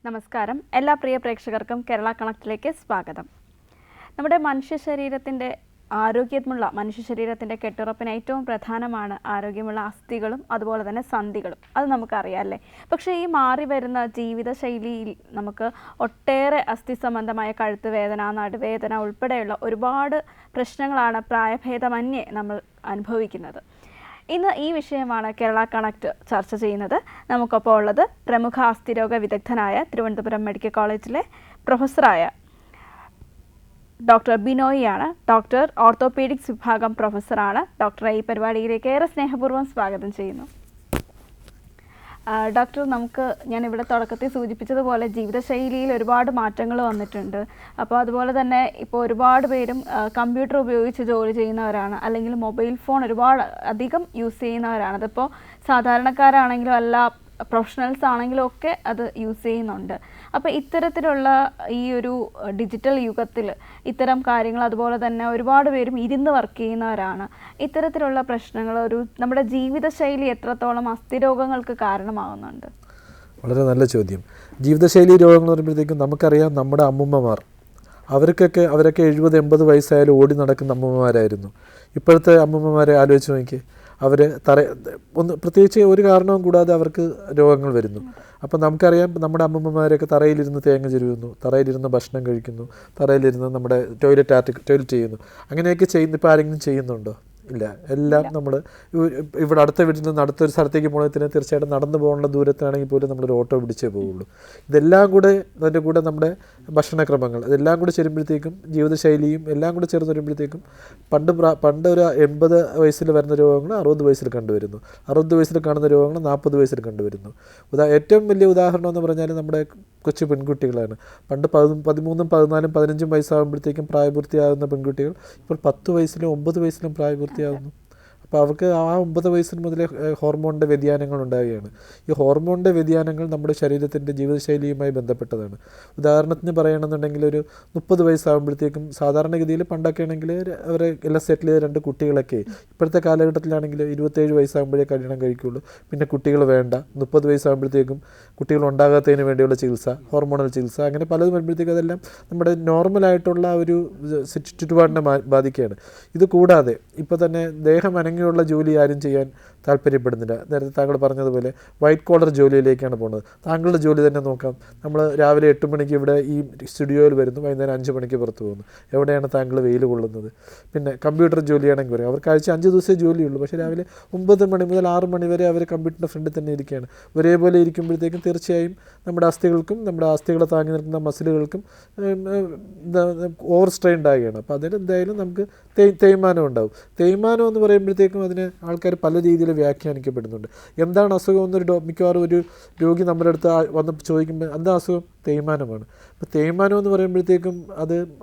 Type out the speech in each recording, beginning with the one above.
നമസ്കാരം. എല്ലാ പ്രിയ പ്രേക്ഷകർക്കും കേരള കണക്റ്റിലേക്ക് സ്വാഗതം. നമ്മുടെ ആരോഗ്യമുള്ള മനുഷ്യ ശരീരത്തിൻ്റെ കെട്ടുറപ്പിന് ഏറ്റവും പ്രധാനമാണ് ആരോഗ്യമുള്ള അസ്ഥികളും അതുപോലെ തന്നെ സന്ധികളും. അത് നമുക്കറിയാം അല്ലേ? പക്ഷേ ഈ മാറി വരുന്ന ജീവിതശൈലിയിൽ നമുക്ക് ഒട്ടേറെ അസ്ഥി സംബന്ധമായ കഴുത്ത് വേദന, നടുവേദന ഉൾപ്പെടെയുള്ള ഒരുപാട് പ്രശ്നങ്ങളാണ് പ്രായഭേദമന്യേ നമ്മൾ അനുഭവിക്കുന്നത്. ഇന്ന് ഈ വിഷയമാണ് കേരള കണക്റ്റ് ചർച്ച ചെയ്യുന്നത്. നമുക്കൊപ്പം ഉള്ളത് പ്രമുഖ അസ്ഥിരോഗ വിദഗ്ധനായ തിരുവനന്തപുരം മെഡിക്കൽ കോളേജിലെ പ്രൊഫസറായ ഡോക്ടർ ബിനോയിയാണ്. ഡോക്ടർ ഓർത്തോപീഡിക്സ് വിഭാഗം പ്രൊഫസറാണ്. ഡോക്ടറെ ഈ പരിപാടിയിലേക്ക് ഏറെ സ്നേഹപൂർവ്വം സ്വാഗതം ചെയ്യുന്നു. ഡോക്ടർ, ഞാനിവിടെ തുടക്കത്തിൽ സൂചിപ്പിച്ചതുപോലെ ജീവിതശൈലിയിൽ ഒരുപാട് മാറ്റങ്ങൾ വന്നിട്ടുണ്ട്. അപ്പോൾ അതുപോലെ തന്നെ ഇപ്പോൾ ഒരുപാട് പേരും കമ്പ്യൂട്ടർ ഉപയോഗിച്ച് ജോലി ചെയ്യുന്നവരാണ്, അല്ലെങ്കിൽ മൊബൈൽ ഫോൺ ഒരുപാട് അധികം യൂസ് ചെയ്യുന്നവരാണ്. അതിപ്പോൾ സാധാരണക്കാരാണെങ്കിലും അല്ല, പ്രൊഫഷണൽസ് ആണെങ്കിലും ഒക്കെ അത് യൂസ് ചെയ്യുന്നുണ്ട്. അപ്പോൾ ഇത്തരത്തിലുള്ള ഈ ഒരു ഡിജിറ്റൽ യുഗത്തിൽ ഇത്തരം കാര്യങ്ങൾ, അതുപോലെ തന്നെ ഒരുപാട് പേരും ഇരുന്ന് വർക്ക് ചെയ്യുന്നവരാണ്. ഇത്തരത്തിലുള്ള പ്രശ്നങ്ങൾ നമ്മുടെ ജീവിതശൈലി എത്രത്തോളം അസ്ഥിരോഗങ്ങൾക്ക് കാരണമാകുന്നുണ്ട്? വളരെ നല്ല ചോദ്യം. ജീവിതശൈലി രോഗങ്ങൾ പറയുമ്പോഴത്തേക്കും നമുക്കറിയാം, നമ്മുടെ അമ്മൂമ്മമാർ അവരൊക്കെ 70-80 വയസ്സായാലും ഓടി നടക്കുന്ന അമ്മൂമ്മമാരായിരുന്നു. ഇപ്പോഴത്തെ അമ്മൂമ്മമാരെ ആലോചിച്ച് നോക്കി, അവർ പ്രത്യേകിച്ച് ഒരു കാരണവും കൂടാതെ അവർക്ക് രോഗങ്ങൾ വരുന്നു. അപ്പം നമുക്കറിയാം, നമ്മുടെ അമ്മൂമ്മമാരൊക്കെ തറയിലിരുന്ന് തേങ്ങ ചെരുവുന്നു, തറയിലിരുന്ന് ഭക്ഷണം കഴിക്കുന്നു, തറയിലിരുന്ന് നമ്മുടെ ടോയ്ലറ്റ് ചെയ്യുന്നു. അങ്ങനെയൊക്കെ ഇപ്പോൾ ആരെങ്കിലും ചെയ്യുന്നുണ്ടോ? ഇല്ല. എല്ലാം നമ്മൾ ഇവിടെ അടുത്ത വീട്ടിൽ നിന്ന് അടുത്തൊരു സ്ഥലത്തേക്ക് പോകുന്നതിന് തീർച്ചയായിട്ടും നടന്നു പോകാനുള്ള ദൂരത്താണെങ്കിൽ പോലും നമ്മളൊരു ഓട്ടോ പിടിച്ചേ പോവുള്ളൂ. ഇതെല്ലാം കൂടെ അതിൻ്റെ കൂടെ നമ്മുടെ ഭക്ഷണക്രമങ്ങൾ ഇതെല്ലാം കൂടെ ചേരുമ്പോഴത്തേക്കും ജീവിതശൈലിയും എല്ലാം കൂടെ ചേർന്ന് വരുമ്പോഴത്തേക്കും പണ്ട് ഒരു 80 വയസ്സിൽ വരുന്ന രോഗങ്ങൾ 60 വയസ്സിൽ കണ്ടുവരുന്നു. 60 വയസ്സിൽ കാണുന്ന രോഗങ്ങൾ 40 വയസ്സിൽ കണ്ടുവരുന്നു. ഏറ്റവും വലിയ ഉദാഹരണം എന്ന് പറഞ്ഞാൽ നമ്മുടെ കൊച്ചു പെൺകുട്ടികളാണ്. പണ്ട് 13, 14, 15 വയസ്സാകുമ്പോഴത്തേക്കും പ്രായപൂർത്തിയാകുന്ന പെൺകുട്ടികൾ ഇപ്പോൾ 10 വയസ്സിലും 9 വയസ്സിലും പ്രായപൂർത്തിയാകുന്നു. അപ്പോൾ അവർക്ക് ആ 9 വയസ്സിന് മുതലേ ഹോർമോണിൻ്റെ വ്യതിയാനങ്ങൾ ഉണ്ടാവുകയാണ്. ഈ ഹോർമോണിൻ്റെ വ്യതിയാനങ്ങൾ നമ്മുടെ ശരീരത്തിൻ്റെ ജീവിതശൈലിയുമായി ബന്ധപ്പെട്ടതാണ്. ഉദാഹരണത്തിന് പറയണമെന്നുണ്ടെങ്കിൽ ഒരു 30 വയസ്സാകുമ്പോഴത്തേക്കും സാധാരണഗതിയിൽ പണ്ടൊക്കെ ആണെങ്കിൽ അവരെ എല്ലാം സെറ്റിൽ ചെയ്ത 2 കുട്ടികളൊക്കെ, ഇപ്പോഴത്തെ കാലഘട്ടത്തിലാണെങ്കിൽ 27 വയസ്സാകുമ്പോഴേ കല്യാണം കഴിക്കുകയുള്ളൂ. പിന്നെ കുട്ടികൾ വേണ്ട. 30 വയസ്സാകുമ്പോഴത്തേക്കും കുട്ടികൾ ഉണ്ടാകാത്തതിന് വേണ്ടിയുള്ള ചികിത്സ, ഹോർമോണൽ ചികിത്സ, അങ്ങനെ പലതും വരുമ്പോഴത്തേക്കും അതെല്ലാം നമ്മുടെ നോർമലായിട്ടുള്ള ഒരു ചുറ്റുപാടിനെ ബാധിക്കുകയാണ്. ഇത് കൂടാതെ ഇപ്പോൾ തന്നെ ദേഹം അനങ്ങിയുള്ള ജോലി ആരും ചെയ്യാൻ താല്പര്യപ്പെടുന്നില്ല. നേരത്തെ താങ്കൾ പറഞ്ഞതുപോലെ വൈറ്റ് കോളർ ജോലിയിലേക്കാണ് പോകുന്നത്. താങ്കളുടെ ജോലി തന്നെ നോക്കാം. നമ്മൾ രാവിലെ 8 മണിക്ക് ഇവിടെ ഈ സ്റ്റുഡിയോയിൽ വരുന്നു, വൈകുന്നേരം 5 മണിക്ക് പുറത്ത് പോകുന്നു. എവിടെയാണ് താങ്കൾ വെയിൽ കൊള്ളുന്നത്? പിന്നെ കമ്പ്യൂട്ടർ ജോലിയാണെങ്കിൽ പറയും, അവർക്ക് ആഴ്ച 5 ദിവസമേ ജോലിയുള്ളൂ. പക്ഷേ രാവിലെ 9 മണി മുതൽ 6 മണി വരെ അവർ കമ്പ്യൂട്ടറിൻ്റെ ഫ്രണ്ടിൽ തന്നെ ഇരിക്കുകയാണ്. ഒരേപോലെ ഇരിക്കുമ്പോഴത്തേക്കും തീർച്ചയായും നമ്മുടെ അസ്ഥികൾക്കും നമ്മുടെ അസ്ഥികളെ താങ്ങി നിൽക്കുന്ന മസിലുകൾക്കും ഓവർ സ്ട്രെയിൻ ഉണ്ടാകുകയാണ്. അപ്പോൾ അതിനെന്തായാലും നമുക്ക് തേയ്മാനം ഉണ്ടാകും. തേയ്മാനം എന്ന് പറയുമ്പോഴത്തേക്കും അതിന് ആൾക്കാർ പല രീതിയിൽ വ്യാഖ്യാനിക്കപ്പെടുന്നുണ്ട്. എന്താണ് അസുഖം എന്നൊരു മിക്കവാറും ഒരു രോഗി നമ്മുടെ അടുത്ത് വന്ന് ചോദിക്കുമ്പോൾ എന്താ അസുഖം? തേയ്മാനമാണ്. അപ്പോൾ തേയ്മാനം എന്ന് പറയുമ്പോഴത്തേക്കും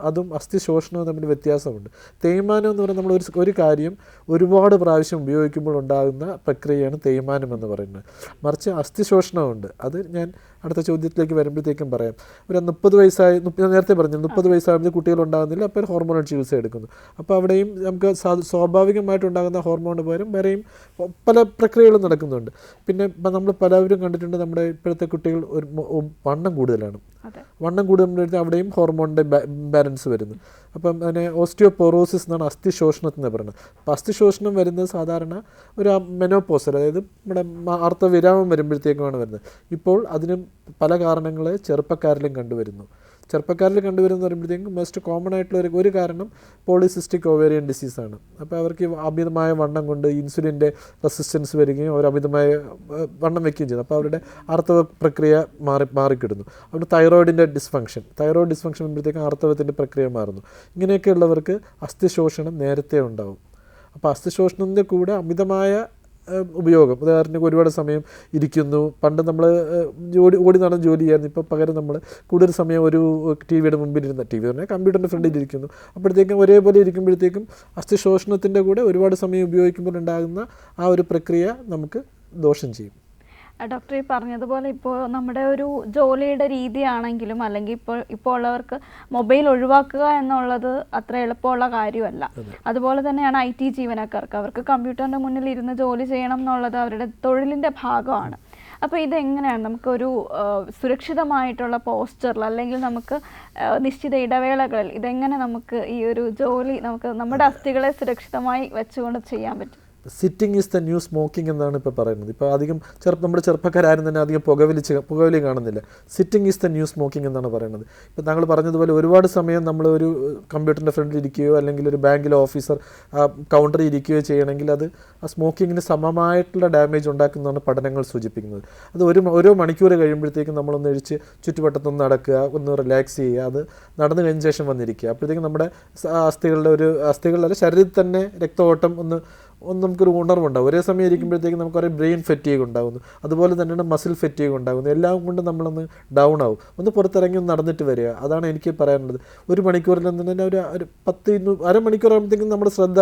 അതും അസ്ഥി ശോഷണവും തമ്മിൽ വ്യത്യാസമുണ്ട്. തേയ്മാനം എന്ന് പറയുന്നത് നമ്മൾ ഒരു കാര്യം ഒരുപാട് പ്രാവശ്യം ഉപയോഗിക്കുമ്പോൾ ഉണ്ടാകുന്ന പ്രക്രിയയാണ് തേയ്മാനം എന്ന് പറയുന്നത്. മറിച്ച് അസ്ഥി ശോഷണമുണ്ട്. അത് ഞാൻ അടുത്ത ചോദ്യത്തിലേക്ക് വരുമ്പോഴത്തേക്കും പറയാം. ഒരു 30 വയസ്സായി, നേരത്തെ പറഞ്ഞു 30 വയസ്സാകുമ്പോൾ കുട്ടികളുണ്ടാകുന്നില്ല, അപ്പോൾ ഹോർമോണൽ ചികിത്സ എടുക്കുന്നു. അപ്പോൾ അവിടെയും നമുക്ക് സ്വാഭാവികമായിട്ടുണ്ടാകുന്ന ഹോർമോണിന് പകരം വേറെയും പല പ്രക്രിയകളും നടക്കുന്നുണ്ട്. പിന്നെ നമ്മൾ പലവരും കണ്ടിട്ടുണ്ട്, നമ്മുടെ ഇപ്പോഴത്തെ കുട്ടികൾ ഒരു വണ്ണം കൂടുതലാണ്. വണ്ണം കൂടുമ്പോഴത്തേക്കും അവിടെയും ഹോർമോണിൻ്റെ ബാലൻസ് വരുന്നു. അപ്പം അതിനെ ഓസ്റ്റിയോപോറോസിസ് എന്നാണ് അസ്ഥി ശോഷണത്തിന് പറയുന്നത്. അപ്പോൾ അസ്ഥി ശോഷണം വരുന്നത് സാധാരണ ഒരു മെനോപോസൽ, അതായത് നമ്മുടെ ആർത്തവിരാമം വരുമ്പോഴത്തേക്കുമാണ് വരുന്നത്. ഇപ്പോൾ അതിന് പല കാരണങ്ങൾ ചെറുപ്പക്കാരിലും കണ്ടുവരുന്നു. പറയുമ്പോഴത്തേക്കും മോസ്റ്റ് കോമൺ ആയിട്ടുള്ള ഒരു കാരണം പോളിസിസ്റ്റിക് ഓവേറിയൻ ഡിസീസാണ്. അപ്പോൾ അവർക്ക് അമിതമായ വണ്ണം കൊണ്ട് ഇൻസുലിൻ്റെ റെസിസ്റ്റൻസ് വരികയും അവർ അമിതമായ വണ്ണം വയ്ക്കുകയും ചെയ്യുന്നു. അപ്പോൾ അവരുടെ ആർത്തവ പ്രക്രിയ മാറിക്കിടുന്നു. അവിടെ തൈറോയിഡിൻ്റെ ഡിസ്ഫങ്ഷൻ വരുമ്പോഴത്തേക്കും ആർത്തവത്തിൻ്റെ പ്രക്രിയ മാറുന്നു. ഇങ്ങനെയൊക്കെയുള്ളവർക്ക് അസ്ഥിശോഷണം നേരത്തെ ഉണ്ടാവും. അപ്പോൾ അസ്ഥിശോഷണത്തിൻ്റെ കൂടെ അമിതമായ ഉപയോഗം, ഉദാഹരണത്തിന് ഒരുപാട് സമയം ഇരിക്കുന്നു. പണ്ട് നമ്മൾ ഓടി നടന്ന് ജോലി ചെയ്യായിരുന്നു. ഇപ്പോൾ പകരം നമ്മൾ കൂടുതൽ സമയം ഒരു ടിവിയുടെ മുമ്പിൽ പറഞ്ഞാൽ കമ്പ്യൂട്ടറിൻ്റെ ഫ്രണ്ടിൽ ഇരിക്കുന്നു. അപ്പോഴത്തേക്കും ഒരേപോലെ ഇരിക്കുമ്പോഴത്തേക്കും അസ്ഥിശോഷണത്തിൻ്റെ കൂടെ ഒരുപാട് സമയം ഉപയോഗിക്കുമ്പോൾ ഉണ്ടാകുന്ന ആ ഒരു പ്രക്രിയ നമുക്ക് ദോഷം ചെയ്യും. ഡോക്ടർ ഈ പറഞ്ഞതുപോലെ ഇപ്പോൾ നമ്മുടെ ഒരു ജോലിയുടെ രീതിയാണെങ്കിലും, അല്ലെങ്കിൽ ഇപ്പോൾ ഉള്ളവർക്ക് മൊബൈൽ ഒഴിവാക്കുക എന്നുള്ളത് അത്ര എളുപ്പമുള്ള കാര്യമല്ല. അതുപോലെ തന്നെയാണ് IT ജീവനക്കാർക്ക്. അവർക്ക് കമ്പ്യൂട്ടറിൻ്റെ മുന്നിൽ ഇരുന്ന് ജോലി ചെയ്യണം എന്നുള്ളത് അവരുടെ തൊഴിലിൻ്റെ ഭാഗമാണ്. അപ്പോൾ ഇതെങ്ങനെയാണ് നമുക്കൊരു സുരക്ഷിതമായിട്ടുള്ള പോസ്ചറിൽ അല്ലെങ്കിൽ നമുക്ക് നിശ്ചിത ഇടവേളകളിൽ ഇതെങ്ങനെ നമുക്ക് ഈ ഒരു ജോലി നമുക്ക് നമ്മുടെ അസ്ഥികളെ സുരക്ഷിതമായി വെച്ചുകൊണ്ട് ചെയ്യാൻ പറ്റും? Sitting is the new smoking എന്നാണ് ഇപ്പോൾ പറയുന്നത്. ഇപ്പോൾ അധികം നമ്മുടെ ചെറുപ്പക്കാരും തന്നെ അധികം പുകവലി കാണുന്നില്ല. Sitting is the new smoking എന്നാണ് പറയുന്നത്. ഇപ്പോൾ താങ്കൾ പറഞ്ഞതുപോലെ ഒരുപാട് സമയം നമ്മൾ ഒരു കമ്പ്യൂട്ടറിൻ്റെ ഫ്രണ്ടിൽ ഇരിക്കുകയോ അല്ലെങ്കിൽ ഒരു ബാങ്കിലെ ഓഫീസർ കൗണ്ടറിൽ ഇരിക്കുകയോ ചെയ്യണമെങ്കിൽ അത് ആ സ്മോക്കിങ്ങിന് സമമായിട്ടുള്ള ഡാമേജ് ഉണ്ടാക്കുന്നതാണ് പഠനങ്ങൾ സൂചിപ്പിക്കുന്നത്. അത് ഓരോ മണിക്കൂർ കഴിയുമ്പോഴത്തേക്കും നമ്മളൊന്ന് എഴിച്ച് ചുറ്റുവട്ടത്തൊന്ന് നടക്കുക, ഒന്ന് റിലാക്സ് ചെയ്യുക, അത് നടന്നു കഴിഞ്ഞ ശേഷം വന്നിരിക്കുക. അപ്പോഴത്തേക്കും നമ്മുടെ അസ്ഥികളുടെ ശരീരത്തിൽ തന്നെ രക്തഓട്ടം ഒന്ന് നമുക്കൊരു ഉണർവുണ്ടാകും. ഒരേ സമയം ഇരിക്കുമ്പോഴത്തേക്കും നമുക്ക് കുറേ ബ്രെയിൻ ഫെറ്റീഗ് ഉണ്ടാകുന്നു, അതുപോലെ തന്നെയാണ് മസിൽ ഫെറ്റീഗ് ഉണ്ടാകുന്നു. എല്ലാം കൊണ്ട് നമ്മളൊന്ന് ഡൗൺ ആവും. ഒന്ന് പുറത്തിറങ്ങി ഒന്ന് നടന്നിട്ട് വരിക, അതാണ് എനിക്ക് പറയാനുള്ളത്. ഒരു മണിക്കൂറിൽ തന്നെ ഒരു അരമണിക്കൂർ ആകുമ്പോഴത്തേക്കും നമ്മുടെ ശ്രദ്ധ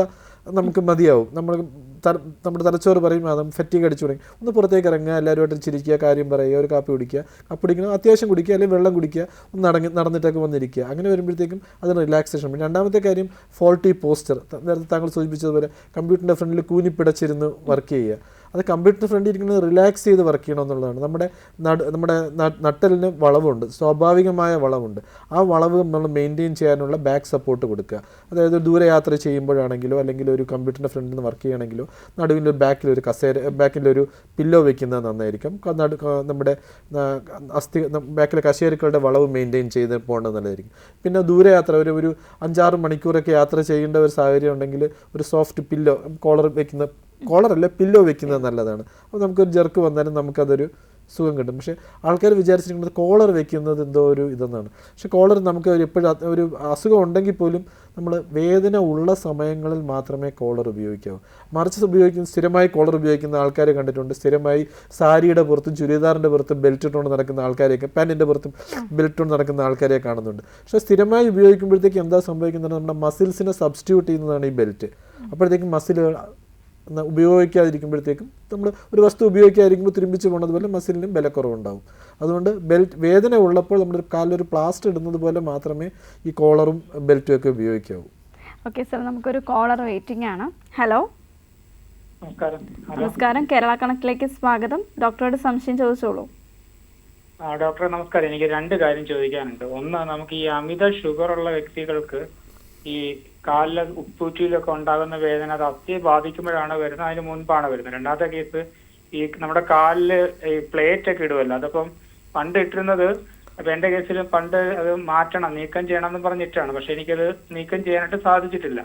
നമുക്ക് മതിയാവും. നമ്മുടെ തലച്ചോറ് പറയും ഫെറ്റീഗ് അടിച്ചു തുടങ്ങി, ഒന്ന് പുറത്തേക്ക് ഇറങ്ങുക, എല്ലാവരുമായിട്ട് ചിരിക്കുക, കാര്യം പറയുക, ഒരു കാപ്പി കുടിക്കണം, അത്യാവശ്യം കുടിക്കുക, അല്ലെങ്കിൽ വെള്ളം കുടിക്കുക, ഒന്ന് നടന്നിട്ടൊക്കെ വന്നിരിക്കുക. അങ്ങനെ വരുമ്പോഴത്തേക്കും അതിന് റിലാക്സേഷൻ. രണ്ടാമത്തെ കാര്യം ഫോൾട്ടി പോസ്ചർ. നേരത്തെ താങ്കൾ സൂചിപ്പിച്ചതുപോലെ കമ്പ്യൂട്ടറിൻ്റെ ഫ്രണ്ടിൽ കൂനിപ്പിടച്ചിരുന്ന് വർക്ക് ചെയ്യുക. അത് കമ്പ്യൂട്ടറിന് ഫ്രണ്ടിൽ ഇരിക്കുന്നത് റിലാക്സ് ചെയ്ത് വർക്ക് ചെയ്യണം എന്നുള്ളതാണ്. നമ്മുടെ നട്ടലിന് വളവുണ്ട്, സ്വാഭാവികമായ വളവുണ്ട്. ആ വളവ് നമ്മൾ മെയിൻറ്റെയിൻ ചെയ്യാനുള്ള ബാക്ക് സപ്പോർട്ട് കൊടുക്കുക. അതായത് ദൂരയാത്ര ചെയ്യുമ്പോഴാണെങ്കിലോ അല്ലെങ്കിൽ ഒരു കമ്പ്യൂട്ടറിൻ്റെ ഫ്രണ്ടിൽ നിന്ന് വർക്ക് ചെയ്യണമെങ്കിലോ നടുവിൻ്റെ ബാക്കിലൊരു പില്ലോ വെക്കുന്നത് നന്നായിരിക്കും. നമ്മുടെ ബാക്കിലെ കശേരുക്കളുടെ വളവ് മെയിൻറ്റെയിൻ ചെയ്ത് പോകേണ്ടത് നല്ലതായിരിക്കും. പിന്നെ ദൂരയാത്ര ഒരു 5-6 മണിക്കൂറൊക്കെ യാത്ര ചെയ്യേണ്ട ഒരു സാഹചര്യം ഉണ്ടെങ്കിൽ ഒരു സോഫ്റ്റ് പില്ലോ, കോളറല്ല പില്ലോ വെക്കുന്നത് നല്ലതാണ്. അപ്പോൾ നമുക്കൊരു ജെർക്ക് വന്നാലും നമുക്കതൊരു സുഖം കിട്ടും. പക്ഷേ ആൾക്കാർ വിചാരിച്ചിരിക്കുന്നത് കോളർ വെക്കുന്നത് എന്തോ ഒരു ഇതെന്നാണ്. പക്ഷേ കോളർ നമുക്ക് എപ്പോഴും ഒരു അസുഖം ഉണ്ടെങ്കിൽ പോലും നമ്മൾ വേദന ഉള്ള സമയങ്ങളിൽ മാത്രമേ കോളർ ഉപയോഗിക്കാവൂ. മറിച്ച് സ്ഥിരമായി കോളർ ഉപയോഗിക്കുന്ന ആൾക്കാരെ കണ്ടിട്ടുണ്ട്. സ്ഥിരമായി സാരിയുടെ പുറത്തും ചുരിദാറിൻ്റെ പുറത്തും ബെൽറ്റ് ഇട്ടുകൊണ്ട് നടക്കുന്ന ആൾക്കാരെയൊക്കെ, പാൻറ്റിൻ്റെ പുറത്തും ബെൽറ്റ് ഇട്ടുകൊണ്ട് നടക്കുന്ന ആൾക്കാരെ കാണുന്നുണ്ട്. പക്ഷേ സ്ഥിരമായി ഉപയോഗിക്കുമ്പോഴത്തേക്ക് എന്താ സംഭവിക്കുന്നത്, നമ്മുടെ മസിൽസിനെ സബ്സ്റ്റിറ്റ്യൂട്ട് ചെയ്യുന്നതാണ് ഈ ബെൽറ്റ്. അപ്പോഴത്തേക്കും മസിലുകൾ ഉപയോഗിക്കാതിരിക്കുമ്പോഴത്തേക്കും നമ്മൾ ഒരു വസ്തു ഉപയോഗിക്കാതിരിക്കുമ്പോൾ തുരുമ്പിച്ച് പോകുന്നതുപോലെ മസിലിനും ബലക്കുറവുണ്ടാവും. അതുകൊണ്ട് വേദന ഉള്ളപ്പോൾ നമ്മുടെ കാലിലൊരു പ്ലാസ്റ്റർ ഇടുന്നത് പോലെ മാത്രമേ ഈ കോളറും ബെൽറ്റും ഒക്കെ ഉപയോഗിക്കാവൂ. ഓക്കെ സാർ, നമുക്കൊരു കോളർ വെയിറ്റിംഗ് ആണ്. ഹലോ, നമസ്കാരം. കേരള കണക്റ്റിലേക്ക് സ്വാഗതം. ഡോക്ടറോട് സംശയം ചോദിച്ചോളൂ. ഡോക്ടറെ നമസ്കാരം. എനിക്ക് 2 കാര്യം ചോദിക്കാനുണ്ട്. ഒന്ന്, നമുക്ക് ഈ അമിത ഷുഗർ ഉള്ള വ്യക്തികൾക്ക് ഈ കാലിലെ ഉപ്പൂറ്റിയിലൊക്കെ ഉണ്ടാകുന്ന വേദന അത് അസ്ഥിയെ ബാധിക്കുമ്പോഴാണ് വരുന്നത്, അതിന് മുൻപാണ് വരുന്നത്? രണ്ടാമത്തെ കേസ്, ഈ നമ്മുടെ കാലില് ഈ പ്ലേറ്റ് ഒക്കെ ഇടുമല്ലോ, അതപ്പം പണ്ട് ഇട്ടിരുന്നത്, അപ്പൊ എന്റെ കേസിൽ പണ്ട് അത് മാറ്റണം, നീക്കം ചെയ്യണം എന്ന് പറഞ്ഞിട്ടാണ്. പക്ഷെ എനിക്കത് നീക്കം ചെയ്യാനായിട്ട് സാധിച്ചിട്ടില്ല.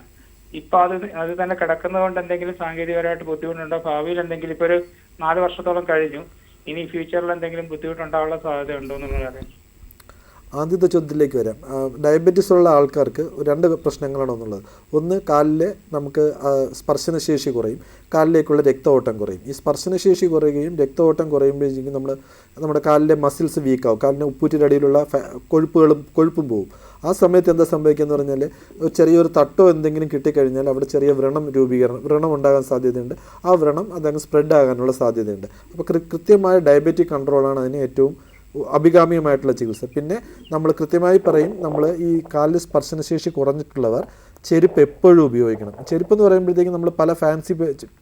ഇപ്പൊ അത് തന്നെ കിടക്കുന്നത് കൊണ്ട് എന്തെങ്കിലും സാങ്കേതികപരമായിട്ട് ബുദ്ധിമുട്ടുണ്ടോ? ഭാവിയിൽ എന്തെങ്കിലും, ഇപ്പൊ ഒരു 4 വർഷത്തോളം കഴിഞ്ഞു, ഇനി ഫ്യൂച്ചറിൽ എന്തെങ്കിലും ബുദ്ധിമുട്ടുണ്ടാവാനുള്ള സാധ്യത ഉണ്ടോ എന്നുള്ള കാര്യം? ആദ്യത്തെ ചോദ്യത്തിലേക്ക് വരാം. ഡയബറ്റീസ് ഉള്ള ആൾക്കാർക്ക് 2 പ്രശ്നങ്ങളാണ് ഒന്നുള്ളത്. ഒന്ന്, കാലിൽ നമുക്ക് സ്പർശനശേഷി കുറയും, കാലിലേക്കുള്ള രക്തഓട്ടം കുറയും. ഈ സ്പർശനശേഷി കുറയുകയും രക്തഓട്ടം കുറയുമ്പോഴേക്കും നമ്മുടെ കാലിലെ മസിൽസ് വീക്കാവും. കാലിൻ്റെ ഉപ്പൂറ്റിയുടെ അടിയിലുള്ള കൊഴുപ്പും പോവും. ആ സമയത്ത് എന്താ സംഭവിക്കുക എന്ന് പറഞ്ഞാൽ, ചെറിയൊരു തട്ടോ എന്തെങ്കിലും കിട്ടിക്കഴിഞ്ഞാൽ അവിടെ ചെറിയ വ്രണം ഉണ്ടാകാൻ സാധ്യതയുണ്ട്. ആ വ്രണം അതങ്ങ് സ്പ്രെഡ് ആകാനുള്ള സാധ്യതയുണ്ട്. അപ്പോൾ കൃത്യമായ ഡയബറ്റിക് കൺട്രോളാണ് അതിന് ഏറ്റവും അഭികാമ്യമായിട്ടുള്ള ചികിത്സ. പിന്നെ നമ്മൾ കൃത്യമായി പറയും, നമ്മൾ ഈ കാലിൽ സ്പർശനശേഷി കുറഞ്ഞിട്ടുള്ളവർ ചെരുപ്പ് എപ്പോഴും ഉപയോഗിക്കണം. ചെരുപ്പ് എന്ന് പറയുമ്പോഴത്തേക്കും നമ്മൾ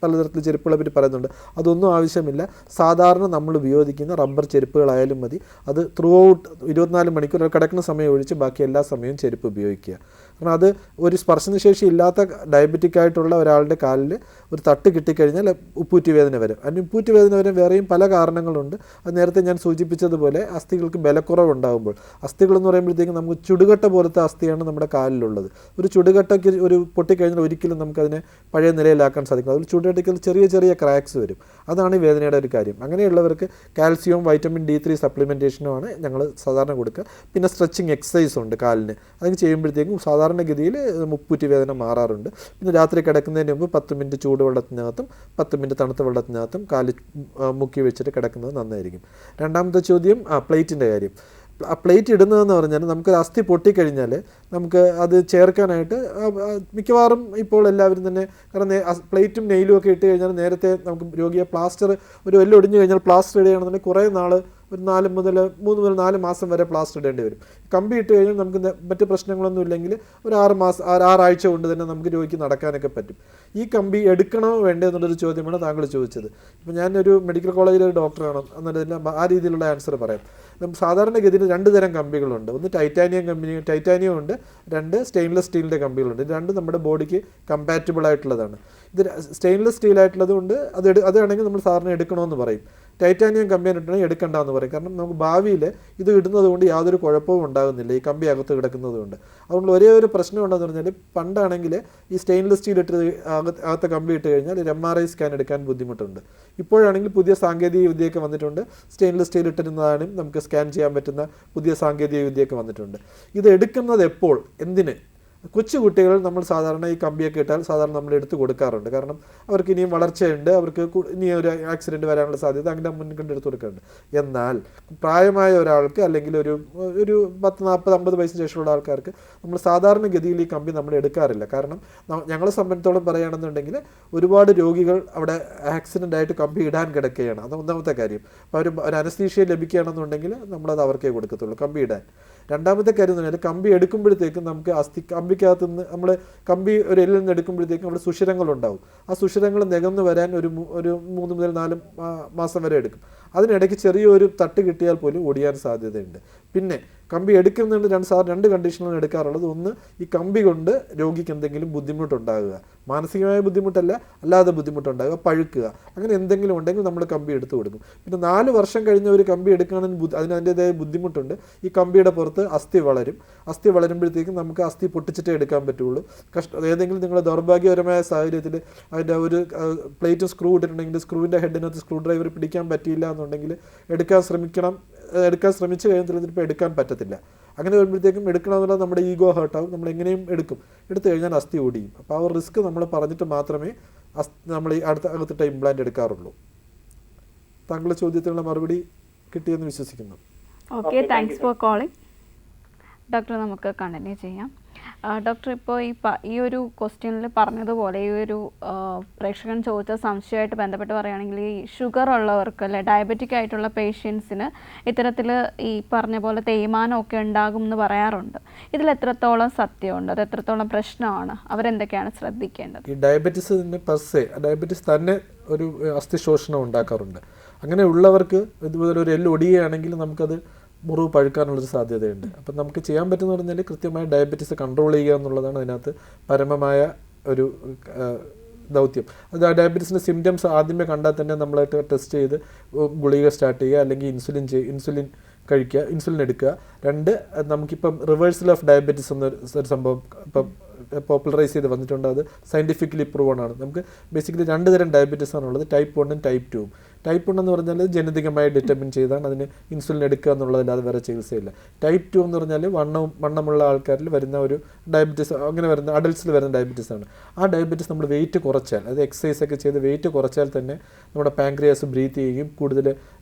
പലതരത്തിൽ ചെരുപ്പുകളെ പറ്റി പറയുന്നുണ്ട്. അതൊന്നും ആവശ്യമില്ല. സാധാരണ നമ്മൾ ഉപയോഗിക്കുന്ന റബ്ബർ ചെരുപ്പുകളായാലും മതി. അത് ത്രൂ ഔട്ട് 24 മണിക്കൂർ കിടക്കുന്ന സമയം ഒഴിച്ച് ബാക്കി എല്ലാ സമയവും ചെരുപ്പ് ഉപയോഗിക്കുക. കാരണം അത് ഒരു സ്പർശനശേഷി ഇല്ലാത്ത ഡയബറ്റിക് ആയിട്ടുള്ള ഒരാളുടെ കാലിൽ ഒരു തട്ട് കിട്ടിക്കഴിഞ്ഞാൽ ഉപ്പൂറ്റി വേദന വരും. അതിന് ഉപ്പൂറ്റി വേദന വരാൻ വേറെയും പല കാരണങ്ങളുണ്ട്. അത് നേരത്തെ ഞാൻ സൂചിപ്പിച്ചതുപോലെ അസ്ഥികൾക്ക് ബലക്കുറവുണ്ടാകുമ്പോൾ, അസ്ഥികളെന്ന് പറയുമ്പോഴത്തേക്കും നമുക്ക് ചുടുകട്ട പോലത്തെ അസ്ഥിയാണ് നമ്മുടെ കാലിലുള്ളത്. ഒരു ചുടുകട്ടയ്ക്ക് ഒരു പൊട്ടിക്കഴിഞ്ഞാൽ ഒരിക്കലും നമുക്കതിനെ പഴയ നിലയിലാക്കാൻ സാധിക്കും. അതിൽ ചുടുകട്ടയ്ക്ക് ചെറിയ ചെറിയ ക്രാക്സ് വരും. അതാണ് ഈ വേദനയുടെ ഒരു കാര്യം. അങ്ങനെയുള്ളവർക്ക് കാൽസ്യവും വൈറ്റമിൻ D3 സപ്ലിമെൻറ്റേഷനുമാണ് ഞങ്ങൾ സാധാരണ കൊടുക്കുക. പിന്നെ സ്ട്രെച്ചിങ് എക്സസൈസ് ഉണ്ട് കാലിന്. അതൊക്കെ ചെയ്യുമ്പോഴത്തേക്കും സാധാരണഗതിയിൽ ഉപ്പൂറ്റി വേദന മാറാറുണ്ട്. പിന്നെ രാത്രി കിടക്കുന്നതിന് മുമ്പ് 10 മിനിറ്റ് ചൂടുവെള്ളത്തിനകത്തും 10 മിനിറ്റ് തണുത്ത വെള്ളത്തിനകത്തും കാല് മുക്കി വെച്ചിട്ട് കിടക്കുന്നത് നന്നായിരിക്കും. രണ്ടാമത്തെ ചോദ്യം പ്ലേറ്റിൻ്റെ കാര്യം. ആ പ്ലേറ്റ് ഇടുന്നതെന്ന് പറഞ്ഞാൽ, നമുക്ക് അസ്ഥി പൊട്ടിക്കഴിഞ്ഞാൽ നമുക്ക് അത് ചേർക്കാനായിട്ട് മിക്കവാറും ഇപ്പോൾ എല്ലാവരും തന്നെ, കാരണം പ്ലേറ്റും നെയിലും ഒക്കെ ഇട്ട് കഴിഞ്ഞാൽ നേരത്തെ നമുക്ക് രോഗിയെ ഒരു എല്ലൊടിഞ്ഞു കഴിഞ്ഞാൽ പ്ലാസ്റ്റർ ഇടുകയാണെന്നുണ്ടെങ്കിൽ കുറേ നാൾ, ഒരു 3 മുതൽ 4 മാസം വരെ പ്ലാസ്റ്റർ ഇടേണ്ടി വരും. കമ്പി ഇട്ട് കഴിഞ്ഞാൽ നമുക്ക് മറ്റ് പ്രശ്നങ്ങളൊന്നും ഇല്ലെങ്കിൽ ഒരു 6 ആഴ്ച കൊണ്ട് തന്നെ നമുക്ക് രോഗിക്ക് നടക്കാനൊക്കെ പറ്റും. ഈ കമ്പി എടുക്കണോ വേണ്ടേ എന്നുള്ളൊരു ചോദ്യമാണ് താങ്കൾ ചോദിച്ചത്. ഇപ്പോൾ ഞാനൊരു മെഡിക്കൽ കോളേജിലെ ഒരു ഡോക്ടറാണ് എന്നതിൽ ആ രീതിയിലുള്ള ആൻസർ പറയാം. സാധാരണഗതിയിൽ 2 തരം കമ്പികളുണ്ട്. ഒന്ന് ടൈറ്റാനിയം ഉണ്ട്, 2 സ്റ്റെയിൻലെസ് സ്റ്റീലിൻ്റെ കമ്പികളുണ്ട്. ഇത് 2 നമ്മുടെ ബോഡിക്ക് കമ്പാറ്റബിൾ ആയിട്ടുള്ളതാണ്. ഇത് സ്റ്റെയിൻലെസ് സ്റ്റീൽ ആയിട്ടുള്ളത് കൊണ്ട് അതാണെങ്കിൽ നമ്മൾ സാറിന് എടുക്കണമെന്ന് പറയും. ടൈറ്റാനിയം കമ്പിയാണ് ഇട്ടുണ്ടെങ്കിൽ എടുക്കണ്ടെന്ന് പറയും. കാരണം നമുക്ക് ഭാവിയിൽ ഇത് ഇടുന്നത് കൊണ്ട് യാതൊരു കുഴപ്പവും ഉണ്ടാകുന്നില്ല, ഈ കമ്പി അകത്ത് കിടക്കുന്നത് കൊണ്ട്. അതുകൊണ്ട് ഒരേ ഒരു പ്രശ്നം ഉണ്ടെന്ന് പറഞ്ഞാൽ, പണ്ടാണെങ്കിൽ ഈ സ്റ്റെയിൻലെസ് സ്റ്റീൽ അകത്ത് കമ്പി ഇട്ട് കഴിഞ്ഞാൽ ഒരു MRI സ്കാൻ എടുക്കാൻ ബുദ്ധിമുട്ടുണ്ട്. ഇപ്പോഴാണെങ്കിൽ പുതിയ സാങ്കേതിക വിദ്യയൊക്കെ വന്നിട്ടുണ്ട്. സ്റ്റെയിൻലെസ് സ്റ്റീൽ ഇട്ടിരുന്നതാണ് നമുക്ക് സ്കാൻ ചെയ്യാൻ പറ്റുന്ന പുതിയ സാങ്കേതിക വിദ്യയൊക്കെ വന്നിട്ടുണ്ട്. ഇത് എടുക്കുന്നത് എപ്പോൾ, എന്തിന്? കൊച്ചു കുട്ടികൾ നമ്മൾ സാധാരണ ഈ കമ്പിയൊക്കെ ഇട്ടാൽ സാധാരണ നമ്മൾ എടുത്ത് കൊടുക്കാറുണ്ട്. കാരണം അവർക്ക് ഇനിയും വളർച്ചയുണ്ട്, അവർക്ക് ഇനിയും ഒരു ആക്സിഡൻറ്റ് വരാനുള്ള സാധ്യത, അങ്ങനെ മുന്നിൽ കണ്ട് എടുത്ത് കൊടുക്കാറുണ്ട്. എന്നാൽ പ്രായമായ ഒരാൾക്ക് അല്ലെങ്കിൽ ഒരു 10, 40, 50 വയസ്സിന് ശേഷമുള്ള ആൾക്കാർക്ക് നമ്മൾ സാധാരണഗതിയിൽ ഈ കമ്പി നമ്മൾ എടുക്കാറില്ല. കാരണം ഞങ്ങളെ സംബന്ധിച്ചോളം പറയുകയാണെന്നുണ്ടെങ്കിൽ ഒരുപാട് രോഗികൾ അവിടെ ആക്സിഡൻ്റ് ആയിട്ട് കമ്പി ഇടാൻ കിടക്കുകയാണ്. അത് ഒന്നാമത്തെ കാര്യം. അപ്പോൾ ഒരു അനസ്തീഷ്യ ലഭിക്കുകയാണെന്നുണ്ടെങ്കിൽ നമ്മളത് അവർക്കേ കൊടുക്കത്തുള്ളൂ കമ്പി ഇടാൻ. രണ്ടാമത്തെ കാര്യം എന്ന് പറഞ്ഞാൽ, കമ്പി എടുക്കുമ്പോഴത്തേക്കും നമുക്ക് കമ്പിക്കകത്ത് നിന്ന് നമ്മൾ കമ്പി ഒരു എല്ലിൽ നിന്ന് എടുക്കുമ്പോഴത്തേക്കും അവിടെ സുഷിരങ്ങളുണ്ടാവും. ആ സുഷിരങ്ങൾ നികന്ന് വരാൻ ഒരു 3 മുതൽ 4 മാസം വരെ എടുക്കും. അതിനിടയ്ക്ക് ചെറിയൊരു തട്ട് കിട്ടിയാൽ പോലും ഒടിയാൻ സാധ്യതയുണ്ട്. പിന്നെ കമ്പി എടുക്കുന്നുണ്ട് 2 കണ്ടീഷനാണ് എടുക്കാറുള്ളത്. ഒന്ന്, ഈ കമ്പി കൊണ്ട് രോഗിക്ക് എന്തെങ്കിലും ബുദ്ധിമുട്ടുണ്ടാകുക, മാനസികമായ ബുദ്ധിമുട്ടല്ല, അല്ലാതെ ബുദ്ധിമുട്ടുണ്ടാകുക, പഴുക്കുക, അങ്ങനെ എന്തെങ്കിലും ഉണ്ടെങ്കിൽ നമ്മൾ കമ്പി എടുത്തു കൊടുക്കും. പിന്നെ 4 വർഷം കഴിഞ്ഞ ഒരു കമ്പി എടുക്കുകയാണെങ്കിൽ അതിൻ്റെതായ ബുദ്ധിമുട്ടുണ്ട്. ഈ കമ്പിയുടെ പുറത്ത് അസ്ഥി വളരും. അസ്ഥി വളരുമ്പോഴത്തേക്കും നമുക്ക് അസ്ഥി പൊട്ടിച്ചിട്ടേ എടുക്കാൻ പറ്റുള്ളൂ. ഏതെങ്കിലും നിങ്ങളുടെ ദൗർഭാഗ്യപരമായ സാഹചര്യത്തിൽ അതിൻ്റെ ഒരു പ്ലേറ്റും സ്ക്രൂ ഇട്ടിട്ടുണ്ടെങ്കിൽ സ്ക്രൂവിൻ്റെ ഹെഡിനകത്ത് സ്ക്രൂ ഡ്രൈവർ പിടിക്കാൻ പറ്റിയില്ല എന്നുണ്ടെങ്കിൽ എടുക്കാൻ ശ്രമിച്ചു കഴിഞ്ഞാൽ ചിലപ്പോൾ എടുക്കാൻ പറ്റത്തില്ല. അങ്ങനെ വരുമ്പോഴത്തേക്കും എടുക്കണമെന്നുള്ളത് നമ്മുടെ ഈഗോ ഹേർട്ടാവും. നമ്മൾ എങ്ങനെയും എടുത്തു കഴിഞ്ഞാൽ അസ്ഥി ഓടിയും. അപ്പോൾ ആ ഒരു റിസ്ക് നമ്മൾ പറഞ്ഞിട്ട് മാത്രമേ നമ്മൾ ഈ അകത്തിട്ട ഇംപ്ലാന്റ് എടുക്കാറുള്ളൂ. താങ്കളുടെ ചോദ്യത്തിനുള്ള മറുപടി കിട്ടിയെന്ന് വിശ്വസിക്കുന്നു. Okay, thanks for calling. Doctor, നമുക്ക് കണ്ടിന്യൂ ചെയ്യാം. ഡോക്ടർ, ഇപ്പോൾ ഈ ഒരു ക്വസ്റ്റ്യനിൽ പറഞ്ഞതുപോലെ ഈ ഒരു പ്രേക്ഷകൻ ചോദിച്ച സംശയമായിട്ട് ബന്ധപ്പെട്ട് പറയുകയാണെങ്കിൽ, ഈ ഷുഗർ ഉള്ളവർക്ക് അല്ലെ ഡയബറ്റിക് ആയിട്ടുള്ള പേഷ്യൻസിന് ഇത്തരത്തിൽ ഈ പറഞ്ഞ പോലെ തേയ്മാനമൊക്കെ ഉണ്ടാകും എന്ന് പറയാറുണ്ട്. ഇതിൽ എത്രത്തോളം സത്യമുണ്ട്, അത് എത്രത്തോളം പ്രശ്നമാണ്, അവരെന്തൊക്കെയാണ് ശ്രദ്ധിക്കേണ്ടത്? ഈ ഡയബറ്റിസ് തന്നെ ഒരു അസ്ഥിശോഷണം ഉണ്ടാക്കാറുണ്ട്. അങ്ങനെ ഉള്ളവർക്ക് ഇതുപോലെ ഒരു എല്ല് ഒടിയുകയാണെങ്കിൽ നമുക്കത് മുറിവ് പഴുക്കാനുള്ളൊരു സാധ്യതയുണ്ട്. അപ്പം നമുക്ക് ചെയ്യാൻ പറ്റുന്ന പറഞ്ഞാൽ കൃത്യമായി ഡയബറ്റീസ് കൺട്രോൾ ചെയ്യുക എന്നുള്ളതാണ് അതിനകത്ത് പരമമായ ഒരു ദൗത്യം. അത് ആ ഡയബറ്റീസിൻ്റെ സിംറ്റംസ് ആദ്യമേ കണ്ടാൽ തന്നെ നമ്മളായിട്ട് ടെസ്റ്റ് ചെയ്ത് ഗുളിക സ്റ്റാർട്ട് ചെയ്യുക, അല്ലെങ്കിൽ ഇൻസുലിൻ കഴിക്കുക, ഇൻസുലിൻ എടുക്കുക. 2, നമുക്കിപ്പം റിവേഴ്സൽ ഓഫ് ഡയബറ്റീസ് എന്നൊരു സംഭവം ഇപ്പം പോപ്പുലറൈസ് ചെയ്ത് വന്നിട്ടുണ്ട്. അത് സയൻറ്റിഫിക്കലി പ്രൂവൺ ആണ്. നമുക്ക് ബേസിക്കലി 2 തരം ഡയബറ്റീസ് ആണുള്ളത്, ടൈപ്പ് 1 ടൈപ്പ് 2. ടൈപ്പ് 1 എന്ന് പറഞ്ഞാൽ ജനിതകമായി ഡിറ്റർമിൻ ചെയ്താണ് അതിന് ഇൻസുലിൻ എടുക്കുക എന്നുള്ളതല്ലാതെ വേറെ ചികിത്സയില്ല. ടൈപ്പ് 2 എന്ന് പറഞ്ഞാൽ വണ്ണമുള്ള ആൾക്കാരിൽ വരുന്ന ഒരു ഡയബറ്റീസ്, അങ്ങനെ വരുന്ന അഡൽട്ട്സിൽ വരുന്ന ഡയബറ്റീസ് ആണ്. ആ ഡയബറ്റീസ് നമ്മൾ വെയിറ്റ് കുറച്ചാൽ, അത് എക്സസൈസ് ഒക്കെ ചെയ്ത് വെയിറ്റ് കുറച്ചാൽ തന്നെ നമ്മുടെ പാൻക്രിയാസ് ബ്രീത്ത് ചെയ്യുകയും കൂടുതൽ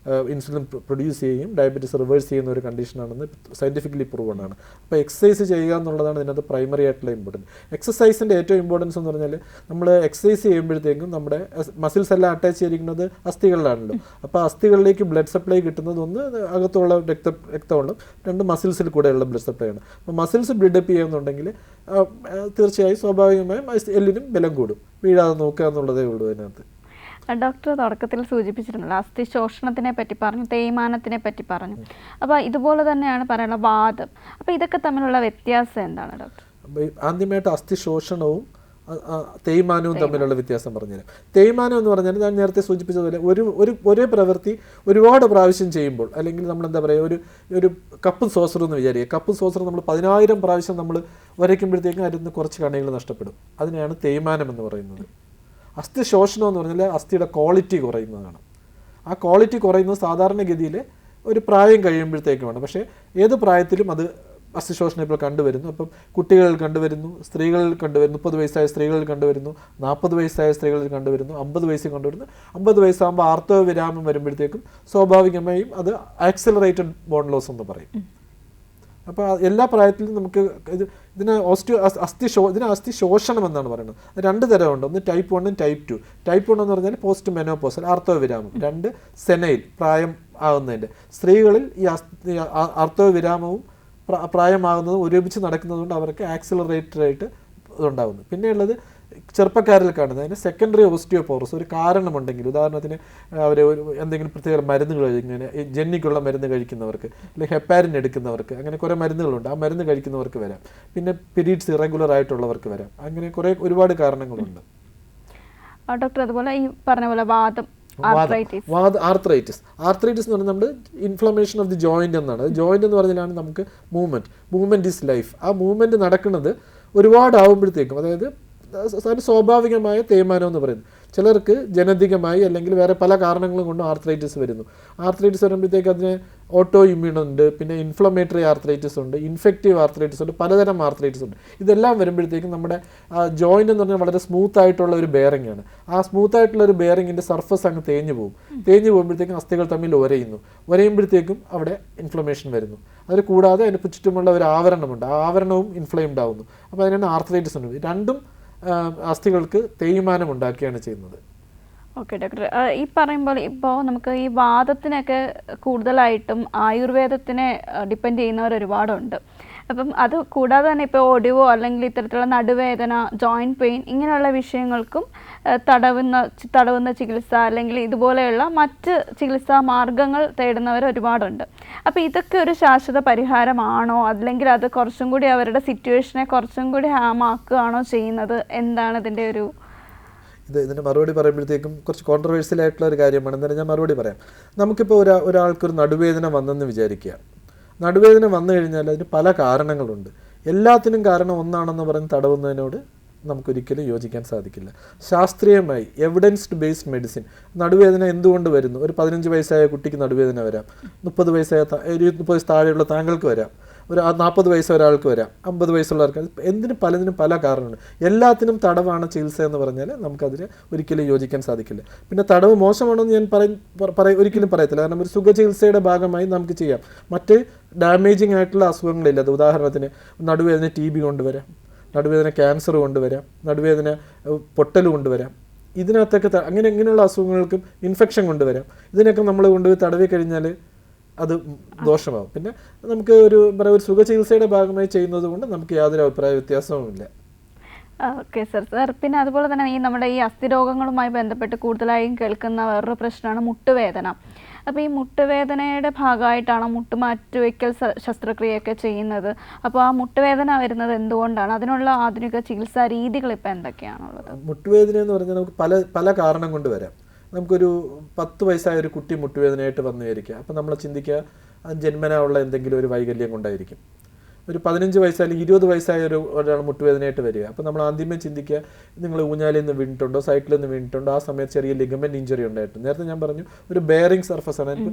ഇൻസുലിൻ പ്രൊഡ്യൂസ് ചെയ്യുകയും ഡയബറ്റീസ് റിവേഴ്സ് ചെയ്യുന്ന ഒരു കണ്ടീഷനാണെന്ന് സയൻറ്റിഫിക്കലി പ്രൂവൺ ആണ്. അപ്പോൾ എക്സസൈസ് ചെയ്യുക എന്നുള്ളതാണ് ഇതിനകത്ത് പ്രൈമറി ആയിട്ടുള്ള ഇമ്പോർട്ടൻറ്റ്. എക്സസൈസിൻ്റെ ഏറ്റവും ഇമ്പോർട്ടൻസ് എന്ന് പറഞ്ഞാൽ, നമ്മൾ എക്സസൈസ് ചെയ്യുമ്പോഴത്തേക്കും നമ്മുടെ മസിൽസ് എല്ലാം അറ്റാച്ച് ചെയ്തിരിക്കുന്നത് അസ്ഥികളിലാണല്ലോ. അപ്പോൾ അസ്ഥികളിലേക്ക് ബ്ലഡ് സപ്ലൈ കിട്ടുന്നത് ഒന്ന് അകത്തുള്ള രക്തമുള്ള, 2 മസിൽസിൽ കൂടെയുള്ള ബ്ലഡ് സപ്ലൈ ആണ്. അപ്പോൾ മസിൽസ് ബിൽഡപ്പ് ചെയ്യുന്നുണ്ടെങ്കിൽ തീർച്ചയായും സ്വാഭാവികമായും എല്ലിനും ബലം കൂടും. വീഴാതെ നോക്കുക എന്നുള്ളതേ ഉള്ളൂ അതിനകത്ത്. ഡോക്ടർ തുടക്കത്തിൽ സൂചിപ്പിച്ചിട്ടുണ്ടല്ലോ, അസ്ഥി ശോഷണത്തിനെ പറ്റി പറഞ്ഞു, തേയ്മാനത്തിനെ പറ്റി പറഞ്ഞു. അപ്പോൾ ഇതുപോലെ തന്നെയാണ് പറയാനുള്ള വാദം. അപ്പോൾ ഇതൊക്കെ തമ്മിലുള്ള വ്യത്യാസം എന്താണ് ഡോക്ടർ? ആദ്യമായിട്ട് അസ്ഥി ശോഷണവും തേയ്മാനവും തമ്മിലുള്ള വ്യത്യാസം പറഞ്ഞുതരാം. തേയ്മാനം എന്ന് പറഞ്ഞാൽ ഞാൻ നേരത്തെ സൂചിപ്പിച്ചതുപോലെ ഒരേ പ്രവൃത്തി ഒരുപാട് പ്രാവശ്യം ചെയ്യുമ്പോൾ, അല്ലെങ്കിൽ നമ്മൾ എന്താ പറയുക, ഒരു കപ്പും സോസറും എന്ന് വിചാരിക്കുക. കപ്പും സോസറും നമ്മൾ 10,000 പ്രാവശ്യം നമ്മൾ വരയ്ക്കുമ്പോഴത്തേക്കും അതിൽ നിന്ന് കുറച്ച് കണികൾ നഷ്ടപ്പെടും. അതിനെയാണ് തേയ്മാനം എന്ന് പറയുന്നത്. അസ്ഥി ശോഷണം എന്ന് പറഞ്ഞാൽ അസ്ഥിയുടെ ക്വാളിറ്റി കുറയുന്നതാണ്. ആ ക്വാളിറ്റി കുറയുന്നത് സാധാരണഗതിയിൽ ഒരു പ്രായം കഴിയുമ്പോഴത്തേക്കുമാണ്. പക്ഷേ ഏത് പ്രായത്തിലും അത് അസ്ഥിശോഷണം ഇപ്പോൾ കണ്ടുവരുന്നു. അപ്പം കുട്ടികളിൽ കണ്ടുവരുന്നു, സ്ത്രീകളിൽ കണ്ടുവരുന്നു, 30 വയസ്സായ സ്ത്രീകളിൽ കണ്ടുവരുന്നു, 40 വയസ്സായ സ്ത്രീകളിൽ കണ്ടുവരുന്നു, 50 വയസ്സിൽ കണ്ടുവരുന്നു. 50 വയസ്സാകുമ്പോൾ ആർത്തവ വിരാമം വരുമ്പോഴത്തേക്കും സ്വാഭാവികമായും അത് ആക്സിലറേറ്റഡ് ബോൺ ലോസ് എന്ന് പറയും. അപ്പോൾ എല്ലാ പ്രായത്തിലും നമുക്ക് ഇതിന് അസ്ഥി ശോഷണം എന്നാണ് പറയുന്നത്. 2 തരമുണ്ട്. ഒന്ന് ടൈപ്പ് 1 ടൈപ്പ് 2. ടൈപ്പ് 1 എന്ന് പറഞ്ഞാൽ പോസ്റ്റ് മെനോപോസൽ, ആർത്തവ വിരാമം. 2 സെനൈൽ, പ്രായം ആകുന്നതിൻ്റെ. സ്ത്രീകളിൽ ഈ ആർത്തവ വിരാമവും പ്രായമാകുന്നത് ഒരുമിച്ച് നടക്കുന്നതുകൊണ്ട് അവർക്ക് ആക്സിലറേറ്ററായിട്ട് ഇതുണ്ടാകുന്നു. പിന്നെയുള്ളത് ചെറുപ്പക്കാരിൽ കാണുന്നത് അതിന് സെക്കൻഡറി ഓസ്റ്റിയോപോറോസ് ഒരു കാരണമുണ്ടെങ്കിൽ, ഉദാഹരണത്തിന് അവർ ഒരു എന്തെങ്കിലും പ്രത്യേക മരുന്നുകൾ ഇങ്ങനെ ജെന്നിക്കുള്ള മരുന്ന് കഴിക്കുന്നവർക്ക്, അല്ലെങ്കിൽ ഹെപ്പാരിൻ എടുക്കുന്നവർക്ക്, അങ്ങനെ കുറേ മരുന്നുകളുണ്ട്. ആ മരുന്ന് കഴിക്കുന്നവർക്ക് വരാം. പിന്നെ പീരീഡ്സ് ഇറഗുലർ ആയിട്ടുള്ളവർക്ക് വരാം. അങ്ങനെ ഒരുപാട് കാരണങ്ങളുണ്ട്. ഡോക്ടർ അതുപോലെ ഈ പറഞ്ഞ പോലെ വാദം, ആർത്രൈറ്റിസ് എന്ന് പറഞ്ഞാൽ നമ്മുടെ ഇൻഫ്ലമേഷൻ ഓഫ് ദി ജോയിന്റ് എന്നാണ്. ജോയിന്റ് എന്ന് പറഞ്ഞാലാണ് നമുക്ക് മൂവ്മെന്റ് ഈസ് ലൈഫ്. ആ മൂവ്മെന്റ് നടക്കുന്നത് ഒരുപാട് ആവുമ്പോഴത്തേക്കും, അതായത് സ്വാഭാവികമായ തേയ്മാനം എന്ന് പറയുന്നത്, ചിലർക്ക് ജനതികമായി അല്ലെങ്കിൽ വേറെ പല കാരണങ്ങളും കൊണ്ടും ആർത്രൈറ്റിസ് വരുന്നു. ആർത്രൈറ്റിസ് വരുമ്പോഴത്തേക്ക് അതിന് ഓട്ടോ ഇമ്മ്യൂൺ ഉണ്ട്, പിന്നെ ഇൻഫ്ലമേറ്ററി ആർത്രൈറ്റിസ് ഉണ്ട്, ഇൻഫെക്റ്റീവ് ആർത്രൈറ്റിസ് ഉണ്ട്, പലതരം ആർത്രൈറ്റിസ് ഉണ്ട്. ഇതെല്ലാം വരുമ്പോഴത്തേക്കും നമ്മുടെ ജോയിൻ്റ് എന്ന് പറഞ്ഞാൽ വളരെ സ്മൂത്ത് ആയിട്ടുള്ള ഒരു ബെയറിംഗ് ആണ്. ആ സ്മൂത്ത് ആയിട്ടുള്ള ഒരു ബെയറിങ്ങിൻ്റെ സർഫസ് അങ്ങ് തേഞ്ഞു പോകുമ്പോഴത്തേക്കും അസ്ഥികൾ തമ്മിൽ ഒരയുമ്പോഴത്തേക്കും അവിടെ ഇൻഫ്ലമേഷൻ വരുന്നു. അതിൽ കൂടാതെ അതിന് ചുറ്റുമുള്ള ഒരു ആവരണമുണ്ട്, ആ ആവരണവും ഇൻഫ്ലെയിംഡ് ആവുന്നു. അപ്പോൾ അതിനാണ് ആർത്രൈറ്റിസ് ഉണ്ട്. രണ്ടും അസ്ഥികൾക്ക് തേയ്മാനം ഉണ്ടാക്കുകയാണ് ചെയ്യുന്നത്. ഓക്കെ ഡോക്ടർ, ഈ പറയുമ്പോൾ ഇപ്പോൾ നമുക്ക് ഈ വാദത്തിനൊക്കെ കൂടുതലായിട്ടും ആയുർവേദത്തിനെ ഡിപ്പെൻഡ് ചെയ്യുന്നവർ ഒരുപാടുണ്ട്. അപ്പം അത് കൂടാതെ തന്നെ ഇപ്പോൾ ഒടിവോ അല്ലെങ്കിൽ ഇത്തരത്തിലുള്ള നടുവേദന, ജോയിൻറ്റ് പെയിൻ ഇങ്ങനെയുള്ള വിഷയങ്ങൾക്കും തടവുന്ന ചികിത്സ അല്ലെങ്കിൽ ഇതുപോലെയുള്ള മറ്റ് ചികിത്സാ മാർഗങ്ങൾ തേടുന്നവർ ഒരുപാടുണ്ട്. അപ്പോൾ ഇതൊക്കെ ഒരു ശാശ്വത പരിഹാരമാണോ, അല്ലെങ്കിൽ അത് കുറച്ചും കൂടി അവരുടെ സിറ്റുവേഷനെ കുറച്ചും കൂടി ഹാമാക്കുകയാണോ ചെയ്യുന്നത്? എന്താണ് ഇതിൻ്റെ ഒരു ഇതിന് മറുപടി പറയുമ്പോഴത്തേക്കും കുറച്ച് കോൺട്രവേഴ്സ്യൽ ആയിട്ടുള്ള ഒരു കാര്യമാണ്. എന്നാലും ഞാൻ മറുപടി പറയാം. നമുക്കിപ്പോൾ ഒരാൾക്കൊരു നടുവേദന വന്നെന്ന് വിചാരിക്കുക. നടുവേദന വന്നു കഴിഞ്ഞാൽ അതിന് പല കാരണങ്ങളുണ്ട്. എല്ലാത്തിനും കാരണം ഒന്നാണെന്ന് പറഞ്ഞ് തടവുന്നതിനോട് നമുക്കൊരിക്കലും യോജിക്കാൻ സാധിക്കില്ല. ശാസ്ത്രീയമായി എവിഡൻസ്ഡ് ബേസ്ഡ് മെഡിസിൻ, നടുവേദന എന്തുകൊണ്ട് വരുന്നു? ഒരു 15 വയസ്സായ കുട്ടിക്ക് നടുവേദന വരാം, 30 വയസ്സായ 30 താഴെയുള്ള താങ്കൾക്ക് വരാം, ഒരു 40 വയസ്സ് ഒരാൾക്ക് വരാം, 50 വയസ്സുള്ളവർക്ക്. പലതിനും പല കാരണമുണ്ട്. എല്ലാത്തിനും തടവാണ് ചികിത്സ എന്ന് പറഞ്ഞാൽ നമുക്കതിന് ഒരിക്കലും യോജിക്കാൻ സാധിക്കില്ല. പിന്നെ തടവ് മോശമാണെന്ന് ഞാൻ ഒരിക്കലും പറയത്തില്ല. കാരണം ഒരു സുഖചികിത്സയുടെ ഭാഗമായി നമുക്ക് ചെയ്യാം. മറ്റ് ഡാമേജിങ് ആയിട്ടുള്ള അസുഖങ്ങളില്ല. അത് ഉദാഹരണത്തിന് നടുവേദന TB കൊണ്ടുവരാം, നടുവേദന ക്യാൻസർ കൊണ്ടുവരാം, നടുവേദന പൊട്ടൽ കൊണ്ടുവരാം. ഇതിനകത്തൊക്കെ ഇങ്ങനെയുള്ള അസുഖങ്ങൾക്കും ഇൻഫെക്ഷൻ കൊണ്ടുവരാം. ഇതിനൊക്കെ നമ്മൾ കൊണ്ടുപോയി തടവി കഴിഞ്ഞാൽ അത് ദോഷമാകും. പിന്നെ നമുക്ക് ഒരു സുഖചികിത്സയുടെ ഭാഗമായി ചെയ്യുന്നത് കൊണ്ട് നമുക്ക് യാതൊരു അഭിപ്രായ വ്യത്യാസവുമില്ല. Okay sir. പിന്നെ അതുപോലെ തന്നെ നമ്മുടെ ഈ അസ്ഥിരോഗങ്ങളുമായി ബന്ധപ്പെട്ട് കൂടുതലായും കേൾക്കുന്ന വേറൊരു പ്രശ്നമാണ് മുട്ടുവേദന. അപ്പോൾ ഈ മുട്ടുവേദനയുടെ ഭാഗമായിട്ടാണ് മുട്ടുമാറ്റുവയ്ക്കൽ ശസ്ത്രക്രിയയൊക്കെ ചെയ്യുന്നത്. അപ്പോൾ ആ മുട്ടുവേദന വരുന്നത് എന്തുകൊണ്ടാണ്? അതിനുള്ള ആധുനിക ചികിത്സാ രീതികൾ ഇപ്പോൾ എന്തൊക്കെയാണുള്ളത്? മുട്ടുവേദന എന്ന് പറഞ്ഞാൽ നമുക്ക് പല കാരണം കൊണ്ട് വരാം. നമുക്കൊരു 10 വയസ്സായ ഒരു കുട്ടി മുട്ടുവേദനയായിട്ട് വന്നു വിചാരിക്കുക. അപ്പോൾ നമ്മൾ ചിന്തിക്കുക ജന്മനാ ഉള്ള എന്തെങ്കിലും ഒരു വൈകല്യം കൊണ്ടായിരിക്കും. ഒരു 15 വയസ്സായാലും 20 വയസ്സായ ഒരാൾ മുട്ടുവേദനയായിട്ട് വരിക. അപ്പോൾ നമ്മൾ ആദ്യമേ ചിന്തിക്കുക, നിങ്ങൾ ഊഞ്ഞാലിൽ നിന്ന് വീണിട്ടുണ്ടോ, സൈക്കിളിൽ നിന്ന് വീണിട്ടുണ്ടോ, ആ സമയത്ത് ചെറിയ ലിഗമെന്റ് ഇഞ്ചറി ഉണ്ടായിട്ടുണ്ട്. നേരത്തെ ഞാൻ പറഞ്ഞു ഒരു ബെയറിംഗ് സർഫസ് ആണ്. എനിക്ക്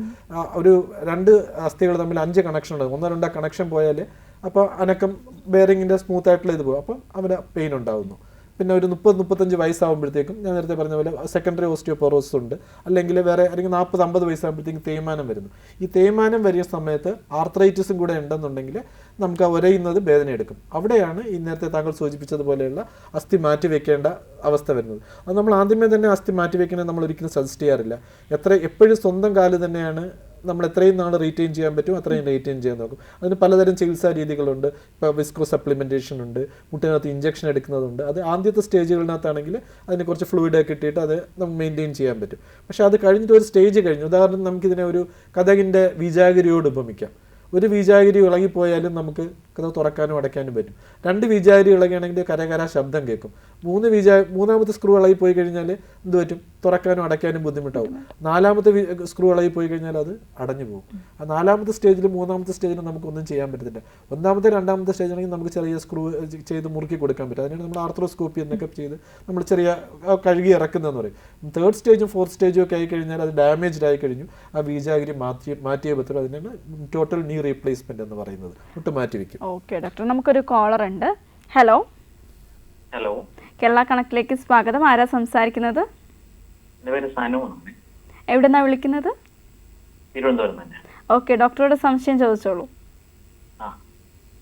ഒരു 2 അസ്ഥികൾ തമ്മിൽ 5 കണക്ഷൻ ഉണ്ട്. 1-2 കണക്ഷൻ പോയാൽ അപ്പോൾ അനക്കം ബെയറിങ്ങിൻ്റെ സ്മൂത്ത് ആയിട്ടുള്ള ഇത് പോകും. അപ്പം അവന് പെയിൻ ഉണ്ടാകുന്നു. പിന്നെ ഒരു 30-35 വയസ്സാകുമ്പോഴത്തേക്കും ഞാൻ നേരത്തെ പറഞ്ഞ പോലെ സെക്കൻഡറി ഓസ്റ്റിയോപോറോസിസ് ഉണ്ട്, അല്ലെങ്കിൽ വേറെ അല്ലെങ്കിൽ 40-50 വയസ്സാകുമ്പോഴത്തേക്കും തേയ്മാനം വരുന്നു. ഈ തേയ്മാനം വരുന്ന സമയത്ത് ആർത്രൈറ്റിസും കൂടെ ഉണ്ടെന്നുണ്ടെങ്കിൽ നമുക്ക് ഒരയുന്നത് വേദന എടുക്കും. അവിടെയാണ് ഈ നേരത്തെ താങ്കൾ സൂചിപ്പിച്ചതുപോലെയുള്ള അസ്ഥി മാറ്റിവെക്കേണ്ട അവസ്ഥ വരുന്നത്. അത് നമ്മൾ ആദ്യമേ തന്നെ അസ്ഥി മാറ്റിവെക്കണമെന്ന് നമ്മൾ ഒരിക്കലും സജസ്റ്റ് ചെയ്യാറില്ല. എപ്പോഴും സ്വന്തം കാല് തന്നെയാണ് നമ്മൾ എത്രയും നാൾ റീറ്റെയിൻ ചെയ്യാൻ പറ്റും അത്രയും റീറ്റെയിൻ ചെയ്യാൻ നോക്കും. അതിന് പലതരം ചികിത്സാ രീതികളുണ്ട്. ഇപ്പോൾ വിസ്കോ സപ്ലിമെൻറ്റേഷൻ ഉണ്ട്, മുട്ടിനകത്ത് ഇഞ്ചക്ഷൻ എടുക്കുന്നതുണ്ട്. അത് ആദ്യത്തെ സ്റ്റേജുകളിനകത്താണെങ്കിൽ അതിന് കുറച്ച് ഫ്ലൂയിഡൊക്കെ ഇട്ടിട്ട് അത് നമുക്ക് മെയിൻറ്റെയിൻ ചെയ്യാൻ പറ്റും. പക്ഷേ അത് കഴിഞ്ഞിട്ട് ഒരു സ്റ്റേജ് കഴിഞ്ഞു. ഉദാഹരണം നമുക്കിതിനെ ഒരു കതകിൻ്റെ വീജാഗിരിയോട് ഉപമിക്കാം. ഒരു വീജാഗിരി ഇളകിപ്പോയാലും നമുക്ക് കഥ തുറക്കാനും അടയ്ക്കാനും പറ്റും. 2 വീജാഗിരി ഇളകിയാണെങ്കിൽ കരകര ശബ്ദം കേൾക്കും. 3 സ്ക്രൂ ഇളകിപ്പോയി കഴിഞ്ഞാൽ എന്ത് പറ്റും? തുറക്കാനും അടയ്ക്കാനും ബുദ്ധിമുട്ടാവും. 4ാമത്തെ സ്ക്രൂ ഇളകിപ്പോയി കഴിഞ്ഞാൽ അത് അടഞ്ഞു പോകും. ആ 4ാമത്തെ സ്റ്റേജിലും 3ാമത്തെ സ്റ്റേജിലും നമുക്കൊന്നും ചെയ്യാൻ പറ്റത്തില്ല. 1ാമത്തെ 2ാമത്തെ സ്റ്റേജിലാണെങ്കിൽ നമുക്ക് ചെറിയ സ്ക്രൂ ചെയ്ത് മുറുക്കി കൊടുക്കാൻ പറ്റും. അതിനാണ് നമ്മൾ ആർത്രോസ്കോപ്പി എന്നൊക്കെ ചെയ്ത് നമ്മൾ ചെറിയ കഴുകി ഇറക്കുന്നതെന്ന് പറയും. 3rd സ്റ്റേജും 4th സ്റ്റേജും ഒക്കെ ആയി കഴിഞ്ഞാൽ അത് ഡാമേജ്ഡ് ആയി കഴിഞ്ഞു. ആ വീജാഗിരി മാറ്റിയേ പറ്റുള്ളൂ. അതിനാണ് ടോട്ടൽ നീ റീപ്ലേസ്മെന്റ് എന്ന് പറയുന്നത്. മുട്ട് മാറ്റി വയ്ക്കും. ഓക്കെ ഡോക്ടർ, നമുക്കൊരു കോളർ ഉണ്ട്. ഹലോ. കേരള കണക്റ്റിലേക്ക് സ്വാഗതം. ആരാ സംസാരിക്കുന്നത്? എവിടെന്നാ വിളിക്കുന്നത്? ഓക്കെ, ഡോക്ടറോട് സംശയം ചോദിച്ചോളൂ.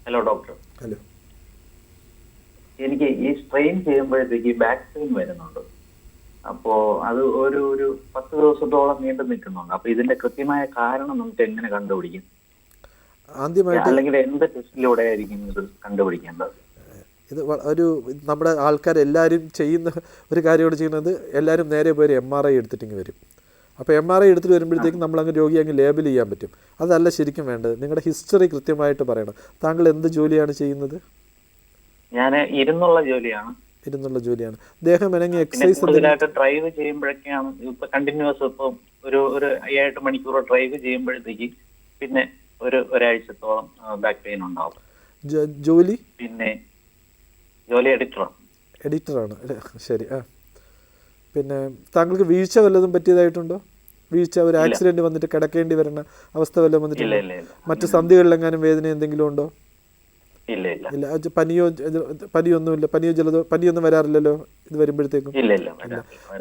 Hello doctor. ഹലോ. എനിക്ക് ഈ സ്ട്രെയിൻ ചെയ്യുമ്പോഴത്തേക്ക് ബാക്ക് പെയിൻ വരുന്നുണ്ട്. അപ്പോ അത് ഒരു 10 ദിവസത്തോളം നീണ്ടു നിൽക്കുന്നുണ്ട്. അപ്പൊ ഇതിന്റെ കൃത്യമായ കാരണം നമുക്ക് എങ്ങനെ കണ്ടുപിടിക്കും? ആദ്യമായിട്ട് അല്ലെങ്കിൽ എന്ത് ടെസ്റ്റിലൂടെ ആയിരിക്കും ഇത് കണ്ടുപിടിക്കേണ്ടത്? ഇത് ഒരു നമ്മുടെ ആൾക്കാരെല്ലാവരും ചെയ്യുന്ന ഒരു കാര്യമാണ് ചെയ്യുന്നത്. എല്ലാവരും നേരെ പോയി MRI എടുത്തിട്ടിങ്ങ് വരും. അപ്പോൾ MRI എടുത്തിട്ട് വരുമ്പോഴത്തേക്കും നമ്മളങ്ങ് രോഗിയെ അങ്ങ് ലേബൽ ചെയ്യാൻ പറ്റും. അതല്ല ശരിക്കും വേണ്ടത്. നിങ്ങളുടെ ഹിസ്റ്ററി കൃത്യമായിട്ട് പറയണം. താങ്കൾ എന്ത് ജോലിയാണ് ചെയ്യുന്നത്? ഞാൻ ഇരുന്നുള്ള ജോലിയാണ്. ഇരുന്നുള്ള ജോലിയാണ്. ദേഹം അല്ലെങ്കിൽ എക്സസൈസ് കൂടുതലായിട്ട് ഡ്രൈവ് ചെയ്യുമ്പോഴൊക്കെയാണ് ഇപ്പൊ കണ്ടിന്യൂസ് ഇപ്പം ഒരു 7-8 മണിക്കൂർ ഡ്രൈവ് ചെയ്യുമ്പോഴത്തേക്ക് പിന്നെ ഒരാഴ്ചത്തോളം ബാക്ക് പെയിൻ ഉണ്ടാവും. ജോലി പിന്നെ ജോലി എഡിറ്ററാണ്. ശരി. പിന്നെ താങ്കൾക്ക് വീഴ്ച വല്ലതും പറ്റിയതായിട്ടുണ്ടോ? വീഴ്ച, ഒരു ആക്സിഡന്റ് വന്നിട്ട് കിടക്കേണ്ടി വരുന്ന അവസ്ഥ വല്ലതും വന്നിട്ടുണ്ടോ? മറ്റു സന്ധികളിലെങ്ങാനും വേദന എന്തെങ്കിലും ഉണ്ടോ? ഇല്ല. പനിയൊന്നുമില്ല. പനിയൊന്നും വരാറില്ലല്ലോ ഇത് വരുമ്പോഴത്തേക്കും?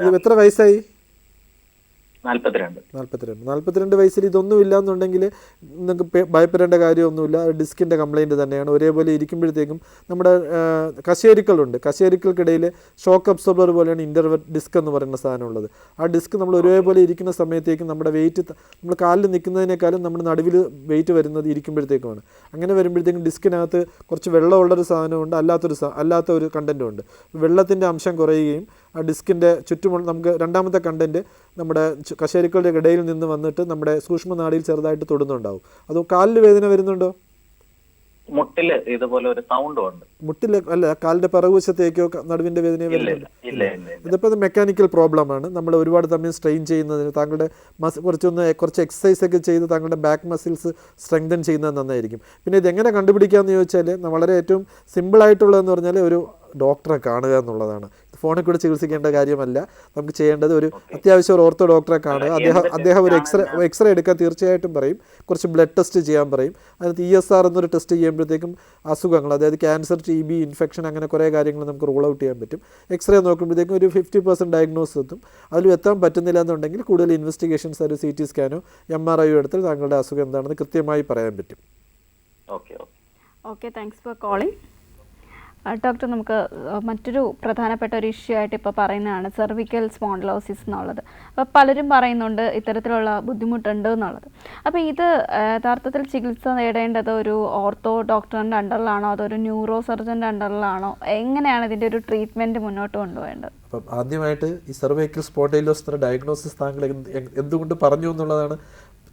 ഇത് എത്ര വയസ്സായി? 42 വയസ്സിൽ ഇതൊന്നും ഇല്ലാന്നുണ്ടെങ്കിൽ നിങ്ങൾക്ക് ഭയപ്പെടേണ്ട കാര്യമൊന്നുമില്ല. ഡിസ്കിൻ്റെ കംപ്ലയിൻറ്റ് തന്നെയാണ്. ഒരേപോലെ ഇരിക്കുമ്പോഴത്തേക്കും നമ്മുടെ കശേരുക്കളുണ്ട്. കശേരുക്കൾക്കിടയിൽ ഷോക്ക് അബ്സോർബർ പോലെയാണ് ഇൻ്റർവെറ്റ് ഡിസ്ക് എന്ന് പറയുന്ന സാധനം ഉള്ളത്. ആ ഡിസ്ക് നമ്മൾ ഒരേപോലെ ഇരിക്കുന്ന സമയത്തേക്കും നമ്മുടെ വെയിറ്റ്, നമ്മൾ കാലിൽ നിൽക്കുന്നതിനേക്കാളും നമ്മുടെ നടുവിൽ വെയിറ്റ് വരുന്നത് ഇരിക്കുമ്പോഴത്തേക്കുമാണ്. അങ്ങനെ വരുമ്പോഴത്തേക്കും ഡിസ്കിനകത്ത് കുറച്ച് വെള്ളമുള്ളൊരു സാധനമുണ്ട്, അല്ലാത്ത ഒരു കണ്ടൻറ്റും ഉണ്ട്. വെള്ളത്തിൻ്റെ അംശം കുറയുകയും ആ ഡിസ്കിൻ്റെ ചുറ്റുമുള്ള നമുക്ക് രണ്ടാമത്തെ കണ്ടൻറ്റ് നമ്മുടെ കശേരുക്കളുടെ ഇടയിൽ നിന്ന് വന്നിട്ട് നമ്മുടെ സൂക്ഷ്മനാഡിയിൽ ചെറുതായിട്ട് തൊടുന്നുണ്ടാവും. അതോ കാലിൽ വേദന വരുന്നുണ്ടോ? മുട്ടില് ഇതുപോലെ ഒരു സൗണ്ട് ഉണ്ട്. മുട്ടില് അല്ല, കാലിന്റെ പിറകുവശത്തേക്കോ നടുവിന്റെ വേദനയോ വരുന്നുണ്ട്? ഇതിപ്പോൾ അത് മെക്കാനിക്കൽ പ്രോബ്ലമാണ്. നമ്മൾ ഒരുപാട് തമ്മിൽ സ്ട്രെയിൻ ചെയ്യുന്നതിന് താങ്കളുടെ കുറച്ച് എക്സസൈസ് ഒക്കെ ചെയ്ത് താങ്കളുടെ ബാക്ക് മസിൽസ് സ്ട്രെങ്തൻ ചെയ്യുന്നത് നന്നായിരിക്കും. പിന്നെ ഇതെങ്ങനെ കണ്ടുപിടിക്കാമെന്ന് ചോദിച്ചാൽ വളരെ ഏറ്റവും സിമ്പിളായിട്ടുള്ളതെന്ന് പറഞ്ഞാൽ ഒരു ഡോക്ടറെ കാണുക എന്നുള്ളതാണ്. ഫോണിൽ കൂടെ ചികിത്സിക്കേണ്ട കാര്യമല്ല. നമുക്ക് ചെയ്യേണ്ടത് ഒരു അത്യാവശ്യം ഒരു ഓർത്തോ ഡോക്ടറെ കാണുക. അദ്ദേഹം ഒരു എക്സ്റേ എടുക്കാൻ തീർച്ചയായിട്ടും പറയും. കുറച്ച് ബ്ലഡ് ടെസ്റ്റ് ചെയ്യാൻ പറയും. അതിനകത്ത് ESR എന്നൊരു ടെസ്റ്റ് ചെയ്യുമ്പോഴത്തേക്കും അസുഖങ്ങൾ, അതായത് ക്യാൻസർ, TB, ഇൻഫെക്ഷൻ, അങ്ങനെ കുറേ കാര്യങ്ങൾ നമുക്ക് റൂൾ ഔട്ട് ചെയ്യാൻ പറ്റും. എക്സ്റേ നോക്കുമ്പോഴത്തേക്കും ഒരു 50% ഡയഗ്നോസ് എത്തും. അതിൽ എത്താൻ പറ്റുന്നില്ല എന്നുണ്ടെങ്കിൽ കൂടുതൽ ഇൻവെസ്റ്റിഗേഷൻസ്, ഒരു CT സ്കാനോ MRI എടുത്താൽ താങ്കളുടെ അസുഖം എന്താണെന്ന് കൃത്യമായി പറയാൻ പറ്റും. Okay, thanks for calling. Doctor, നമുക്ക് മറ്റൊരു പ്രധാനപ്പെട്ട ഒരു ഇഷ്യൂ ആയിട്ട് ഇപ്പോൾ പറയുന്നതാണ് സെർവിക്കൽ സ്പോണ്ടിലോസിസ് എന്നുള്ളത്. അപ്പോൾ പലരും പറയുന്നുണ്ട് ഇത്തരത്തിലുള്ള ബുദ്ധിമുട്ടുണ്ട് എന്നുള്ളത്. അപ്പോൾ ഇത് യഥാർത്ഥത്തിൽ ചികിത്സ നേടേണ്ടത് ഒരു ഓർത്തോ ഡോക്ടറിൻ്റെ അണ്ടറിലാണോ അതോ ഒരു ന്യൂറോ സർജൻ്റെ അണ്ടറിലാണോ? എങ്ങനെയാണ് ഇതിൻ്റെ ഒരു ട്രീറ്റ്മെൻറ്റ് മുന്നോട്ട് കൊണ്ടുപോകേണ്ടത്? അപ്പം ആദ്യമായിട്ട് ഈ സെർവൈക്കൽ സ്പോണ്ടിലോസിസ് ഡയഗ്നോസിസ് താങ്കൾ എന്തുകൊണ്ട് പറഞ്ഞു എന്നുള്ളതാണ്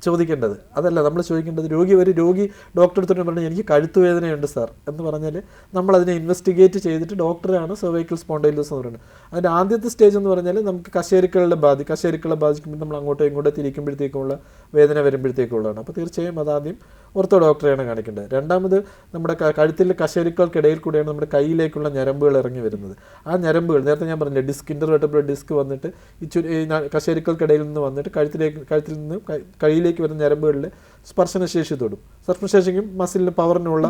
ചോദിക്കേണ്ടത്. അതല്ല നമ്മൾ ചോദിക്കേണ്ടത്. രോഗി ഡോക്ടറെ അടുത്തോട്ട് പറഞ്ഞാൽ എനിക്ക് കഴുത്ത് വേദനയുണ്ട് സാർ എന്ന് പറഞ്ഞാൽ നമ്മളതിനെ ഇൻവെസ്റ്റിഗേറ്റ് ചെയ്തിട്ട് ഡോക്ടറാണ് സെർവൈക്കൽ സ്പോണ്ടിലോസിസ് എന്ന് പറയുന്നത്. അതിൻ്റെ ആദ്യത്തെ സ്റ്റേജ് എന്ന് പറഞ്ഞാൽ നമുക്ക് കശേരുക്കളെ ബാധിക്കുമ്പോൾ നമ്മൾ അങ്ങോട്ടോ ഇങ്ങോട്ടോ തിരിക്കുമ്പോഴത്തേക്കുള്ള വേദന വരുമ്പോഴത്തേക്കുള്ളതാണ്. അപ്പോൾ തീർച്ചയായും അതാദ്യം ഓർത്തോ ഡോക്ടറെയാണ് കാണിക്കേണ്ടത്. രണ്ടാമത് നമ്മുടെ കഴുത്തിലെ കശേരുക്കൾക്കിടയിൽ കൂടെയാണ് നമ്മുടെ കൈയിലേക്കുള്ള ഞരമ്പുകൾ ഇറങ്ങി വരുന്നത്. ആ ഞരമ്പുകൾ നേരത്തെ ഞാൻ പറഞ്ഞില്ലേ, ഇൻ്റർവെർട്ടബ്രൽ ഡിസ്ക് വന്നിട്ട് ഈ കശേരുക്കൾക്കിടയിൽ നിന്ന് വന്നിട്ട് കഴുത്തിൽ നിന്ന് കൈയിലേക്ക് വരുന്ന ഞരമ്പുകളിൽ സ്പർശനശേഷി തൊടും. സ്പർശനശേഷിക്കും മസിലിന് പവറിനുള്ള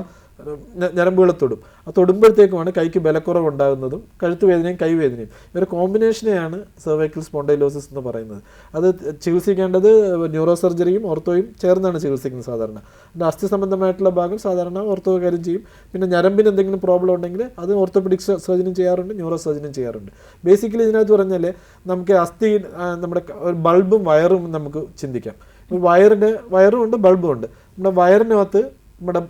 ഞരമ്പുകളെ തൊടും. ആ തൊടുമ്പോഴത്തേക്കുമാണ് കൈക്ക് ബലക്കുറവ് ഉണ്ടാകുന്നതും കഴുത്ത് വേദനയും കൈവേദനയും. ഇവരുടെ കോമ്പിനേഷനെയാണ് സെർവൈക്കൽ സ്പോണ്ടിലോസിസ് എന്ന് പറയുന്നത്. അത് ചികിത്സിക്കേണ്ടത് ന്യൂറോ സർജറിയും ഓർത്തോയും ചേർന്നാണ് ചികിത്സിക്കുന്നത് സാധാരണ. അതിൻ്റെ അസ്ഥി സംബന്ധമായിട്ടുള്ള ഭാഗം സാധാരണ ഓർത്തോ കാര്യം ചെയ്യും. പിന്നെ ഞരമ്പിന് എന്തെങ്കിലും പ്രോബ്ലം ഉണ്ടെങ്കിൽ അത് ഓർത്തോപെഡിക് സർജനും ചെയ്യാറുണ്ട്, ന്യൂറോ സർജനും ചെയ്യാറുണ്ട്. ബേസിക്കലി ഇതിനകത്ത് പറഞ്ഞാൽ നമുക്ക് നമ്മുടെ ബൾബും വയറും നമുക്ക് ചിന്തിക്കാം. വയറും ഉണ്ട്, ബൾബും ഉണ്ട്. നമ്മുടെ വയറിനകത്ത് നമ്മുടെ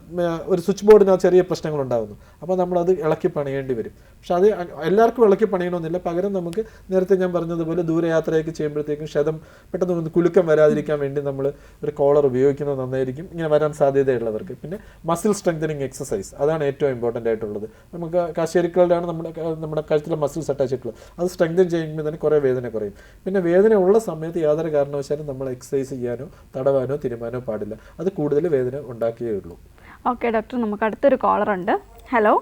ഒരു സ്വിച്ച് ബോർഡിനകത്ത് ചെറിയ പ്രശ്നങ്ങളുണ്ടാകുന്നു. അപ്പോൾ നമ്മളത് ഇളക്കി പണിയേണ്ടി വരും. പക്ഷെ അത് എല്ലാവർക്കും ഇളക്കി പണിയണമെന്നില്ല. പകരം നമുക്ക് നേരത്തെ ഞാൻ പറഞ്ഞതുപോലെ ദൂരയാത്രയൊക്കെ ചെയ്യുമ്പോഴത്തേക്കും പെട്ടെന്ന് കുലുക്കം വരാതിരിക്കാൻ വേണ്ടി നമ്മൾ ഒരു കോളർ ഉപയോഗിക്കുന്നത് നന്നായിരിക്കും, ഇങ്ങനെ വരാൻ സാധ്യതയുള്ളവർക്ക്. പിന്നെ മസിൽ സ്ട്രെങ്തനിങ് എക്സസൈസ്, അതാണ് ഏറ്റവും ഇമ്പോർട്ടൻ്റ് ആയിട്ടുള്ളത്. നമുക്ക് കശേരുക്കളുടെയാണ് നമ്മുടെ കഴുത്തിലെ മസിൽസ് അറ്റാച്ച് ആയിട്ടുള്ളത്. അത് സ്ട്രെങ്തൻ ചെയ്യുമ്പോൾ തന്നെ കുറേ വേദന കുറയും. പിന്നെ വേദന ഉള്ള സമയത്ത് യാതൊരു കാരണവശാലും നമ്മൾ എക്സസൈസ് ചെയ്യാനോ തടവാനോ തിരുമാനോ പാടില്ല. അത് കൂടുതൽ വേദന ഉണ്ടാക്കുകയേ ഉള്ളൂ. ഓക്കെ ഡോക്ടർ, നമുക്ക് അടുത്തൊരു കോളർ ഉണ്ട്. ഹലോ,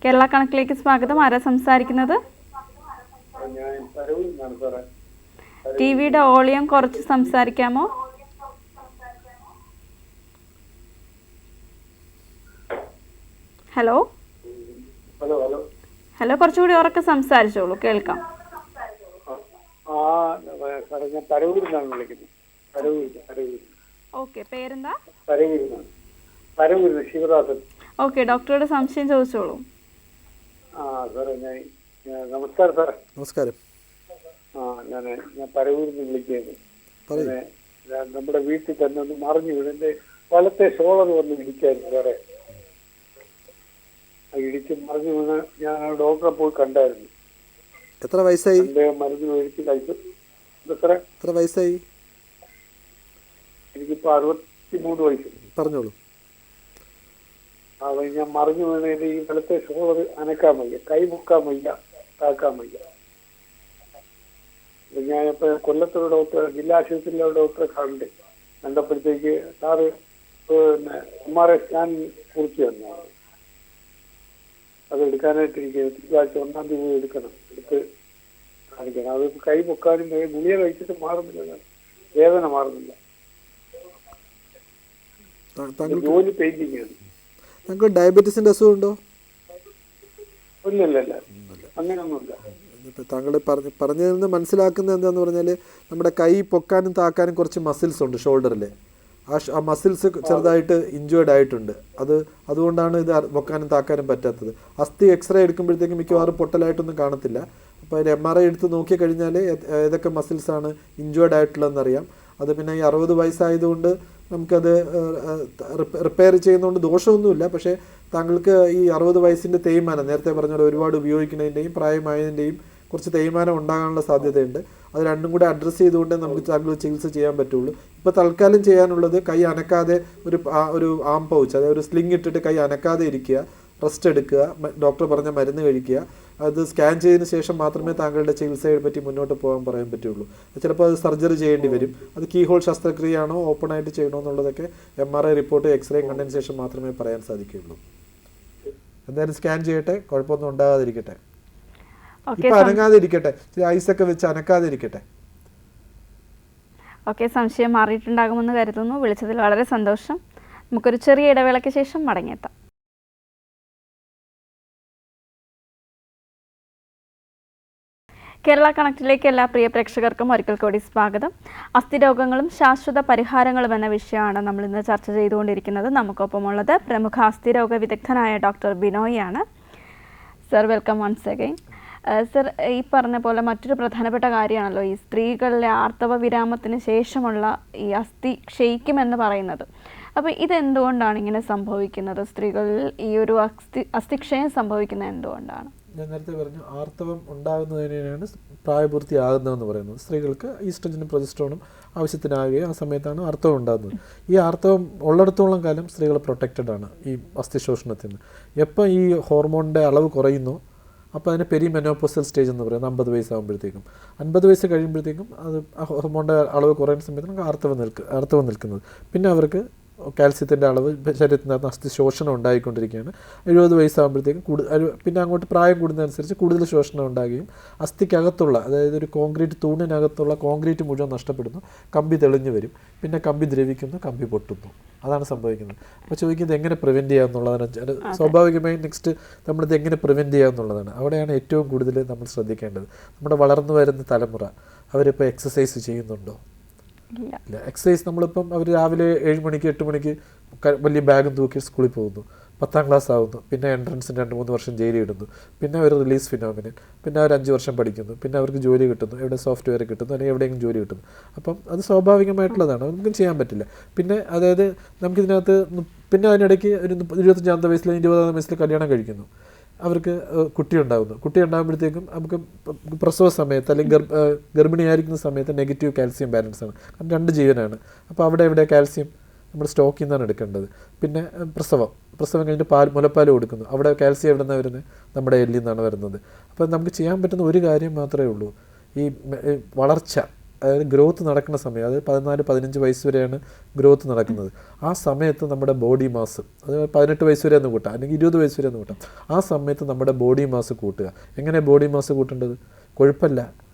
കേരള കണക്കിലേക്ക് സ്വാഗതം. ആരാ സംസാരിക്കുന്നത്? ടിവിയുടെ വോളിയം കുറച്ച് സംസാരിക്കാമോ? ഹലോ, കുറച്ചുകൂടി ഉറക്കെ സംസാരിച്ചോളൂ, കേൾക്കാം. ഓക്കെ, പേരെന്താ? ശിവദാസൻ. ഓക്കെ, ഡോക്ടറോട് സംശയം ചോദിച്ചോളൂ. നമസ്കാരം സാർ. നമസ്കാരം. ഞാൻ പരവൂരിൽ നിന്ന് വിളിക്കുന്നത്. നമ്മുടെ വീട്ടിൽ തന്നെ ഒന്ന് മറിഞ്ഞു വീണ്. എൻ്റെ വലത്തെ ഷോളർ വന്ന് ഇടിക്കായിരുന്നു വേറെ. ഇടിച്ച് മറിഞ്ഞു വീണ് ഞാൻ ഡോക്ടറെ പോയി കണ്ടായിരുന്നു. എത്ര വയസ്സായി? മരുന്ന് മേടിച്ച് കഴിച്ചു. എത്ര വയസ്സായി? എനിക്കിപ്പോ 63 വയസ്സ്. പറഞ്ഞോളൂ. അത് ഞാൻ മറിഞ്ഞു വീണതിന്റെ ഈ വലത്തെ ഷോളർ അനക്കാൻ വയ്യ, കൈ മുക്കാൻ വയ്യ, താക്കാൻ വയ്യ. ഞാനിപ്പോ കൊല്ലത്തൊരു ഡോക്ടർ, ജില്ലാ ആശുപത്രിയിലെ ഡോക്ടറെ കണ്ടപ്പോഴത്തേക്ക് സാറ് പിന്നെ MRI സ്കാൻ കുറിച്ച് തന്നു. അത് എടുക്കാനായിട്ടിരിക്കുക. തിങ്കളാഴ്ച 1-ാം തീയതി എടുക്കണം, എടുത്ത് കാണിക്കണം. അത് കൈ മുക്കാനും ഗുളിക കഴിച്ചിട്ട് മാറുന്നില്ല, വേദന മാറുന്നില്ല. ജോലി പെയിന്റിങ് ആണ്. താങ്കൾ ഡയബറ്റീസിന്റെ അസുഖം ഉണ്ടോ? ഇല്ല, അങ്ങനെയൊന്നുമില്ല. താങ്കൾ പറഞ്ഞതിൽ നിന്ന് മനസ്സിലാക്കുന്നത് എന്താണെന്ന് പറഞ്ഞാൽ നമ്മുടെ കൈ പൊക്കാനും താക്കാനും കുറച്ച് മസിൽസ് ഉണ്ട് ഷോൾഡറിൽ. ആ മസിൽസ് ചെറുതായിട്ട് ഇഞ്ചേർഡ് ആയിട്ടുണ്ട്. അതുകൊണ്ടാണ് ഇത് പൊക്കാനും താക്കാനും പറ്റാത്തത്. അസ്ഥി എക്സ്റേ എടുക്കുമ്പോഴത്തേക്കും മിക്കവാറും പൊട്ടലായിട്ടൊന്നും കാണത്തില്ല. അപ്പോൾ അതിൽ MRI എടുത്ത് നോക്കിക്കഴിഞ്ഞാൽ ഏതൊക്കെ മസിൽസാണ് ഇഞ്ചേർഡ് ആയിട്ടുള്ളതെന്നറിയാം. അത് പിന്നെ ഈ 60 വയസ്സായതുകൊണ്ട് നമുക്കത് റിപ്പയർ ചെയ്യുന്നതുകൊണ്ട് ദോഷമൊന്നുമില്ല. പക്ഷേ താങ്കൾക്ക് ഈ 60 വയസ്സിൻ്റെ തേയ്മാനം, നേരത്തെ പറഞ്ഞ പോലെ ഒരുപാട് ഉപയോഗിക്കുന്നതിൻ്റെയും പ്രായമായതിൻ്റെയും കുറച്ച് തേയ്മാനം ഉണ്ടാകാനുള്ള സാധ്യതയുണ്ട്. അത് രണ്ടും കൂടെ അഡ്രസ്സ് ചെയ്തുകൊണ്ടേ നമുക്ക് താങ്കൾ ചികിത്സ ചെയ്യാൻ പറ്റുള്ളൂ. ഇപ്പോൾ തൽക്കാലം ചെയ്യാനുള്ളത് കൈ അനക്കാതെ ഒരു ആം പൗച്ച്, അതായത് ഒരു സ്ലിങ് ഇട്ടിട്ട് കൈ അനക്കാതെ ഇരിക്കുക, റെസ്റ്റ് എടുക്കുക, ഡോക്ടർ പറഞ്ഞ മരുന്ന് കഴിക്കുക. അത് സ്കാൻ ചെയ്തതിന് ശേഷം മാത്രമേ താങ്കളുടെ ചികിത്സയെ പറ്റി മുന്നോട്ട് പോകാൻ പറയാൻ പറ്റുള്ളൂ. ചിലപ്പോൾ അത് സർജറി ചെയ്യേണ്ടി വരും. അത് കീഹോൾ ശസ്ത്രക്രിയയാണോ ഓപ്പൺ ആയിട്ട് ചെയ്യണോ എന്നുള്ളതൊക്കെ MRI റിപ്പോർട്ട് എക്സ്റേ കണ്ടതിന് ശേഷം മാത്രമേ പറയാൻ സാധിക്കുകയുള്ളൂ. എന്തായാലും സ്കാൻ ചെയ്യട്ടെ, കുഴപ്പമൊന്നും ഉണ്ടാകാതിരിക്കട്ടെ. ഇപ്പൊ അനങ്ങാതെ ഇരിക്കട്ടെ, ഐസൊക്കെ വെച്ച് അനക്കാതെ ഇരിക്കട്ടെ. ഓക്കെ, സംശയം മാറിയിട്ടുണ്ടാകുമെന്ന് കരുതുന്നു. വിളിച്ചതിൽ വളരെ സന്തോഷം. നമുക്കൊരു ചെറിയ ഇടവേളയ്ക്ക് ശേഷം മടങ്ങിയെത്താം. കേരള കണക്റ്റിലേക്ക് എല്ലാ പ്രിയ പ്രേക്ഷകർക്കും ഒരിക്കൽ കൂടി സ്വാഗതം. അസ്ഥിരോഗങ്ങളും ശാശ്വത പരിഹാരങ്ങളും എന്ന വിഷയമാണ് നമ്മൾ ഇന്ന് ചർച്ച ചെയ്തുകൊണ്ടിരിക്കുന്നത്. നമുക്കൊപ്പമുള്ളത് പ്രമുഖ അസ്ഥിരോഗ വിദഗ്ധനായ ഡോക്ടർ ബിനോയിയാണ്. Sir, welcome once again. Sir, ഈ പറഞ്ഞ പോലെ മറ്റൊരു പ്രധാനപ്പെട്ട കാര്യമാണല്ലോ ഈ സ്ത്രീകളിലെ ആർത്തവ വിരാമത്തിന് ശേഷമുള്ള ഈ അസ്ഥി ക്ഷയിക്കുമെന്ന് പറയുന്നത്. അപ്പോൾ ഇതെന്തുകൊണ്ടാണ് ഇങ്ങനെ സംഭവിക്കുന്നത്? സ്ത്രീകളിൽ ഈ ഒരു അസ്ഥിക്ഷയം സംഭവിക്കുന്നത് എന്തുകൊണ്ടാണ്? ഞാൻ നേരത്തെ പറഞ്ഞു, ആർത്തവം ഉണ്ടാകുന്നതിനാണ് പ്രായപൂർത്തിയാകുന്നതെന്ന് പറയുന്നത്. സ്ത്രീകൾക്ക് ഈസ്ട്രജനും പ്രൊജസ്ട്രോണും ആവശ്യത്തിനാകുകയും ആ സമയത്താണ് ആർത്തവം ഉണ്ടാകുന്നത്. ഈ ആർത്തവം ഉള്ളിടത്തോളം കാലം സ്ത്രീകൾ പ്രൊട്ടക്റ്റഡ് ആണ് ഈ അസ്ഥിശോഷണത്തിൽ നിന്ന്. എപ്പോൾ ഈ ഹോർമോണിൻ്റെ അളവ് കുറയുന്നു അപ്പോൾ അതിന് പെരിമെനോപോസൽ സ്റ്റേജ് എന്ന് പറയുന്നത് 50 വയസ്സാകുമ്പോഴത്തേക്കും. 50 വയസ്സ് കഴിയുമ്പോഴത്തേക്കും അത് ആ ഹോർമോണിൻ്റെ അളവ് കുറയുന്ന സമയത്താണ് ആർത്തവം നിൽക്കുന്നത്. പിന്നെ അവർക്ക് കാൽസ്യത്തിൻ്റെ അളവ് ശരീരത്തിനകത്ത് അസ്ഥി ശോഷണം ഉണ്ടായിക്കൊണ്ടിരിക്കുകയാണ്. 70 വയസ്സാകുമ്പോഴത്തേക്കും പിന്നെ അങ്ങോട്ട് പ്രായം കൂടുന്നതനുസരിച്ച് കൂടുതൽ ശോഷണം ഉണ്ടാകുകയും അസ്ഥിക്കകത്തുള്ള, അതായത് ഒരു കോൺക്രീറ്റ് തൂണിനകത്തുള്ള കോൺക്രീറ്റ് മുഴുവൻ നഷ്ടപ്പെടുന്നു, കമ്പി തെളിഞ്ഞു വരും, പിന്നെ കമ്പി ദ്രവിക്കുന്നു, കമ്പി പൊട്ടുന്നു. അതാണ് സംഭവിക്കുന്നത്. അപ്പോൾ ചോദിക്കുന്നത് എങ്ങനെ പ്രിവെൻറ്റ് ചെയ്യുക എന്നുള്ളതാണ്. സ്വാഭാവികമായും നെക്സ്റ്റ് നമ്മളിത് എങ്ങനെ പ്രിവെൻറ്റ് ചെയ്യുക എന്നുള്ളതാണ്. അവിടെയാണ് ഏറ്റവും കൂടുതൽ നമ്മൾ ശ്രദ്ധിക്കേണ്ടത്. നമ്മുടെ വളർന്നു വരുന്ന തലമുറ അവരിപ്പോൾ എക്സസൈസ് ചെയ്യുന്നുണ്ടോ? ഇല്ല. എക്സസൈസ് നമ്മളിപ്പം അവർ രാവിലെ 7 മണിക്ക് 8 മണിക്ക് വലിയ ബാഗും തൂക്കി സ്കൂളിൽ പോകുന്നു, 10ാം ക്ലാസ് ആവുന്നു, പിന്നെ എൻട്രൻസിന് 2-3 വർഷം ജയിലിൽ ഇടുന്നു, പിന്നെ അവർ റിലീസ് ഫിനോമിനൻ, പിന്നെ അവർ 5 വർഷം പഠിക്കുന്നു, പിന്നെ അവർക്ക് ജോലി കിട്ടുന്നു, എവിടെ സോഫ്റ്റ്വെയർ കിട്ടുന്നു, അല്ലെങ്കിൽ എവിടെയെങ്കിലും ജോലി കിട്ടുന്നു. അപ്പം അത് സ്വാഭാവികമായിട്ടുള്ളതാണ്, നമുക്കും ചെയ്യാൻ പറ്റില്ല. പിന്നെ അതായത് നമുക്കിതിനകത്ത് പിന്നെ അതിനിടയ്ക്ക് ഒരു 25-ാമത്തെ വയസ്സിൽ 20-ാം വയസ്സിൽ കല്യാണം കഴിക്കുന്നു, അവർക്ക് കുട്ടി ഉണ്ടാകുമ്പോഴത്തേക്കും നമുക്ക് പ്രസവ സമയത്ത് അല്ലെങ്കിൽ ഗർഭിണിയായിരിക്കുന്ന സമയത്ത് നെഗറ്റീവ് കാൽസ്യം ബാലൻസ് ആണ്. കാരണം 2 ജീവനാണ്. അപ്പോൾ അവിടെ കാൽസ്യം നമ്മൾ സ്റ്റോക്കിൽ നിന്നാണ് എടുക്കേണ്ടത്. പിന്നെ പ്രസവം കഴിഞ്ഞിട്ട് മുലപ്പാൽ കൊടുക്കുന്നു, അവിടെ കാൽസ്യം എവിടെ നിന്നാണ് വരുന്നത്? നമ്മുടെ എല്ലിൽ നിന്നാണ് വരുന്നത്. അപ്പോൾ നമുക്ക് ചെയ്യാൻ പറ്റുന്ന ഒരു കാര്യം മാത്രമേ ഉള്ളൂ, ഈ വളർച്ച, അതായത് ഗ്രോത്ത് നടക്കുന്ന സമയം, അതായത് 14-15 വയസ്സ് വരെയാണ് ഗ്രോത്ത് നടക്കുന്നത്. ആ സമയത്ത് നമ്മുടെ ബോഡി മാസ്, അത് 18 വയസ്സ് വരെ ഒന്ന് കൂട്ടാം, അല്ലെങ്കിൽ 20 വയസ്സ് വരെ ഒന്ന് കൂട്ടാം. ആ സമയത്ത് നമ്മുടെ ബോഡി മാസ് കൂട്ടുക. എങ്ങനെ ബോഡി മാസ് കൂട്ടേണ്ടത്? കൊഴുപ്പല്ല,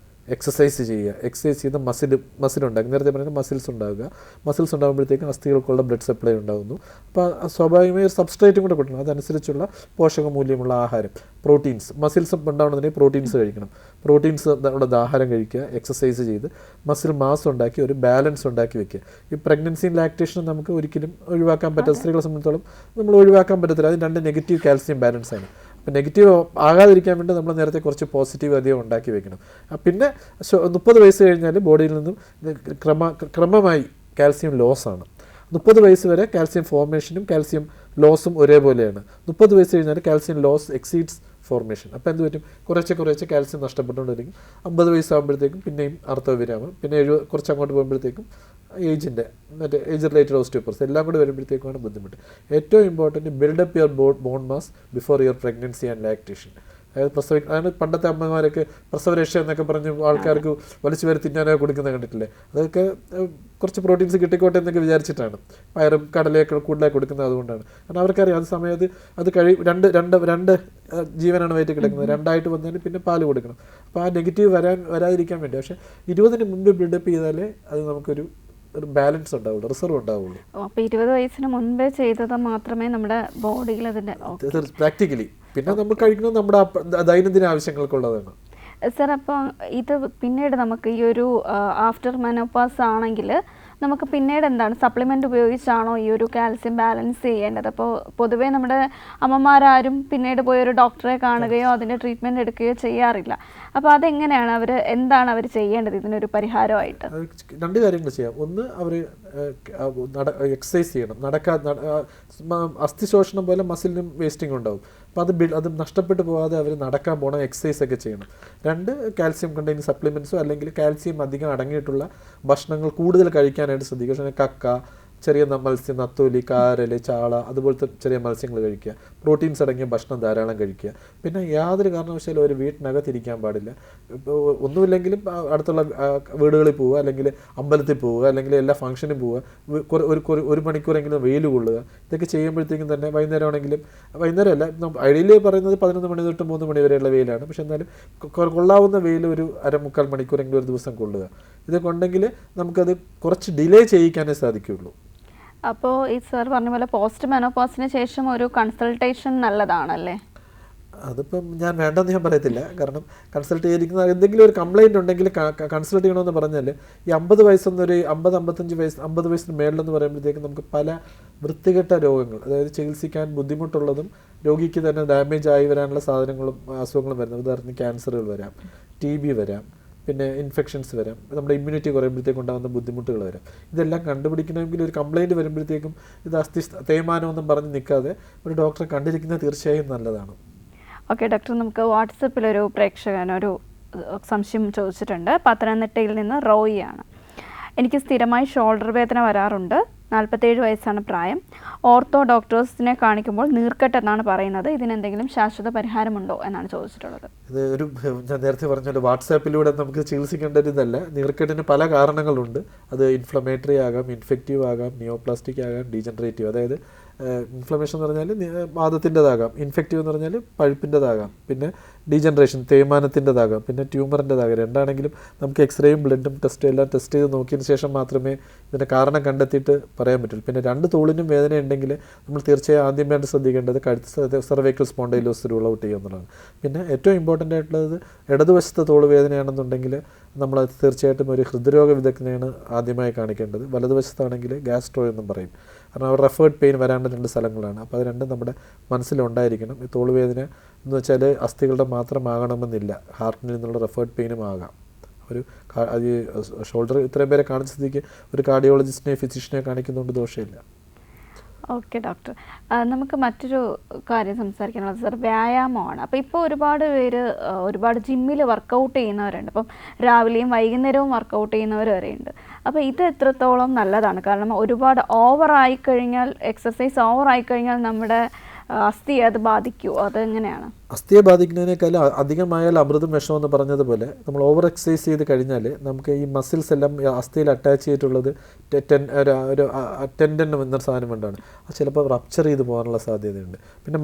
എക്സസൈസ് ചെയ്യുക. എക്സസൈസ് ചെയ്ത് മസിലുണ്ടാകും. നേരത്തെ പറയുന്നത് മസിൽസ് ഉണ്ടാകുക. മസിൽസ് ഉണ്ടാകുമ്പോഴത്തേക്കും അസ്ഥികൾക്കുള്ള ബ്ലഡ് സപ്ലൈ ഉണ്ടാകുന്നു. അപ്പോൾ സ്വാഭാവികമായി ഒരു സബ്സ്ട്രേറ്റും കൂടെ കൊടുക്കണം. അതനുസരിച്ചുള്ള പോഷകമൂല്യമുള്ള ആഹാരം, പ്രോട്ടീൻസ്, മസിൽസ് ഉണ്ടാവണമെന്നുണ്ടെങ്കിൽ പ്രോട്ടീൻസ് കഴിക്കണം. പ്രോട്ടീൻസ് ഉള്ള ആഹാരം കഴിക്കുക, എക്സസൈസ് ചെയ്ത് മസിൽ മാസ് ഉണ്ടാക്കി ഒരു ബാലൻസ് ഉണ്ടാക്കി വെക്കുക. ഈ പ്രഗ്നൻസിയും ലാക്ടേഷനും നമുക്ക് ഒരിക്കലും ഒഴിവാക്കാൻ പറ്റാത്ത, സ്ത്രീകളെ സംബന്ധിച്ചോളം നമ്മൾ ഒഴിവാക്കാൻ പറ്റത്തില്ല. അത് 2 നെഗറ്റീവ് കാൽസ്യം ബാലൻസ് ആണ്. അപ്പോൾ നെഗറ്റീവ് ആകാതിരിക്കാൻ വേണ്ടി നമ്മൾ നേരത്തെ കുറച്ച് പോസിറ്റീവ് അധികം ഉണ്ടാക്കി വെക്കണം. പിന്നെ 30 വയസ്സ് കഴിഞ്ഞാൽ ബോഡിയിൽ നിന്നും ക്രമമായി കാൽസ്യം ലോസാണ്. 30 വയസ്സ് വരെ കാൽസ്യം ഫോർമേഷനും കാൽസ്യം ലോസും ഒരേപോലെയാണ്. 30 വയസ്സ് കഴിഞ്ഞാൽ കാൽസ്യം ലോസ് എക്സീഡ്സ് ഫോർമേഷൻ. അപ്പോൾ എന്ത് പറ്റും, കുറച്ച് കാൽസ്യം നഷ്ടപ്പെട്ടുകൊണ്ടിരിക്കും. 50 വയസ്സാകുമ്പോഴത്തേക്കും പിന്നെയും ആർത്തവവിരാമം, പിന്നെ കുറച്ച് അങ്ങോട്ട് പോകുമ്പോഴത്തേക്കും ഏജിൻ്റെ മറ്റേ ഏജ് റിലേറ്റഡ് ഓസ്റ്റിയോപോറോസിസ് എല്ലാം കൂടി വരുമ്പോഴത്തേക്കുമാണ് ബുദ്ധിമുട്ട്. ഏറ്റവും important build up your bone mass before your pregnancy and lactation. അതായത് അതാണ് പണ്ടത്തെ അമ്മമാരൊക്കെ പ്രസവരക്ഷ എന്നൊക്കെ പറഞ്ഞ് ആൾക്കാർക്ക് വലിച്ചു വരെ തിന്നാനൊക്കെ കൊടുക്കുന്നത് കണ്ടിട്ടില്ലേ? അതൊക്കെ കുറച്ച് പ്രോട്ടീൻസ് കിട്ടിക്കോട്ടെ എന്നൊക്കെ വിചാരിച്ചിട്ടാണ് പയറും കടലയൊക്കെ കൂടുതലായി കൊടുക്കുന്നത്. അതുകൊണ്ടാണ്. കാരണം അവർക്കറിയാം അത് സമയത്ത് അത് രണ്ട് ജീവനാണ് വയറ്റിൽ കിടക്കുന്നത്. 2 വന്നാൽ പിന്നെ പാല് കൊടുക്കണം. അപ്പോൾ ആ നെഗറ്റീവ് വരാതിരിക്കാൻ വേണ്ടി. പക്ഷേ 20-ന് മുമ്പ് ബിൽഡപ്പ് ചെയ്താലേ അത് നമുക്കൊരു ബാലൻസ് ഉണ്ടാവുള്ളൂ, റിസർവ് ഉണ്ടാവുള്ളൂ. അപ്പോൾ 20 വയസ്സിന് മുൻപേ ചെയ്തത് മാത്രമേ നമ്മുടെ ബോഡിയിൽ അതിൻ്റെ പ്രാക്ടിക്കലി. പിന്നെ നമ്മൾ കഴിക്കുന്നത് നമ്മുടെ ദൈനംദിന ആവശ്യങ്ങൾക്കുള്ളതാണ്. സർ, അപ്പോൾ ഇത് പിന്നീട് നമുക്ക് ഈ ഒരു ആഫ്റ്റർ മെനോപോസ് ആണെങ്കിൽ നമുക്ക് പിന്നീട് എന്താണ് സപ്ലിമെൻ്റ് ഉപയോഗിച്ചാണോ ഈ ഒരു കാൽസ്യം ബാലൻസ് ചെയ്യേണ്ടത്? അപ്പോൾ പൊതുവേ നമ്മുടെ അമ്മമാരാരും പിന്നീട് പോയി ഒരു ഡോക്ടറെ കാണുകയോ അതിൻ്റെ ട്രീറ്റ്മെൻറ്റ് എടുക്കുകയോ ചെയ്യാറില്ല. അപ്പോൾ അതെങ്ങനെയാണ് എന്താണ് അവർ ചെയ്യേണ്ടത് ഇതിനൊരു പരിഹാരമായിട്ട്? 2 കാര്യങ്ങൾ ചെയ്യാം. ഒന്ന്, അവർ എക്സസൈസ് ചെയ്യണം. അസ്ഥിശോഷണം പോലെ മസിലിനും വേസ്റ്റിംഗ് ഉണ്ടാവും. അപ്പോൾ അത് നഷ്ടപ്പെട്ടു പോകാതെ അവർ നടക്കാൻ പോകണം, എക്സസൈസ് ഒക്കെ ചെയ്യണം. 2, കാൽസ്യം കണ്ടെയ്നിങ് സപ്ലിമെൻറ്റ്സോ അല്ലെങ്കിൽ കാൽസ്യം അധികം അടങ്ങിയിട്ടുള്ള ഭക്ഷണങ്ങൾ കൂടുതൽ കഴിക്കാനായിട്ട് ശ്രദ്ധിക്കുക. പക്ഷേ കക്ക, ചെറിയ മത്സ്യം, നത്തോലി, കാരൽ, ചാള അതുപോലത്തെ ചെറിയ മത്സ്യങ്ങൾ കഴിക്കുക. പ്രോട്ടീൻസ് അടങ്ങിയ ഭക്ഷണം ധാരാളം കഴിക്കുക. പിന്നെ യാതൊരു കാരണവശാലും ഒരു വീട്ടിനകത്തിരിക്കാൻ പാടില്ല. ഒന്നുമില്ലെങ്കിലും അടുത്തുള്ള വീടുകളിൽ പോവുക, അല്ലെങ്കിൽ അമ്പലത്തിൽ പോവുക, അല്ലെങ്കിൽ എല്ലാ ഫംഗ്ഷനും പോവുക, ഒരു മണിക്കൂറെങ്കിലും വെയിൽ കൊള്ളുക. ഇതൊക്കെ ചെയ്യുമ്പോഴത്തേക്കും തന്നെ വൈകുന്നേരമല്ല, ഐഡിയലി പറയുന്നത് 11 മണി തൊട്ട് 3 മണി വരെയുള്ള വെയിലാണ്. പക്ഷെ എന്നാലും കൊള്ളാവുന്ന വെയിൽ ഒരു 1/4 മണിക്കൂറെങ്കിലും ഒരു ദിവസം കൊള്ളുക. ഇതൊക്കെ ഉണ്ടെങ്കിൽ നമുക്കത് കുറച്ച് ഡിലേ ചെയ്യിക്കാനേ സാധിക്കുകയുള്ളൂ. അപ്പോൾ ഈ സാർ പറഞ്ഞ പോലെ പോസ്റ്റ് മെനോപോസിന് ശേഷം ഒരു കൺസൾട്ടേഷൻ നല്ലതാണല്ലേ? അതിപ്പം ഞാൻ വേണ്ടെന്ന് ഞാൻ പറയത്തില്ല. കാരണം കൺസൾട്ട് ചെയ്തിരിക്കുന്ന എന്തെങ്കിലും ഒരു കംപ്ലയിൻ്റ് ഉണ്ടെങ്കിൽ കൺസൾട്ട് ചെയ്യണമെന്ന് പറഞ്ഞാൽ ഈ 50 വയസ്സെന്നൊരു 50 വയസ്സിന് മേളിലെന്ന് പറയുമ്പോഴത്തേക്കും നമുക്ക് പല വൃത്തികെട്ട രോഗങ്ങൾ, അതായത് ചികിത്സിക്കാൻ ബുദ്ധിമുട്ടുള്ളതും രോഗിക്ക് തന്നെ ഡാമേജ് ആയി വരാനുള്ള അസുഖങ്ങളും വരുന്നത്. ഉദാഹരണത്തിന് ക്യാൻസറുകൾ വരാം, TB വരാം, പിന്നെ ഇൻഫെക്ഷൻസ് വരാം, നമ്മുടെ ഇമ്മ്യൂണിറ്റി കുറയുമ്പോഴത്തേക്കും ഉണ്ടാകുന്ന ബുദ്ധിമുട്ടുകൾ വരാം. ഇതെല്ലാം കണ്ടുപിടിക്കണമെങ്കിൽ ഒരു കംപ്ലയിൻറ്റ് വരുമ്പോഴത്തേക്കും ഇത് തേയ്മാനമൊന്നും പറഞ്ഞ് നിൽക്കാതെ ഒരു ഡോക്ടറെ കണ്ടിരിക്കുന്നത് തീർച്ചയായും നല്ലതാണ്. ഓക്കെ ഡോക്ടർ, നമുക്ക് വാട്സപ്പിലൊരു പ്രേക്ഷകനൊരു സംശയം ചോദിച്ചിട്ടുണ്ട്. പത്തനംതിട്ടയിൽ നിന്ന് റോയിയാണ്. എനിക്ക് സ്ഥിരമായി ഷോൾഡർ വേദന വരാറുണ്ട്. 47 വയസ്സാണ് പ്രായം. ഓർത്തോ ഡോക്ടേഴ്സിനെ കാണിക്കുമ്പോൾ നീർക്കെട്ട് എന്നാണ് പറയുന്നത്. ഇതിനെന്തെങ്കിലും ശാശ്വത പരിഹാരമുണ്ടോ എന്നാണ് ചോദിച്ചിട്ടുള്ളത്. ഇത് ഞാൻ നേരത്തെ പറഞ്ഞ വാട്സാപ്പിലൂടെ നമുക്ക് ചികിത്സിക്കേണ്ട ഒരു ഇതല്ല. നീർക്കെട്ടിന് പല കാരണങ്ങളുണ്ട്. അത് ഇൻഫ്ലമേറ്ററി ആകാം, ഇൻഫെക്റ്റീവ് ആകാം, നിയോപ്ലാസ്റ്റിക് ആകാം, ഡീജനറേറ്റീവ്. അതായത് ഇൻഫ്ലമേഷൻ എന്ന് പറഞ്ഞാൽ വാദത്തിൻ്റെതാകാം, ഇൻഫെക്റ്റീവ് എന്ന് പറഞ്ഞാൽ പഴുപ്പിൻ്റെതാകാം, പിന്നെ ഡീജനറേഷൻ തേയ്മാനത്തിൻ്റെതാകാം, പിന്നെ ട്യൂമറിൻ്റെതാകാം. രണ്ടാണെങ്കിലും നമുക്ക് എക്സ്റേയും ബ്ലഡും ടെസ്റ്റും എല്ലാം ടെസ്റ്റ് ചെയ്ത് നോക്കിയതിന് ശേഷം മാത്രമേ ഇതിൻ്റെ കാരണം കണ്ടെത്തിയിട്ട് പറയാൻ പറ്റുള്ളൂ. പിന്നെ 2 തോളിനും വേദന ഉണ്ടെങ്കിൽ നമ്മൾ തീർച്ചയായും ആദ്യം വേണ്ടി ശ്രദ്ധിക്കേണ്ടത് കഴുത്ത് സെർവൈക്കൽ സ്പോണ്ടൈലോസിസ് റൂൾ ഔട്ട് ചെയ്യുക എന്നുള്ളതാണ്. പിന്നെ ഏറ്റവും ഇമ്പോർട്ടൻ്റ് ആയിട്ടുള്ളത് ഇടതുവശത്തെ തോൾ വേദനയാണെന്നുണ്ടെങ്കിൽ നമ്മൾ തീർച്ചയായിട്ടും ഒരു ഹൃദ്രോഗ വിദഗ്ധനെയാണ് ആദ്യമായി കാണിക്കേണ്ടത്. വലതുവശത്താണെങ്കിൽ ഗ്യാസ്ട്രോ എന്നും പറയും. കാരണം അവർ റെഫേർഡ് പെയിൻ വരാണ്ട് 2 സ്ഥലങ്ങളാണ്. അപ്പോൾ അത് രണ്ടും നമ്മുടെ മനസ്സിലുണ്ടായിരിക്കണം. ഈ തോളുവേദന എന്ന് വെച്ചാൽ അസ്ഥികളുടെ മാത്രമാകണമെന്നില്ല, ഹാർട്ടിൽ നിന്നുള്ള റെഫേർഡ് പെയിനും ആകാം. അത് ഷോൾഡർ ഇത്രയും പേരെ കാണിച്ച സ്ഥിതിക്ക് ഒരു കാർഡിയോളജിസ്റ്റിനെ ഫിസിഷ്യനെ കാണിക്കുന്നതുകൊണ്ട് ദോഷമില്ല. ഓക്കെ ഡോക്ടർ, നമുക്ക് മറ്റൊരു കാര്യം സംസാരിക്കാനുള്ളത് സാർ വ്യായാമമാണ്. അപ്പോൾ ഇപ്പോൾ ഒരുപാട് ജിമ്മിൽ വർക്കൗട്ട് ചെയ്യുന്നവരുണ്ട്. അപ്പം രാവിലെയും വൈകുന്നേരവും വർക്കൗട്ട് ചെയ്യുന്നവർ വരെയുണ്ട്. അപ്പോൾ ഇത് എത്രത്തോളം നല്ലതാണ്? കാരണം ഒരുപാട് എക്സസൈസ് ഓവറായിക്കഴിഞ്ഞാൽ നമ്മുടെ അസ്ഥിയെ അത് ബാധിക്കുമോ? അതെങ്ങനെയാണ്? അസ്ഥിയെ ബാധിക്കുന്നതിനേക്കാൾ അധികമായാൽ അമൃതം വിഷമെന്ന് പറഞ്ഞതുപോലെ നമ്മൾ ഓവർ എക്സസൈസ് ചെയ്ത് കഴിഞ്ഞാൽ നമുക്ക് ഈ മസിൽസ് എല്ലാം അസ്ഥിയിൽ അറ്റാച്ച് ചെയ്തിട്ടുള്ളത് ടെൻഡൻ എന്നൊരു സാധനം കൊണ്ടാണ്. അത് ചിലപ്പോൾ റപ്ചർ ചെയ്ത് പോകാനുള്ള സാധ്യതയുണ്ട്. പിന്നെ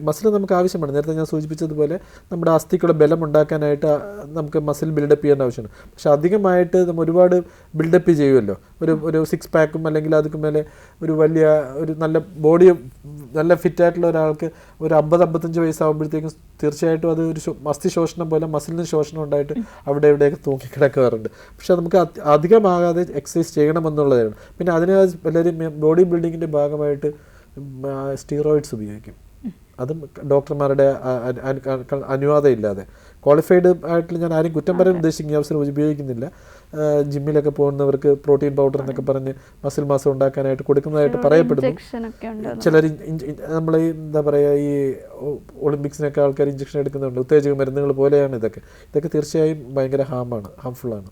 മസിൽ നമുക്ക് ആവശ്യമാണ്. നേരത്തെ ഞാൻ സൂചിപ്പിച്ചതുപോലെ നമ്മുടെ അസ്ഥിക്കുള്ള ബലം ഉണ്ടാക്കാനായിട്ട് നമുക്ക് മസിൽ ബിൽഡപ്പ് ചെയ്യേണ്ട ആവശ്യമാണ്. പക്ഷെ അധികമായിട്ട് നമ്മൾ ഒരുപാട് ബിൽഡപ്പ് ചെയ്യുമല്ലോ. ഒരു 6 പാക്കും അല്ലെങ്കിൽ അതിന് മേലെ ഒരു നല്ല ബോഡി നല്ല ഫിറ്റായിട്ടുള്ള ഒരാൾക്ക് ഒരു 50-55 വയസ്സാകുമ്പോഴത്തേക്കും തീർച്ചയായിട്ടും അത് ഒരു അസ്ഥി ശോഷണം പോലെ മസിലിന് ശോഷണം ഉണ്ടായിട്ട് അവിടെ ഇവിടെയൊക്കെ തൂങ്ങിക്കിടക്കാറുണ്ട്. പക്ഷെ നമുക്ക് അധികമാകാതെ എക്സസൈസ് ചെയ്യണമെന്നുള്ളതാണ്. പിന്നെ അതിന് പലരും ബോഡി ബിൽഡിങ്ങിൻ്റെ ഭാഗമായിട്ട് സ്റ്റീറോയിഡ്സ് ഉപയോഗിക്കും. അതും ഡോക്ടർമാരുടെ അനുവാദം ഇല്ലാതെ. ക്വാളിഫൈഡ് ആയിട്ട് ഞാൻ ആരും കുറ്റം പറയാൻ ഉദ്ദേശിക്കുന്ന അവസരം ഉപയോഗിക്കുന്നില്ല. ജിമ്മിലൊക്കെ പോകുന്നവർക്ക് പ്രോട്ടീൻ പൗഡർ എന്നൊക്കെ പറഞ്ഞ് മസിൽ മാസം ഉണ്ടാക്കാനായിട്ട് കൊടുക്കുന്നതായിട്ട് പറയപ്പെടുന്നു. ചിലർ നമ്മൾ എന്താ പറയുക, ഈ ഒളിമ്പിക്സിനൊക്കെ ആൾക്കാർ ഇഞ്ചക്ഷൻ എടുക്കുന്നുണ്ട്, ഉത്തേജക മരുന്നുകൾ പോലെയാണ് ഇതൊക്കെ തീർച്ചയായും ഭയങ്കര ഹാംഫുള്ളാണ്.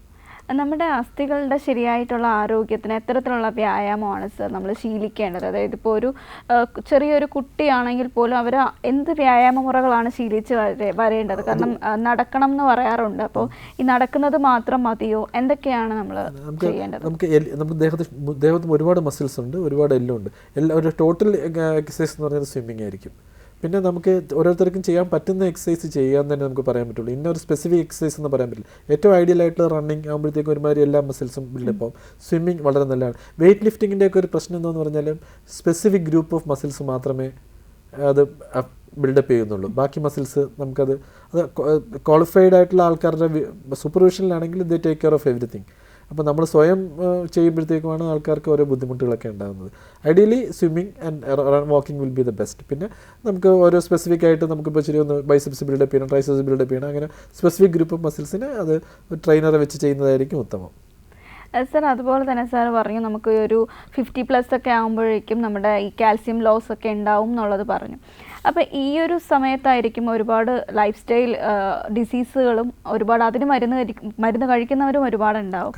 നമ്മുടെ അസ്ഥികളുടെ ശരിയായിട്ടുള്ള ആരോഗ്യത്തിന് എത്തരത്തിലുള്ള വ്യായാമമാണ് സർ നമ്മൾ ശീലിക്കേണ്ടത്? അതായത് ഇപ്പോൾ ഒരു ചെറിയൊരു കുട്ടിയാണെങ്കിൽ പോലും അവർ എന്ത് വ്യായാമ മുറകളാണ് ശീലിച്ച് വരേണ്ടത്? കാരണം നടക്കണം എന്ന് പറയാറുണ്ട്. അപ്പോൾ ഈ നടക്കുന്നത് മാത്രം മതിയോ? എന്തൊക്കെയാണ് നമ്മൾ ചെയ്യേണ്ടത്? നമുക്ക് ദേഹത്തിന് ഒരുപാട് മസിൽസ് ഉണ്ട്, ഒരുപാട് എല്ലാം ഉണ്ട്. ഒരു ടോട്ടൽ എക്സസൈസ് എന്ന് പറയുന്നത് സ്വിമ്മിങ് ആയിരിക്കും. പിന്നെ നമുക്ക് ഓരോരുത്തർക്കും ചെയ്യാൻ പറ്റുന്ന എക്സസൈസ് ചെയ്യാൻ തന്നെ നമുക്ക് പറയാൻ പറ്റുള്ളൂ. ഇന്നൊരു സ്പെസിഫിക് എക്സസൈസ് എന്ന് പറയാൻ പറ്റില്ല. ഏറ്റവും ഐഡിയൽ ആയിട്ടുള്ള റണ്ണിങ് ആകുമ്പോഴത്തേക്കും ഒരുമാതിരി എല്ലാ മസിൽസും ബിൽഡപ്പ് ആവും. സ്വിമ്മിങ് വളരെ നല്ലതാണ്. വെയിറ്റ് ലിഫ്റ്റിങ്ങിൻ്റെ ഒക്കെ ഒരു പ്രശ്നം എന്താണെന്ന് പറഞ്ഞാൽ സ്പെസിഫിക് ഗ്രൂപ്പ് ഓഫ് മസിൽസ് മാത്രമേ അത് ബിൽഡപ്പ് ചെയ്യുന്നുള്ളൂ. ബാക്കി മസിൽസ് നമുക്കത് ക്വാളിഫൈഡ് ആയിട്ടുള്ള ആൾക്കാരുടെ സൂപ്പർവിഷനിലാണെങ്കിൽ they take care of everything. അപ്പോൾ നമ്മൾ സ്വയം ചെയ്യുമ്പോഴത്തേക്കുമാണ് ആൾക്കാർക്ക് ഓരോ ബുദ്ധിമുട്ടുകളൊക്കെ ഉണ്ടാകുന്നത്. Ideally swimming and walking will be the best. പിന്നെ നമുക്ക് ഓരോ സ്പെസിഫിക് ആയിട്ട് നമുക്കിപ്പോൾ ശരി ഒന്ന് ബൈസെപ്സ് ബിൽഡപ്പ് ചെയ്യണം, ട്രൈസെപ്സ് ബിൽഡപ്പ് ചെയ്യണം, അങ്ങനെ സ്പെസിഫിക് ഗ്രൂപ്പ് ഓഫ് മസിൽസിന് അത് ട്രെയിനറെ വെച്ച് ചെയ്യുന്നതായിരിക്കും ഉത്തമം. സർ അതുപോലെ തന്നെ സാർ പറഞ്ഞു നമുക്ക് ഒരു 50+ ഒക്കെ ആകുമ്പോഴേക്കും നമ്മുടെ ഈ കാൽസ്യം ലോസ് ഒക്കെ ഉണ്ടാവും എന്നുള്ളത് പറഞ്ഞു. അപ്പോൾ ഈ ഒരു സമയത്തായിരിക്കും ഒരുപാട് ലൈഫ് സ്റ്റൈൽ ഡിസീസുകളും ഒരുപാട് അതിന് മരുന്ന് കഴിക്കുന്നവരും ഒരുപാടുണ്ടാവും,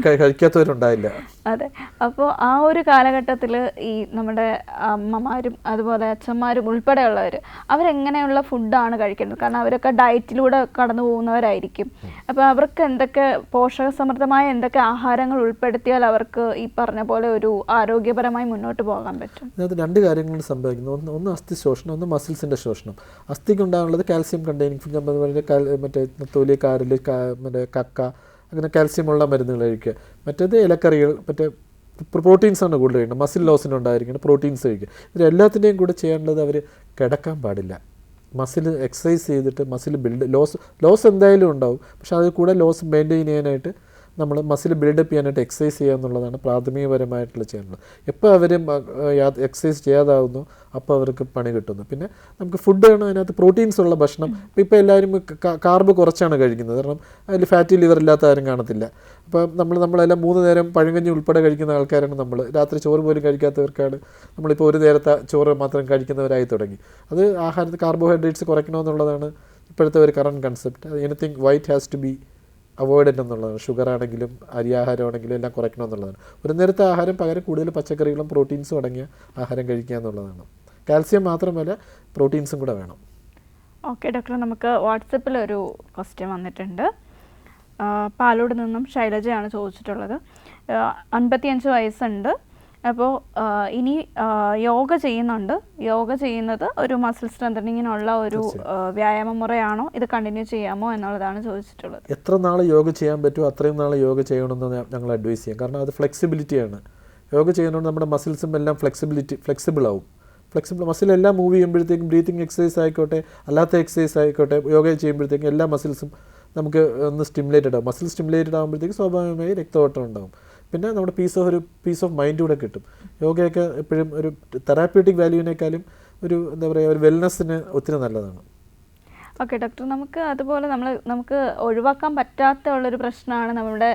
കഴിക്കാത്തവരുണ്ടായില്ല. അതെ. അപ്പോൾ ആ ഒരു കാലഘട്ടത്തിൽ ഈ നമ്മുടെ അമ്മമാരും അതുപോലെ അച്ഛന്മാരും ഉൾപ്പെടെയുള്ളവർ അവരെങ്ങനെയുള്ള ഫുഡാണ് കഴിക്കേണ്ടത്? കാരണം അവരൊക്കെ ഡയറ്റിലൂടെ കടന്നു പോകുന്നവരായിരിക്കും. അപ്പോൾ അവർക്ക് എന്തൊക്കെ പോഷകസമൃദ്ധമായ എന്തൊക്കെ ആഹാരങ്ങൾ ഉൾപ്പെടുത്തിയാൽ അവർക്ക് ഈ പറഞ്ഞ പോലെ ഒരു ആരോഗ്യപരമായി മുന്നോട്ട് പോകാൻ പറ്റും? ഇതിനകത്ത് രണ്ട് കാര്യങ്ങൾ സംഭവിക്കുന്നു. ഒന്ന് അസ്ഥി ശോഷണം, ഒന്ന് മസിൽസിൻ്റെ ശോഷണം. അസ്ഥിക്ക് ഉണ്ടാകുന്നത് കാൽസ്യം കണ്ടെയ്നിങ് ഫുഡ്, മറ്റേ തൊലി, കാരൽ, മറ്റേ കക്ക, അങ്ങനെ കാൽസ്യമുള്ള മരുന്നുകൾ കഴിക്കുക. മറ്റേത് ഇലക്കറികൾ, മറ്റേ പ്രോട്ടീൻസാണ് കൂടുതൽ കഴിക്കുന്നത്. മസിൽ ലോസിനുണ്ടായിരിക്കണം പ്രോട്ടീൻസ് കഴിക്കുക. ഇതിലെല്ലാത്തിൻ്റെയും കൂടെ ചെയ്യാനുള്ളത് അവർ കിടക്കാൻ പാടില്ല. മസിൽ എക്സസൈസ് ചെയ്തിട്ട് മസിൽ ലോസ് എന്തായാലും ഉണ്ടാവും. പക്ഷെ അതിൽ കൂടെ ലോസ് മെയിൻറ്റെയിൻ ചെയ്യാനായിട്ട് നമ്മൾ മസിൽ ബിൽഡപ്പ് ചെയ്യാനായിട്ട് എക്സസൈസ് ചെയ്യുക എന്നുള്ളതാണ് പ്രാഥമികപരമായിട്ടുള്ള ചെയ്യാനുള്ളത്. എപ്പോൾ അവർ എക്സസൈസ് ചെയ്യാതാവുന്നു അപ്പോൾ അവർക്ക് പണി കിട്ടുന്നു. പിന്നെ നമുക്ക് ഫുഡ് ആണ്, അതിനകത്ത് പ്രോട്ടീൻസ് ഉള്ള ഭക്ഷണം. ഇപ്പോൾ എല്ലാവരും കാർബ് കുറച്ചാണ് കഴിക്കുന്നത്, കാരണം അതിൽ ഫാറ്റി ലിവർ ഇല്ലാത്ത ആരും കാണത്തില്ല. അപ്പോൾ നമ്മളെല്ലാം 3 നേരം പഴങ്കഞ്ഞി ഉൾപ്പെടെ കഴിക്കുന്ന ആൾക്കാരാണ് നമ്മൾ. രാത്രി ചോറ് പോലും കഴിക്കാത്തവർക്കാണ് നമ്മളിപ്പോൾ ഒരു നേരത്തെ ചോറ് മാത്രം കഴിക്കുന്നവരായി തുടങ്ങി. അത് ആഹാരത്തിൽ കാർബോഹൈഡ്രേറ്റ്സ് കുറയ്ക്കണമെന്നുള്ളതാണ് ഇപ്പോഴത്തെ ഒരു current concept. Anything white has to be avoided എന്നുള്ളതാണ്. ഷുഗർ ആണെങ്കിലും അരിയാഹാരമാണെങ്കിലും എല്ലാം കുറയ്ക്കണം എന്നുള്ളതാണ്. ഒരു നേരത്തെ ആഹാരം പകരം കൂടുതൽ പച്ചക്കറികളും പ്രോട്ടീൻസും അടങ്ങിയ ആഹാരം കഴിക്കുക എന്നുള്ളതാണ്. കാൽസ്യം മാത്രമല്ല പ്രോട്ടീൻസും കൂടെ വേണം. ഓക്കെ ഡോക്ടർ, നമുക്ക് വാട്സപ്പിൽ ഒരു ക്വസ്റ്റ്യൻ വന്നിട്ടുണ്ട്. പാലോട് നിന്നും ശൈലജയാണ് ചോദിച്ചിട്ടുള്ളത്. 55 വയസ്സുണ്ട്. അപ്പോൾ ഇനി യോഗ ചെയ്യുന്നുണ്ട്. യോഗ ചെയ്യുന്നത് ഒരു മസിൽ സ്ട്രെങ്തനിങ്ങിനുള്ള ഒരു വ്യായാമ മുറയാണോ? ഇത് കണ്ടിന്യൂ ചെയ്യാമോ എന്നുള്ളതാണ് ചോദിച്ചിട്ടുള്ളത്. എത്ര നാൾ യോഗ ചെയ്യാൻ പറ്റുമോ അത്രയും നാൾ യോഗ ചെയ്യണമെന്ന് ഞങ്ങൾ അഡ്വൈസ് ചെയ്യാം. കാരണം അത് ഫ്ലെക്സിബിലിറ്റിയാണ്. യോഗ ചെയ്യുന്നതുകൊണ്ട് നമ്മുടെ മസിൽസും എല്ലാം ഫ്ലെക്സിബിൾ ആവും. മസിലെല്ലാം മൂവ് ചെയ്യുമ്പോഴത്തേക്കും ബ്രീത്തിങ് എക്സസൈസ് ആയിക്കോട്ടെ അല്ലാത്ത എക്സസൈസ് ആയിക്കോട്ടെ യോഗ ചെയ്യുമ്പോഴത്തേക്കും എല്ലാ മസിൽസും നമുക്ക് ഒന്ന് സ്റ്റിമുലേറ്റഡ് ആവും. മസിൽ സ്റ്റിമുലേറ്റഡ് ആകുമ്പോഴത്തേക്കും സ്വാഭാവികമായി രക്തഓട്ടം ഉണ്ടാകും. പിന്നെ നമ്മുടെ പീസ് ഓഫ് മൈൻഡ് കൂടെ കിട്ടും. യോഗയൊക്കെ എപ്പോഴും ഒരു തെറാപ്യൂട്ടിക് വാല്യൂവിനേക്കാളും ഒരു എന്താ പറയുക ഒരു വെൽനെസ്സിന് ഒത്തിരി നല്ലതാണ്. ഓക്കെ ഡോക്ടർ, നമുക്ക് അതുപോലെ നമുക്ക് ഒഴിവാക്കാൻ പറ്റാത്ത ഉള്ളൊരു പ്രശ്നമാണ് നമ്മുടെ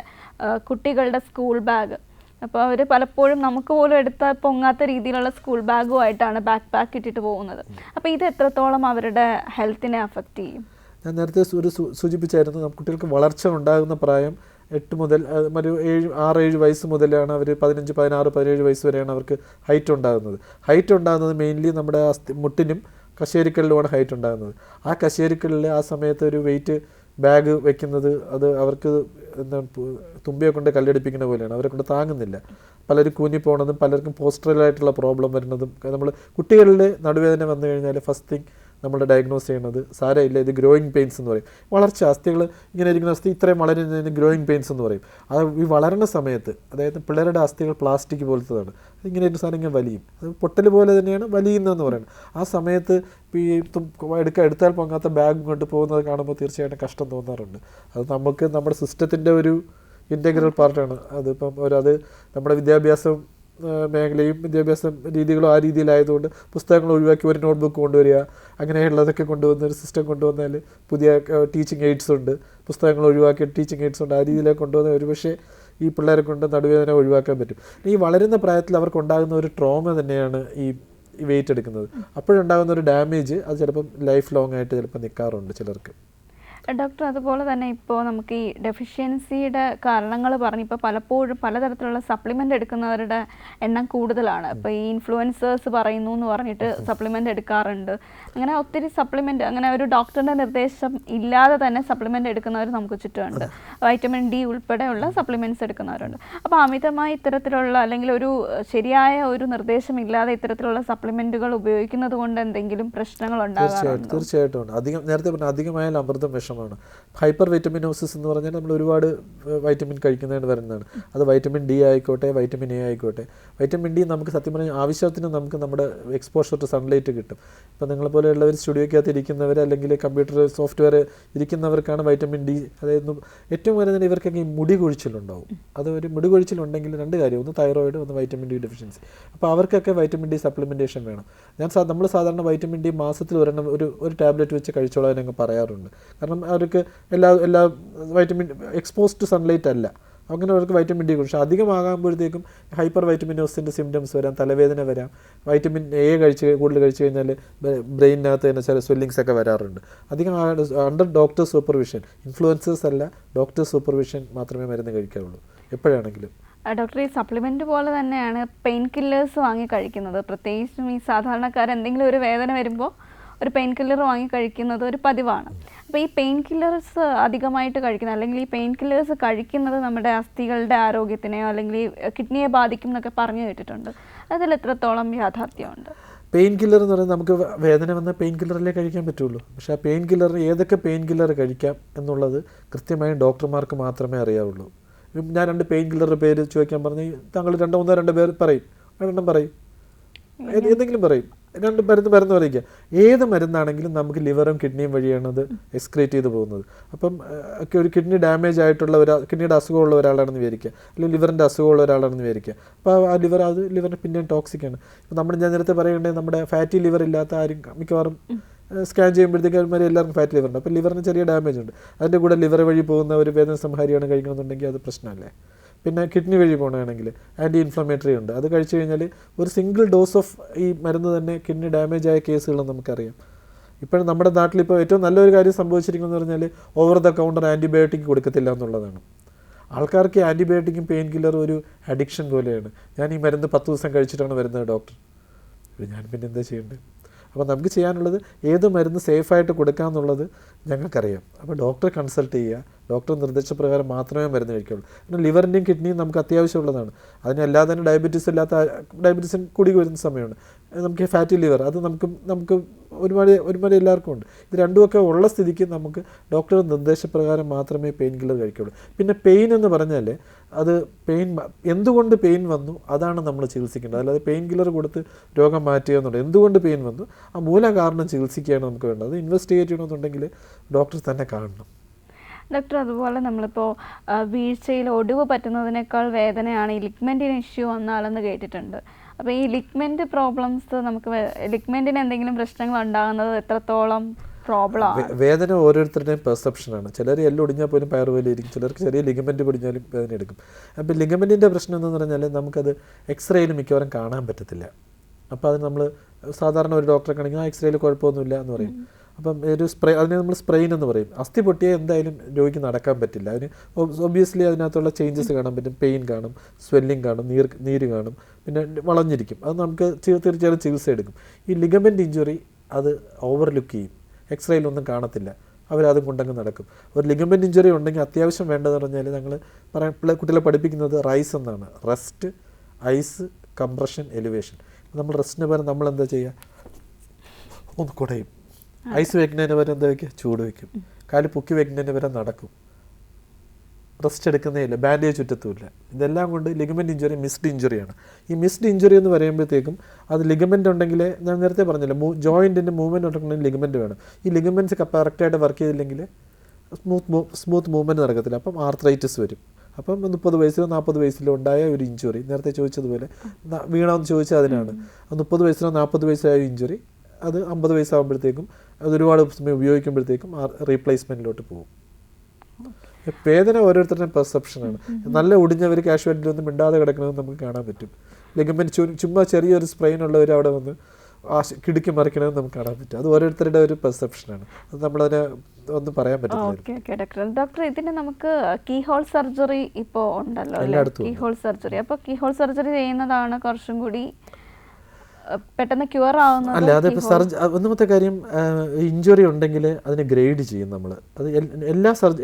കുട്ടികളുടെ സ്കൂൾ ബാഗ്. അപ്പോൾ അവർ പലപ്പോഴും നമുക്ക് പോലും എടുത്താൽ പൊങ്ങാത്ത രീതിയിലുള്ള സ്കൂൾ ബാഗുമായിട്ടാണ് ബാക്ക് പാക്ക് ഇട്ടിട്ട് പോകുന്നത്. അപ്പോൾ ഇത് എത്രത്തോളം അവരുടെ ഹെൽത്തിനെ അഫക്റ്റ് ചെയ്യും? ഞാൻ നേരത്തെ സൂചിപ്പിച്ചായിരുന്നു, കുട്ടികൾക്ക് വളർച്ച ഉണ്ടാകുന്ന പ്രായം 8 മുതൽ ഒരു 6-7 വയസ്സ് മുതലാണ് അവർ 15, 16, 17 വയസ്സ് വരെയാണ് അവർക്ക് ഹൈറ്റ് ഉണ്ടാകുന്നത്. മെയിൻലി നമ്മുടെ മുട്ടിനും കശേരിക്കലിലുമാണ് ഹൈറ്റ് ഉണ്ടാകുന്നത്. ആ കശേരിക്കലിൽ ആ സമയത്ത് ഒരു വെയിറ്റ് ബാഗ് വെക്കുന്നത് അത് അവർക്ക് എന്താണ് തുമ്പിയെ കൊണ്ട് കല്ലടിപ്പിക്കുന്ന പോലെയാണ്. അവരെ കൊണ്ട് താങ്ങുന്നില്ല. പലരും കൂനിപ്പോണതും പലർക്കും പോസ്റ്ററലായിട്ടുള്ള പ്രോബ്ലം വരുന്നതും. നമ്മൾ കുട്ടികളുടെ നടുവേദന വന്നു കഴിഞ്ഞാൽ ഫസ്റ്റ് തിങ് നമ്മൾ ഡയഗ്നോസ് ചെയ്യുന്നത് സാരമില്ല, ഇത് ഗ്രോയിങ് പെയിൻസ് എന്ന് പറയും. വളർച്ച അസ്ഥികൾ ഇങ്ങനെ ഇരിക്കുന്ന അസ്ഥി ഇത്രയും വളരുന്നതിന് ഗ്രോയിങ് പെയിൻസ് എന്ന് പറയും. അത് ഈ വളരുന്ന സമയത്ത്, അതായത് പിള്ളേരുടെ അസ്ഥികൾ പ്ലാസ്റ്റിക് പോലത്തതാണ്, ഇങ്ങനെ ഒരു സാധനം ഇങ്ങനെ വലിയും. അത് പൊട്ടൽ പോലെ തന്നെയാണ് വലിയുന്നതെന്ന് പറയുന്നത്. ആ സമയത്ത് ഈ എടുത്താൽ പൊങ്ങാത്ത ബാഗ് കൊണ്ട് പോകുന്നത് കാണുമ്പോൾ തീർച്ചയായിട്ടും കഷ്ടം തോന്നാറുണ്ട്. അത് നമ്മുടെ സിസ്റ്റത്തിൻ്റെ ഒരു ഇൻറ്റഗ്രൽ പാർട്ടാണ്. അതിപ്പം അത് നമ്മുടെ വിദ്യാഭ്യാസം മേഖലയും വിദ്യാഭ്യാസ രീതികളും ആ രീതിയിലായതുകൊണ്ട് പുസ്തകങ്ങൾ ഒഴിവാക്കി ഒരു നോട്ട്ബുക്ക് കൊണ്ടുവരിക, അങ്ങനെയുള്ളതൊക്കെ കൊണ്ടുവന്ന ഒരു സിസ്റ്റം കൊണ്ടുവന്നാൽ പുതിയ ടീച്ചിങ് എയ്ഡ്സ് ഉണ്ട്, പുസ്തകങ്ങൾ ഒഴിവാക്കി ടീച്ചിങ് എയ്ഡ്സ് ഉണ്ട്, ആ രീതിയിലേക്ക് കൊണ്ടുവന്നാൽ ഒരുപക്ഷെ ഈ പിള്ളേരെ കൊണ്ട് നടുവേദന ഒഴിവാക്കാൻ പറ്റും. ഈ വളരുന്ന പ്രായത്തിൽ അവർക്കുണ്ടാകുന്ന ഒരു ട്രോമ തന്നെയാണ് ഈ വെയിറ്റ് എടുക്കുന്നത്. അപ്പോഴുണ്ടാകുന്ന ഒരു ഡാമേജ് അത് ചിലപ്പം ലൈഫ് ലോങ് ആയിട്ട് ചിലപ്പോൾ നിൽക്കാറുണ്ട് ചിലർക്ക്. ഡോക്ടർ, അതുപോലെ തന്നെ ഇപ്പോൾ നമുക്ക് ഈ ഡെഫിഷ്യൻസിയുടെ കാരണങ്ങൾ പറഞ്ഞ് ഇപ്പോൾ പലപ്പോഴും പലതരത്തിലുള്ള സപ്ലിമെൻ്റ് എടുക്കുന്നവരുടെ എണ്ണം കൂടുതലാണ്. ഇപ്പോൾ ഈ ഇൻഫ്ലുവൻസേഴ്സ് പറയുന്നു എന്ന് പറഞ്ഞിട്ട് സപ്ലിമെൻ്റ് എടുക്കാറുണ്ട്. അങ്ങനെ ഒത്തിരി സപ്ലിമെൻ്റ്, അങ്ങനെ ഒരു ഡോക്ടറിൻ്റെ നിർദ്ദേശം ഇല്ലാതെ തന്നെ സപ്ലിമെൻ്റ് എടുക്കുന്നവർ നമുക്ക് ചുറ്റുമുണ്ട്. വൈറ്റമിൻ ഡി ഉൾപ്പെടെയുള്ള സപ്ലിമെൻറ്റ്സ് എടുക്കുന്നവരുണ്ട്. അപ്പോൾ അമിതമായി ഇത്തരത്തിലുള്ള അല്ലെങ്കിൽ ഒരു ശരിയായ ഒരു നിർദ്ദേശം ഇല്ലാതെ ഇത്തരത്തിലുള്ള സപ്ലിമെൻറ്റുകൾ ഉപയോഗിക്കുന്നത് കൊണ്ട് എന്തെങ്കിലും പ്രശ്നങ്ങൾ ഉണ്ടാകാറുണ്ടോ? തീർച്ചയായിട്ടും. നേരത്തെ പറഞ്ഞ അധികമായാൽ അമൃതം വിഷമാണ്. ഹൈപ്പർ വൈറ്റമിനോസിസ് എന്ന് പറഞ്ഞാൽ നമ്മൾ ഒരുപാട് വൈറ്റമിൻ കഴിക്കുന്നതിന് വരുന്നതാണ്. അത് വൈറ്റമിൻ ഡി ആയിക്കോട്ടെ, വൈറ്റമിൻ എ ആയിക്കോട്ടെ. വൈറ്റമിൻ ഡി നമുക്ക് സത്യം പറഞ്ഞാൽ ആവശ്യത്തിന് നമുക്ക് നമ്മുടെ എക്സ്പോഷർ ടു സൺലൈറ്റ് കിട്ടും. ഇപ്പോൾ നിങ്ങളെപ്പോലെയുള്ളവർ സ്റ്റുഡിയോയ്ക്കകത്ത് ഇരിക്കുന്നവർ അല്ലെങ്കിൽ കമ്പ്യൂട്ടർ സോഫ്റ്റ്വെയർ ഇരിക്കുന്നവർക്കാണ് വൈറ്റമിൻ ഡി. അതായത് ഏറ്റവും വലുതാണ് ഇവർക്കൊക്കെ ഈ മുടി കൊഴിച്ചിലുണ്ടാവും. അത് ഒരു മുടി കൊഴിച്ചിലുണ്ടെങ്കിൽ രണ്ട് കാര്യം, ഒന്ന് തൈറോയിഡ്, ഒന്ന് വൈറ്റമിൻ ഡി ഡെഫിഷ്യൻസി. അപ്പോൾ അവർക്കൊക്കെ വൈറ്റമിൻ ഡി സപ്ലിമെൻറ്റേഷൻ വേണം. നമ്മൾ സാധാരണ വൈറ്റമിൻ ഡി മാസത്തിൽ ഒരെണ്ണം ഒരു ടാബ്ലറ്റ് വെച്ച് കഴിച്ചോളാൻ ഞങ്ങൾ പറയാറുണ്ട്. കാരണം അവർക്ക് എല്ലാ വൈറ്റമിൻ എക്സ്പോസ് ടു സൺലൈറ്റ് അല്ല, അങ്ങനെ അവർക്ക് വൈറ്റമിൻ ഡി പക്ഷേ അധികമാകുമ്പോഴത്തേക്കും ഹൈപ്പർ വൈറ്റമിനോസിൻ്റെ സിംറ്റംസ് വരാം, തലവേദന വരാം. വൈറ്റമിൻ എ കൂടുതൽ കഴിച്ചു കഴിഞ്ഞാൽ ബ്രെയിനകത്ത് തന്നെ ചില സ്വെല്ലിങ്സ് ഒക്കെ വരാറുണ്ട്. അധികം അണ്ടർ ഡോക്ടർ സൂപ്പർവിഷൻ, ഇൻഫ്ലുവൻസേഴ്സ് അല്ല, ഡോക്ടർ സൂപ്പർവിഷൻ മാത്രമേ മരുന്ന് കഴിക്കാവുള്ളൂ എപ്പോഴാണെങ്കിലും. ഡോക്ടർ, ഈ സപ്ലിമെൻറ്റ് പോലെ തന്നെയാണ് പെയിൻ കില്ലേഴ്സ് വാങ്ങി കഴിക്കുന്നത്. പ്രത്യേകിച്ചും ഈ സാധാരണക്കാർ എന്തെങ്കിലും ഒരു വേദന വരുമ്പോൾ ഒരു പെയിൻ കില്ലർ വാങ്ങി കഴിക്കുന്നത് ഒരു പതിവാണ്. അപ്പോൾ ഈ പെയിൻ കില്ലേഴ്സ് അധികമായിട്ട് കഴിക്കുന്നത്, അല്ലെങ്കിൽ ഈ പെയിൻ കില്ലേഴ്സ് കഴിക്കുന്നത് നമ്മുടെ അസ്ഥികളുടെ ആരോഗ്യത്തിനെയോ അല്ലെങ്കിൽ കിഡ്നിയെ ബാധിക്കും എന്നൊക്കെ പറഞ്ഞു കേട്ടിട്ടുണ്ട്. അതിൽ എത്രത്തോളം യാഥാർത്ഥ്യമുണ്ട്? പെയിൻ കില്ലർ എന്ന് പറയുന്നത് നമുക്ക് വേദന വന്നാൽ പെയിൻ കില്ലറിലേ കഴിക്കാൻ പറ്റുള്ളൂ. പക്ഷേ ആ പെയിൻ കില്ലർ ഏതൊക്കെ പെയിൻ കില്ലർ കഴിക്കാം എന്നുള്ളത് കൃത്യമായും ഡോക്ടർമാർക്ക് മാത്രമേ അറിയാവുള്ളൂ. ഞാൻ 2 പെയിൻ കില്ലറുടെ പേര് ചോദിക്കാൻ പറഞ്ഞ് താങ്കൾ 2 പേര് പറയും, 2 പറയും, എന്തെങ്കിലും പറയും, 2 മരുന്ന് പറയിക്കുക. ഏത് മരുന്നാണെങ്കിലും നമുക്ക് ലിവറും കിഡ്നിയും വഴിയാണ് അത് എക്സ്ക്രീറ്റ് ചെയ്ത് പോകുന്നത്. അപ്പം ഒരു കിഡ്നി ഡാമേജ് ആയിട്ടുള്ള കിഡ്നിയുടെ അസുഖമുള്ള ഒരാളാണെന്ന് വിചാരിക്കുക, അല്ലെങ്കിൽ ലിവറിൻ്റെ അസുഖമുള്ള ഒരാളാണെന്ന് വിചാരിക്കുക. അപ്പോൾ ആ ലിവറിന് പിന്നെയും ടോക്സിക്കാണ്. ഇപ്പം ഞാൻ നേരത്തെ പറയേണ്ടത് നമ്മുടെ ഫാറ്റി ലിവർ ഇല്ലാത്ത ആരും മിക്കവാറും സ്കാൻ ചെയ്യുമ്പോഴത്തേക്ക് അതുമാതിരി എല്ലാവർക്കും ഫാറ്റ് ലിവർ ഉണ്ട്. അപ്പോൾ ലിവറിന് ചെറിയ ഡാമേജ് ഉണ്ട്. അതിൻ്റെ കൂടെ ലിവർ വഴി പോകുന്ന ഒരു വേദന സംഹാരിയാണ് കഴിക്കണമെന്നുണ്ടെങ്കിൽ അത് പ്രശ്നമല്ലേ. പിന്നെ കിഡ്നി വഴി പോകണമെങ്കിൽ ആൻറ്റി ഇൻഫ്ലമേറ്ററി ഉണ്ട്, അത് കഴിച്ചു കഴിഞ്ഞാൽ ഒരു സിംഗിൾ ഡോസ് ഓഫ് ഈ മരുന്ന് തന്നെ കിഡ്നി ഡാമേജ് ആയ കേസുകളും നമുക്കറിയാം. ഇപ്പോഴും നമ്മുടെ നാട്ടിലിപ്പോൾ ഏറ്റവും നല്ലൊരു കാര്യം സംഭവിച്ചിരിക്കുന്നതെന്ന് പറഞ്ഞാൽ ഓവർ ദ കൗണ്ടർ ആൻറ്റിബയോട്ടിക് കൊടുക്കത്തില്ല എന്നുള്ളതാണ്. ആൾക്കാർക്ക് ആൻറ്റിബയോട്ടിക്കും പെയിൻ കില്ലറും ഒരു അഡിക്ഷൻ പോലെയാണ്. ഞാൻ ഈ മരുന്ന് 10 ദിവസം കഴിച്ചിട്ടാണ് വരുന്നത് ഡോക്ടർ, ഞാൻ പിന്നെ എന്താ ചെയ്യേണ്ടത്? അപ്പോൾ നമുക്ക് ചെയ്യാനുള്ളത് ഏത് മരുന്ന് സേഫായിട്ട് കൊടുക്കാമെന്നുള്ളത് ഞങ്ങൾക്കറിയാം. അപ്പോൾ ഡോക്ടറെ കൺസൾട്ട് ചെയ്യുക, ഡോക്ടർ നിർദ്ദേശപ്രകാരം മാത്രമേ മരുന്ന് കഴിക്കുള്ളൂ. പിന്നെ ലിവറിൻ്റെയും കിഡ്നിയും നമുക്ക് അത്യാവശ്യമുള്ളതാണ്. അതിനല്ലാതെ തന്നെ ഡയബറ്റീസ് കൂടി വരുന്ന സമയമുണ്ട്. നമുക്ക് ഫാറ്റി ലിവർ അത് നമുക്ക് ഒരുപാട് എല്ലാവർക്കും ഉണ്ട്. ഇത് രണ്ടുമൊക്കെ ഉള്ള സ്ഥിതിക്ക് നമുക്ക് ഡോക്ടറുടെ നിർദ്ദേശപ്രകാരം മാത്രമേ പെയിൻ കില്ലർ കഴിക്കുള്ളൂ. പിന്നെ പെയിൻ എന്ന് പറഞ്ഞാൽ അത് എന്തുകൊണ്ട് പെയിൻ വന്നു അതാണ് നമ്മൾ ചികിത്സിക്കേണ്ടത്. അല്ലാതെ പെയിൻ കില്ലർ കൊടുത്ത് രോഗം മാറ്റുക എന്നുള്ളത്. എന്തുകൊണ്ട് പെയിൻ വന്നു ആ മൂല കാരണം ചികിത്സിക്കുകയാണ് നമുക്ക് വേണ്ടത്. അത് ഇൻവെസ്റ്റിഗേറ്റ് ചെയ്യണമെന്നുണ്ടെങ്കിൽ ഡോക്ടർ തന്നെ കാണണം. ഡോക്ടർ, അതുപോലെ നമ്മളിപ്പോൾ വീഴ്ചയിൽ ഒടിവ് പറ്റുന്നതിനേക്കാൾ വേദനയാണ് ഈ ലിഗ്മെൻറ്റിന് ഇഷ്യൂ വന്നാലെന്ന് കേട്ടിട്ടുണ്ട്. അപ്പോൾ ഈ ലിഗ്മെൻറ്റ് പ്രോബ്ലംസ് ലിഗ്മെൻറ്റിന് എന്തെങ്കിലും പ്രശ്നങ്ങൾ ഉണ്ടാകുന്നത് എത്രത്തോളം പ്രോബ്ലമാണ്? വേദന ഓരോരുത്തരുടെയും പെർസെപ്ഷനാണ്. ചിലർ എല്ലാം ഒടിഞ്ഞാൽ പോലും പയറുപോലെയിരിക്കും, ചിലർക്ക് ചെറിയ ലിഗമെൻറ്റ് പൊടിഞ്ഞാലും വേദന എടുക്കും. അപ്പോൾ ലിഗമെൻറ്റിൻ്റെ പ്രശ്നം എന്ന് പറഞ്ഞാൽ നമുക്കത് എക്സ്റേയിൽ മിക്കവാറും കാണാൻ പറ്റത്തില്ല. അപ്പോൾ അത് നമ്മൾ സാധാരണ ഒരു ഡോക്ടറെ കാണിക്കുന്ന എക്സ്റേയിൽ കുഴപ്പമൊന്നുമില്ല എന്ന് പറയും. അപ്പം അതിനെ നമ്മൾ സ്പ്രെയിൻ എന്ന് പറയും. അസ്ഥി പൊട്ടിയാൽ എന്തായാലും രോഗിക്ക് നടക്കാൻ പറ്റില്ല. അതിന് ഒബ്വിയസ്ലി അതിനകത്തുള്ള ചേഞ്ചസ് കാണാൻ പറ്റും. പെയിൻ കാണും, സ്വെല്ലിങ് കാണും, നീര് കാണും, പിന്നെ വളഞ്ഞിരിക്കും. അത് നമുക്ക് തീർച്ചയായും ചികിത്സ എടുക്കും. ഈ ലിഗമെൻറ്റ് ഇഞ്ചുറി അത് ഓവർലുക്ക് ചെയ്യും, എക്സ്റേയിലൊന്നും കാണത്തില്ല, അവരതും കൊണ്ടങ്ങ് നടക്കും. ഒരു ലിഗമെൻറ്റ് ഇഞ്ചുറി ഉണ്ടെങ്കിൽ അത്യാവശ്യം വേണ്ടതെന്ന് പറഞ്ഞാൽ ഞങ്ങൾ കുട്ടികളെ പഠിപ്പിക്കുന്നത് റൈസ് എന്നാണ്. Rest, ice, compression, elevation. നമ്മൾ റെസ്റ്റിന് പകരം നമ്മൾ എന്താ ചെയ്യുക? ഒന്ന് കുടയും. ഐസ് വയ്ക്കുന്നതിന് പകരം എന്താ വയ്ക്കുക? ചൂട് വയ്ക്കും. കാല് പൊക്കി വയ്ക്കുന്നതിന് പകരം നടക്കും. റെസ്റ്റ് എടുക്കുന്നേയില്ല, ബാൻഡേജ് ചുറ്റത്തുമില്ല. ഇതെല്ലാം കൊണ്ട് ലിഗമെൻറ്റ് ഇഞ്ചുറി മിസ്ഡ് ഇഞ്ചുറിയാണ്. ഈ മിസ്ഡ് ഇഞ്ചുറി എന്ന് പറയുമ്പോഴത്തേക്കും അത് ലിഗമെൻ്റ് ഉണ്ടെങ്കിൽ ഞാൻ നേരത്തെ പറഞ്ഞില്ല, ജോയിൻറ്റിൻ്റെ മൂവ്മെൻറ്റ് ഉണ്ടെങ്കിൽ ലിഗമെൻറ്റ് വേണം. ഈ ലിഗമെൻറ്റ്സ് കറക്റ്റായിട്ട് വർക്ക് ചെയ്തില്ലെങ്കിൽ സ്മൂത്ത് മൂവ്മെൻറ്റ് നടക്കത്തില്ല. അപ്പം ആർത്രൈറ്റിസ് വരും. അപ്പം 30 വയസ്സിലോ 40 വയസ്സിലോ ഉണ്ടായ ഒരു ഇഞ്ചുറി, നേരത്തെ ചോദിച്ചതുപോലെ വീണമെന്ന് ചോദിച്ചാൽ അതിനാണ്. 30 വയസ്സിലോ 40 വയസ്സിലായ ഇഞ്ചുറി അത് 50 വയസ്സാകുമ്പോഴത്തേക്കും അത് ഒരുപാട് സമയം ഉപയോഗിക്കുമ്പോഴത്തേക്കും ആ റീപ്ലേസ്മെൻറ്റിലോട്ട് പോകും. വേദന ഓരോരുത്തരുടെയും പെർസെപ്ഷനാണ്. നല്ല ഒടിഞ്ഞവർ കാഷ്വാലിറ്റിയിലൊന്നും മിണ്ടാതെ കിടക്കണമെന്ന് നമുക്ക് കാണാൻ പറ്റും. ലിഗമെൻറ്റ് ചുമ്മാ ചെറിയൊരു സ്പ്രെയിൻ ഉള്ളവർ അവിടെ വന്ന് കിടുക്കി മറിക്കണമെന്ന് നമുക്ക് കാണാൻ പറ്റും. അത് ഓരോരുത്തരുടെ ഒരു പെർസെപ്ഷനാണ്. അത് നമ്മളതിനെ ഒന്നും പറയാൻ പറ്റില്ല. ഡോക്ടർ ഇതിന് നമുക്ക് കീ ഹോൾ സർജറി ഇപ്പോൾ ഉണ്ടല്ലോ, കീ ഹോൾ സർജറി. അപ്പോൾ കീ ഹോൾ സർജറി ചെയ്യുന്നതാണ് കുറച്ചും കൂടി പെട്ടെന്ന് ക്യൂർ ആവുന്നത്. അല്ല, അതിപ്പോൾ ഒന്നാമത്തെ കാര്യം, ഇഞ്ചുറി ഉണ്ടെങ്കിൽ അതിനെ ഗ്രേഡ് ചെയ്യും നമ്മൾ. അത്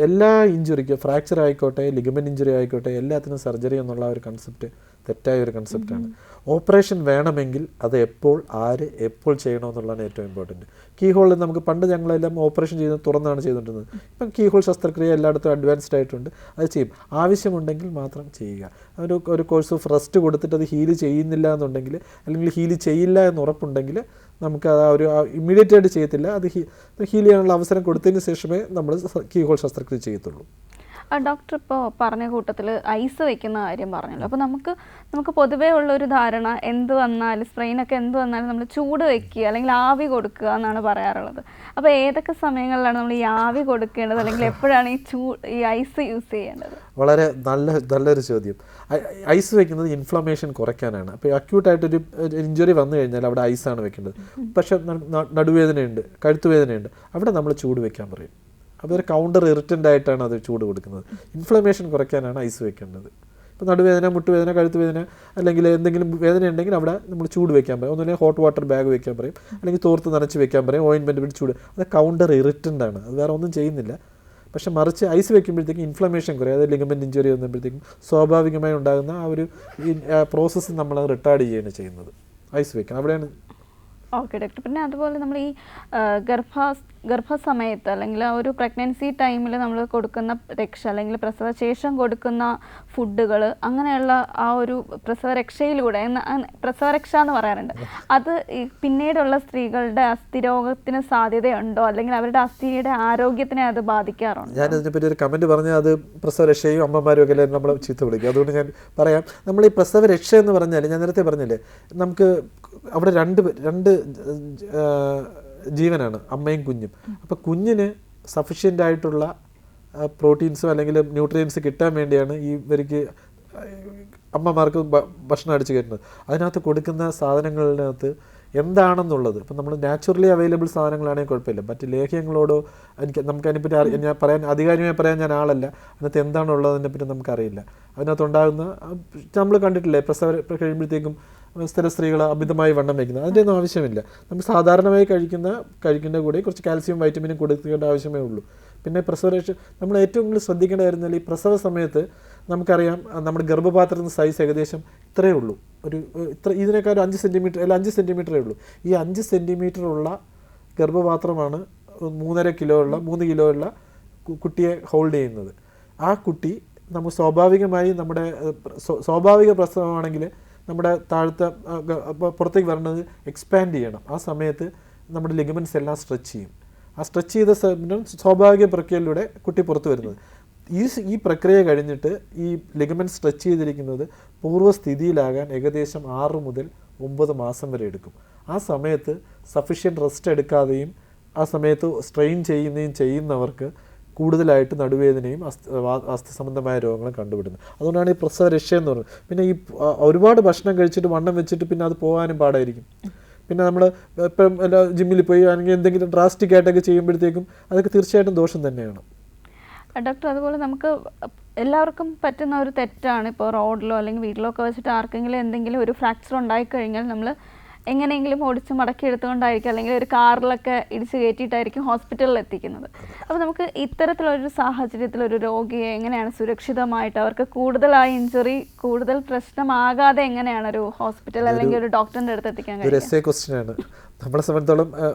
എല്ലാ ഇഞ്ചുറിക്കും, ഫ്രാക്ചർ ആയിക്കോട്ടെ, ലിഗമെൻറ്റ് ഇഞ്ചുറി ആയിക്കോട്ടെ, എല്ലാത്തിനും സർജറി എന്നുള്ള ഒരു കൺസെപ്റ്റ് തെറ്റായ ഒരു കൺസെപ്റ്റാണ്. ഓപ്പറേഷൻ വേണമെങ്കിൽ അത് എപ്പോൾ ചെയ്യണമെന്നുള്ളതാണ് ഏറ്റവും ഇമ്പോർട്ടൻറ്റ്. കീ ഹോളിൽ നമുക്ക് പണ്ട് ഞങ്ങളെല്ലാം ഓപ്പറേഷൻ ചെയ്യുന്നത് തുറന്നാണ് ചെയ്തുകൊണ്ടിരുന്നത്. ഇപ്പം കീ ഹോൾ ശസ്ത്രക്രിയ എല്ലായിടത്തും അഡ്വാൻസ്ഡ് ആയിട്ടുണ്ട്. അത് ചെയ്യും. ആവശ്യമുണ്ടെങ്കിൽ മാത്രം ചെയ്യുക. ഒരു കോഴ്സ് ഓഫ് റെസ്റ്റ് കൊടുത്തിട്ട് അത് ഹീല് ചെയ്യുന്നില്ല എന്നുണ്ടെങ്കിൽ, അല്ലെങ്കിൽ ഹീല് ചെയ്യില്ല എന്ന് ഉറപ്പുണ്ടെങ്കിൽ നമുക്ക് ആ ഒരു ഇമ്മീഡിയറ്റ് ആയിട്ട് ചെയ്യത്തില്ല. അത് ഹീൽ ചെയ്യാനുള്ള അവസരം കൊടുത്തതിന് ശേഷമേ നമ്മൾ കീ ഹോൾ ശസ്ത്രക്രിയ ചെയ്യത്തുള്ളൂ. ഡോക്ടർ ഇപ്പോൾ പറഞ്ഞ കൂട്ടത്തിൽ ഐസ് വയ്ക്കുന്ന കാര്യം പറഞ്ഞല്ലോ. അപ്പോൾ നമുക്ക് പൊതുവേ ഉള്ളൊരു ധാരണ, എന്ത് വന്നാലും സ്പ്രെയിനൊക്കെ എന്ത് വന്നാലും നമ്മൾ ചൂട് വയ്ക്കുക അല്ലെങ്കിൽ ആവി കൊടുക്കുക എന്നാണ് പറയാറുള്ളത്. അപ്പോൾ ഏതൊക്കെ സമയങ്ങളിലാണ് നമ്മൾ ഈ ആവി കൊടുക്കേണ്ടത്, അല്ലെങ്കിൽ എപ്പോഴാണ് ഈ ഐസ് യൂസ് ചെയ്യേണ്ടത്? വളരെ നല്ലൊരു ചോദ്യം. ഐസ് വയ്ക്കുന്നത് ഇൻഫ്ലമേഷൻ കുറയ്ക്കാനാണ്. അപ്പോൾ അക്യൂട്ടായിട്ടൊരു ഇഞ്ചുറി വന്നു കഴിഞ്ഞാൽ അവിടെ ഐസാണ് വെക്കേണ്ടത്. പക്ഷേ നടുവേദനയുണ്ട്, കഴുത്തുവേദനയുണ്ട്, അവിടെ നമ്മൾ ചൂട് വയ്ക്കാൻ പറയും. അപ്പോൾ ഒരു കൗണ്ടർ ഇറിറ്റൻ്റ് ആയിട്ടാണ് അത് ചൂട് കൊടുക്കുന്നത്. ഇൻഫ്ലമേഷൻ കുറയ്ക്കാനാണ് ഐസ് വെക്കേണ്ടത്. ഇപ്പോൾ നടുവേദന, മുട്ടുവേദന, കഴുത്തുവേദന അല്ലെങ്കിൽ എന്തെങ്കിലും വേദന ഉണ്ടെങ്കിൽ അവിടെ നമ്മൾ ചൂട് വെക്കാൻ പറയും. ഒന്നുമില്ലെങ്കിൽ ഹോട്ട് വാട്ടർ ബാഗ് വെക്കാൻ പറയും, അല്ലെങ്കിൽ തോർത്ത് നനച്ച് വെക്കാൻ പറയും, ഓയിൻമെൻറ്റ് പിടിച്ച് ചൂട്. അത് കൗണ്ടർ ഇറിറ്റൻ്റ് ആണ്, അത് വേറെ ഒന്നും ചെയ്യുന്നില്ല. പക്ഷെ മറിച്ച് ഐസ് വെക്കുമ്പോഴത്തേക്കും ഇൻഫ്ലമേഷൻ കുറയും. അതായത് ലിഗമെൻറ്റ് ഇഞ്ചുറി വന്നപ്പോഴത്തേക്കും സ്വാഭാവികമായി ഉണ്ടാകുന്ന ആ ഒരു പ്രോസസ്സ് നമ്മൾ റിട്ടാർഡ് ചെയ്യുകയാണ് ചെയ്യുന്നത്. ഐസ് വെക്കണം, അവിടെയാണ്. Okay doctor. പിന്നെ അതുപോലെ നമ്മൾ ഈ ഗർഭസമയത്ത് അല്ലെങ്കിൽ ആ ഒരു പ്രഗ്നൻസി ടൈമിൽ നമ്മൾ കൊടുക്കുന്ന രക്ഷ, അല്ലെങ്കിൽ പ്രസവശേഷം കൊടുക്കുന്ന ഫുഡുകൾ, അങ്ങനെയുള്ള ആ ഒരു പ്രസവരക്ഷയിലൂടെ, പ്രസവരക്ഷ എന്ന് പറയാറുണ്ട്, അത് പിന്നീടുള്ള സ്ത്രീകളുടെ അസ്ഥിരോഗത്തിന് സാധ്യതയുണ്ടോ, അല്ലെങ്കിൽ അവരുടെ അസ്ഥിയുടെ ആരോഗ്യത്തിനെ അത് ബാധിക്കാറുണ്ടോ? ഞാനതിനെപ്പറ്റി ഒരു കമൻറ്റ് പറഞ്ഞാൽ അത് പ്രസവരക്ഷയും അമ്മമാരും ഒക്കെ നമ്മളെ ചീത്ത വിളിക്കും. അതുകൊണ്ട് ഞാൻ പറയാം, നമ്മൾ ഈ പ്രസവരക്ഷ എന്ന് പറഞ്ഞാൽ, ഞാൻ നേരത്തെ പറഞ്ഞില്ലേ, നമുക്ക് അവിടെ രണ്ട് ജീവനാണ്, അമ്മയും കുഞ്ഞും. അപ്പോൾ കുഞ്ഞിന് സഫിഷ്യൻ്റ് ആയിട്ടുള്ള പ്രോട്ടീൻസും അല്ലെങ്കിൽ ന്യൂട്രിയൻസ് കിട്ടാൻ വേണ്ടിയാണ് ഇവർക്ക് അമ്മമാർക്ക് ഭക്ഷണം അടിച്ചു കയറ്റുന്നത്. അതിനകത്ത് കൊടുക്കുന്ന സാധനങ്ങളിനകത്ത് എന്താണെന്നുള്ളത്, ഇപ്പം നമ്മൾ നാച്ചുറലി അവൈലബിൾ സാധനങ്ങളാണെങ്കിൽ കുഴപ്പമില്ല. മറ്റ് ലേഹ്യങ്ങളോടോ നമുക്കതിനെപ്പറ്റി ഞാൻ ആധികാരികമായി പറയാൻ ഞാൻ ആളല്ല. അതിനകത്ത് എന്താണുള്ളതിനെപ്പറ്റി നമുക്കറിയില്ല. അതിനകത്തുണ്ടാകുന്ന നമ്മൾ കണ്ടിട്ടില്ലേ, പ്രസവം കഴിയുമ്പോഴത്തേക്കും സ്ഥിര സ്ത്രീകൾ അമിതമായി വണ്ണം വയ്ക്കുന്നത്, അതിൻ്റെ ഒന്നും ആവശ്യമില്ല. നമുക്ക് സാധാരണമായി കഴിക്കുന്ന കൂടെ കുറച്ച് കാൽസ്യം വൈറ്റമിനും കൊടുക്കേണ്ട ആവശ്യമേ ഉള്ളൂ. പിന്നെ പ്രസവരക്ഷ നമ്മൾ ഏറ്റവും കൂടുതൽ ശ്രദ്ധിക്കേണ്ട കാര്യം, ഈ പ്രസവ സമയത്ത് നമുക്കറിയാം നമ്മുടെ ഗർഭപാത്രത്തിൻ്റെ സൈസ് ഏകദേശം ഇത്രയേ ഉള്ളൂ. ഇതിനേക്കാൾ 5 സെൻറ്റിമീറ്റർ അല്ല 5 സെൻറ്റിമീറ്ററേ ഉള്ളൂ. ഈ 5 സെൻറ്റിമീറ്റർ ഉള്ള ഗർഭപാത്രമാണ് 3.5 കിലോ ഉള്ള കുട്ടിയെ ഹോൾഡ് ചെയ്യുന്നത്. ആ കുട്ടി നമുക്ക് സ്വാഭാവികമായി നമ്മുടെ സ്വാഭാവിക പ്രസവമാണെങ്കിൽ നമ്മുടെ താഴത്തെ പുറത്തേക്ക് വരുന്നത് എക്സ്പാൻഡ് ചെയ്യണം. ആ സമയത്ത് നമ്മുടെ ലിഗമെൻറ്റ്സ് എല്ലാം സ്ട്രെച്ച് ചെയ്യും. ആ സ്ട്രെച്ച് ചെയ്ത സ്വാഭാവിക പ്രക്രിയയിലൂടെ കുട്ടി പുറത്തു വരുന്നത്. ഈ പ്രക്രിയ കഴിഞ്ഞിട്ട് ഈ ലിഗമെൻറ്റ് സ്ട്രെച്ച് ചെയ്തിരിക്കുന്നത് പൂർവ്വസ്ഥിതിയിലാകാൻ ഏകദേശം 6 മുതൽ 9 മാസം വരെ എടുക്കും. ആ സമയത്ത് സഫിഷ്യൻറ്റ് റെസ്റ്റ് എടുക്കാതെയും ആ സമയത്ത് സ്ട്രെയിൻ ചെയ്യുന്നവർക്ക് കൂടുതലായിട്ട് നടുവേദനയും അസ്ഥി സംബന്ധമായ രോഗങ്ങളും കണ്ടുപിടുന്നത്. അതുകൊണ്ടാണ് ഈ പ്രസവരക്ഷ എന്ന് പറയുന്നത്. പിന്നെ ഈ ഒരുപാട് ഭക്ഷണം കഴിച്ചിട്ട് വണ്ണം വെച്ചിട്ട് പിന്നെ അത് പോകാനും പാടായിരിക്കും. പിന്നെ നമ്മൾ ഇപ്പം എല്ലാ ജിമ്മിൽ പോയി അല്ലെങ്കിൽ എന്തെങ്കിലും ഡ്രാസ്റ്റിക് ആയിട്ടൊക്കെ ചെയ്യുമ്പോഴത്തേക്കും അതൊക്കെ തീർച്ചയായിട്ടും ദോഷം തന്നെയാണ്. ഡോക്ടർ, അതുപോലെ നമുക്ക് എല്ലാവർക്കും പറ്റുന്ന ഒരു തെറ്റാണ്, ഇപ്പോൾ റോഡിലോ അല്ലെങ്കിൽ വീട്ടിലോ ഒക്കെ വെച്ചിട്ട് ആർക്കെങ്കിലും എന്തെങ്കിലും ഒരു ഫ്രാക്ചർ ഉണ്ടായിക്കഴിഞ്ഞാൽ നമ്മൾ എങ്ങനെയെങ്കിലും ഓടിച്ച് മടക്കി എടുത്തുകൊണ്ടായിരിക്കും, അല്ലെങ്കിൽ ഒരു കാറിലൊക്കെ ഇടിച്ച് കയറ്റിയിട്ടായിരിക്കും ഹോസ്പിറ്റലിൽ എത്തിക്കുന്നത്. അപ്പോൾ നമുക്ക് ഇത്തരത്തിലൊരു സാഹചര്യത്തിൽ ഒരു രോഗിയെ എങ്ങനെയാണ് സുരക്ഷിതമായിട്ട്, അവർക്ക് കൂടുതലായി ഇഞ്ചുറി കൂടുതൽ പ്രശ്നമാകാതെ എങ്ങനെയാണ് ഒരു ഹോസ്പിറ്റൽ അല്ലെങ്കിൽ ഒരു ഡോക്ടറിൻ്റെ അടുത്ത് എത്തിക്കാൻ കഴിയും? നമ്മളെ സംബന്ധിച്ചോളം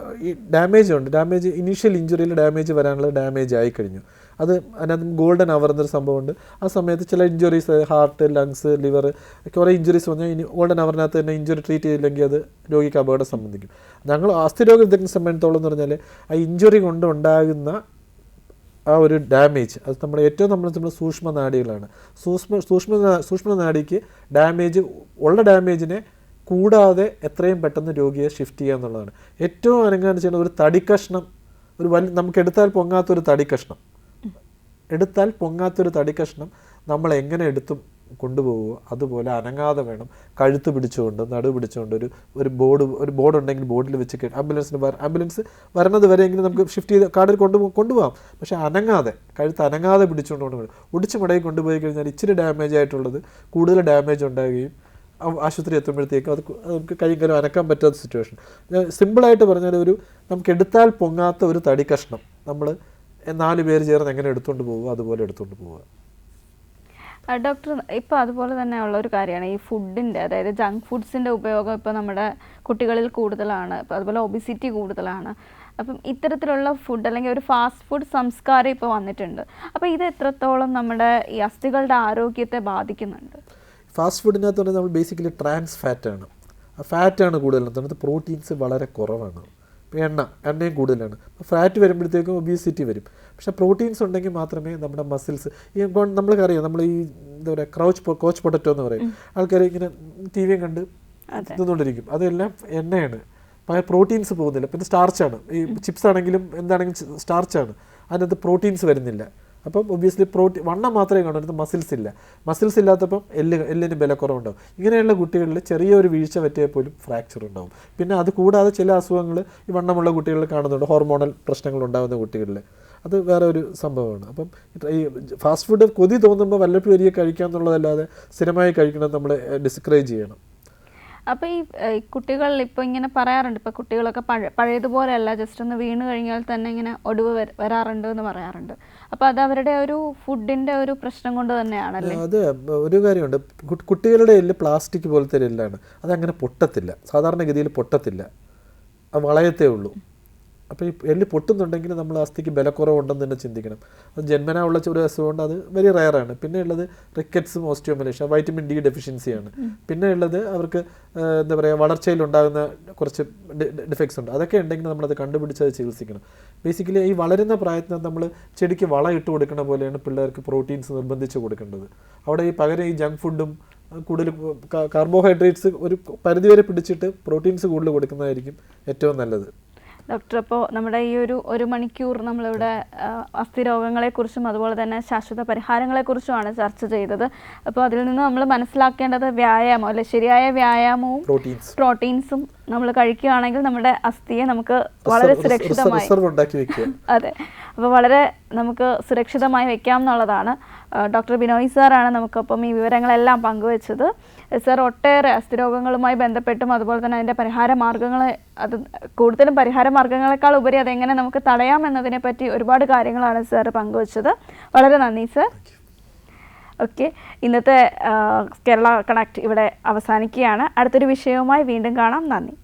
ഈ ഡാമേജ് ഇനീഷ്യൽ ഇഞ്ചുറിയിൽ ഡാമേജ് വരാനുള്ള ഡാമേജ് ആയി കഴിഞ്ഞു. അത് അതിനകത്ത് ഗോൾഡൻ അവർ എന്നൊരു സംഭവമുണ്ട്. ആ സമയത്ത് ചില ഇഞ്ചുറീസ്, ഹാർട്ട്, ലങ്സ്, ലിവർ കുറേ ഇഞ്ചുറീസ് വന്നാൽ ഇനി ഗോൾഡൻ അവറിനകത്ത് തന്നെ ഇഞ്ചുറി ട്രീറ്റ് ചെയ്തില്ലെങ്കിൽ അത് രോഗിക്ക് അപകടം സംബന്ധിക്കും. ഞങ്ങൾ അസ്ഥിരോഗ വിദഗ്ധനെ സംബന്ധിച്ചോളം എന്ന് പറഞ്ഞാൽ ആ ഇഞ്ചുറി കൊണ്ട് ഉണ്ടാകുന്ന ആ ഒരു ഡാമേജ് അത് നമ്മുടെ ഏറ്റവും നമ്മൾ സൂക്ഷ്മ നാഡികളാണ്. സൂക്ഷ്മ നാഡിക്ക് ഡാമേജ് ഉള്ള ഡാമേജിനെ കൂടാതെ എത്രയും പെട്ടെന്ന് രോഗിയെ ഷിഫ്റ്റ് ചെയ്യുക എന്നുള്ളതാണ്. ഏറ്റവും അനങ്ങാൻ ചെയ്യുന്ന ഒരു തടിക്കഷ്ണം, നമുക്ക് എടുത്താൽ പൊങ്ങാത്തൊരു തടിക്കഷ്ണം നമ്മൾ എങ്ങനെ എടുത്തും കൊണ്ടുപോകുമോ അതുപോലെ അനങ്ങാതെ വേണം. കഴുത്ത് പിടിച്ചുകൊണ്ട് നടു പിടിച്ചുകൊണ്ട് ഒരു ബോർഡ് ഉണ്ടെങ്കിൽ ബോർഡിൽ വെച്ച് ആംബുലൻസ് വരണത് വരെയെങ്കിലും നമുക്ക് ഷിഫ്റ്റ് ചെയ്ത് കാർഡിൽ കൊണ്ടുപോകാം. പക്ഷേ കഴുത്ത് അനങ്ങാതെ പിടിച്ചുകൊണ്ട് കൊണ്ടുപോകും. ഒടിച്ച് മടങ്ങി കൊണ്ടുപോയി കഴിഞ്ഞാൽ ഇച്ചിരി ഡാമേജ് ആയിട്ടുള്ളത് കൂടുതൽ ഡാമേജ് ഉണ്ടാകുകയും ആശുപത്രി എത്തുമ്പോഴത്തേക്കും നമുക്ക് കൈകാലം അനക്കാൻ പറ്റാത്ത സിറ്റുവേഷൻ. സിമ്പിളായിട്ട് പറഞ്ഞാൽ നമുക്ക് എടുത്താൽ പൊങ്ങാത്ത ഒരു തടി കഷ്ണം നമ്മൾ 4 പേര് ചേർന്ന് എങ്ങനെ എടുത്തുകൊണ്ട് പോകുക അതുപോലെ എടുത്തുകൊണ്ട് പോവുക. ഡോക്ടർ, ഇപ്പോൾ അതുപോലെ തന്നെ ഉള്ള ഒരു കാര്യമാണ് ഈ ഫുഡിൻ്റെ, അതായത് ജങ്ക് ഫുഡ്സിൻ്റെ ഉപയോഗം ഇപ്പോൾ നമ്മുടെ കുട്ടികളിൽ കൂടുതലാണ്. ഇപ്പോൾ അതുപോലെ ഒബിസിറ്റി കൂടുതലാണ്. അപ്പം ഇത്തരത്തിലുള്ള ഫുഡ് അല്ലെങ്കിൽ ഒരു ഫാസ്റ്റ് ഫുഡ് സംസ്കാരം ഇപ്പോൾ വന്നിട്ടുണ്ട്. അപ്പോൾ ഇത് എത്രത്തോളം നമ്മുടെ ഈ അസ്ഥികളുടെ ആരോഗ്യത്തെ ബാധിക്കുന്നുണ്ട്? ഫാസ്റ്റ് ഫുഡിനകത്ത് പറഞ്ഞാൽ നമ്മൾ ബേസിക്കലി ട്രാൻസ് ഫാറ്റാണ്. ആ ഫാറ്റാണ് കൂടുതലും. അതിനകത്ത് പ്രോട്ടീൻസ് വളരെ കുറവാണ്. എണ്ണയും കൂടുതലാണ്. ഫാറ്റ് വരുമ്പോഴത്തേക്കും ഒബിസിറ്റി വരും. പക്ഷേ പ്രോട്ടീൻസ് ഉണ്ടെങ്കിൽ മാത്രമേ നമ്മുടെ മസിൽസ് നമ്മൾക്കറിയാം, നമ്മൾ ഈ എന്താ പറയുക കോച്ച് പൊട്ടറ്റോ എന്ന് പറയും. ആൾക്കാർ ഇങ്ങനെ TV കണ്ട് തിന്നുകൊണ്ടിരിക്കും. അതെല്ലാം എണ്ണയാണ്. പ്രോട്ടീൻസ് പോകുന്നില്ല. പിന്നെ സ്റ്റാർച്ചാണ്. ഈ ചിപ്സ് ആണെങ്കിലും എന്താണെങ്കിലും സ്റ്റാർച്ചാണ്. അതിനകത്ത് പ്രോട്ടീൻസ് വരുന്നില്ല. അപ്പം ഒബ്വിയസ്ലി വണ്ണം മാത്രമേ കാണൂ, അതിനകത്ത് മസിൽസ് ഇല്ലാത്തപ്പം എല്ലിന് ബലക്കുറവുണ്ടാവും. ഇങ്ങനെയുള്ള കുട്ടികളിൽ ചെറിയൊരു വീഴ്ച പറ്റിയാൽ പോലും ഫ്രാക്ചർ ഉണ്ടാവും. പിന്നെ അത് കൂടാതെ ചില അസുഖങ്ങൾ ഈ വണ്ണമുള്ള കുട്ടികളിൽ കാണുന്നുണ്ട്. ഹോർമോണൽ പ്രശ്നങ്ങൾ ഉണ്ടാകുന്ന കുട്ടികളിൽ അത് വേറെ ഒരു സംഭവമാണ്. അപ്പം ഈ ഫാസ്റ്റ് ഫുഡ് കൊതി തോന്നുമ്പോൾ വല്ലപ്പോഴും വരിക കഴിക്കുക എന്നുള്ളതല്ലാതെ സ്ഥിരമായി കഴിക്കണം നമ്മൾ ഡിസ്കറേജ് ചെയ്യണം. അപ്പോൾ ഈ കുട്ടികളിൽ ഇപ്പോൾ ഇങ്ങനെ പറയാറുണ്ട്, ഇപ്പോൾ കുട്ടികളൊക്കെ പഴയതുപോലെയല്ല, ജസ്റ്റ് ഒന്ന് വീണ് കഴിഞ്ഞാൽ തന്നെ ഇങ്ങനെ ഒടിവ് വരാറുണ്ട് എന്ന് പറയാറുണ്ട്. അപ്പോൾ അത് അവരുടെ ഒരു ഫുഡിൻ്റെ ഒരു പ്രശ്നം കൊണ്ട് തന്നെയാണല്ലേ? അത് ഒരു കാര്യമുണ്ട്. കുട്ടികളുടെ എല്ല് പ്ലാസ്റ്റിക് പോലത്തെ എല്ലാണ്. അതങ്ങനെ പൊട്ടത്തില്ല, സാധാരണഗതിയിൽ പൊട്ടത്തില്ല, അത് വളയത്തേ ഉള്ളൂ. അപ്പോൾ ഈ എല്ല് പൊട്ടുന്നുണ്ടെങ്കിൽ നമ്മൾ അസ്ഥിക്ക് ബലക്കുറവുണ്ടെന്ന് തന്നെ ചിന്തിക്കണം. അത് ജന്മനാ ഉള്ള ഒരു അസുഖമുണ്ട്, അത് വെരി റയറാണ്. പിന്നെ ഉള്ളത് റിക്കറ്റ്സും ഓസ്റ്റിയോമലേഷ്യ, വൈറ്റമിൻ ഡി ഡെഫിഷ്യൻസിയാണ്. പിന്നെ ഉള്ളത് അവർക്ക് എന്താ പറയുക വളർച്ചയിലുണ്ടാകുന്ന കുറച്ച് ഡിഫക്ട്സ് ഉണ്ട്. അതൊക്കെ ഉണ്ടെങ്കിൽ നമ്മളത് കണ്ടുപിടിച്ചത് ചികിത്സിക്കണം. ബേസിക്കലി ഈ വളരുന്ന പ്രായത്തിൽ നമ്മൾ ചെടിക്ക് വളം ഇട്ട് കൊടുക്കുന്ന പോലെയാണ് പിള്ളേർക്ക് പ്രോട്ടീൻസ് നിർബന്ധിച്ച് കൊടുക്കേണ്ടത്. അവിടെ ഈ പകരം ഈ ജങ്ക് ഫുഡും കൂടുതൽ കാർബോഹൈഡ്രേറ്റ്സ് ഒരു പരിധിവരെ പിടിച്ചിട്ട് പ്രോട്ടീൻസ് കൂടുതൽ കൊടുക്കുന്നതായിരിക്കും ഏറ്റവും നല്ലത്. ഡോക്ടർ, അപ്പോൾ നമ്മുടെ ഈ ഒരു മണിക്കൂർ നമ്മളിവിടെ അസ്ഥിരോഗങ്ങളെക്കുറിച്ചും അതുപോലെ തന്നെ ശാശ്വത പരിഹാരങ്ങളെക്കുറിച്ചുമാണ് ചർച്ച ചെയ്തത്. അപ്പോൾ അതിൽ നിന്ന് നമ്മൾ മനസ്സിലാക്കേണ്ടത് വ്യായാമം, അല്ലെ, ശരിയായ വ്യായാമവും പ്രോട്ടീൻസും നമ്മൾ കഴിക്കുകയാണെങ്കിൽ നമ്മുടെ അസ്ഥിയെ നമുക്ക് വളരെ സുരക്ഷിതമായി അതെ അപ്പോൾ വളരെ നമുക്ക് സുരക്ഷിതമായി വെക്കാം എന്നുള്ളതാണ്. ഡോക്ടർ ബിനോയ് സാറാണ് നമുക്കൊപ്പം ഈ വിവരങ്ങളെല്ലാം പങ്കുവച്ചത്. സാർ ഒട്ടേറെ അസ്ഥിരോഗങ്ങളുമായി ബന്ധപ്പെട്ടും അതുപോലെ തന്നെ അതിൻ്റെ പരിഹാര മാർഗ്ഗങ്ങളെ, അത് കൂടുതലും പരിഹാര മാർഗ്ഗങ്ങളെക്കാൾ ഉപരി അതെങ്ങനെ നമുക്ക് തടയാം എന്നതിനെ പറ്റി ഒരുപാട് കാര്യങ്ങളാണ് സാർ പങ്കുവച്ചത്. വളരെ നന്ദി സാർ. ഓക്കെ, ഇന്നത്തെ കേരള കണക്ട് ഇവിടെ അവസാനിക്കുകയാണ്. അടുത്തൊരു വിഷയവുമായി വീണ്ടും കാണാം. നന്ദി.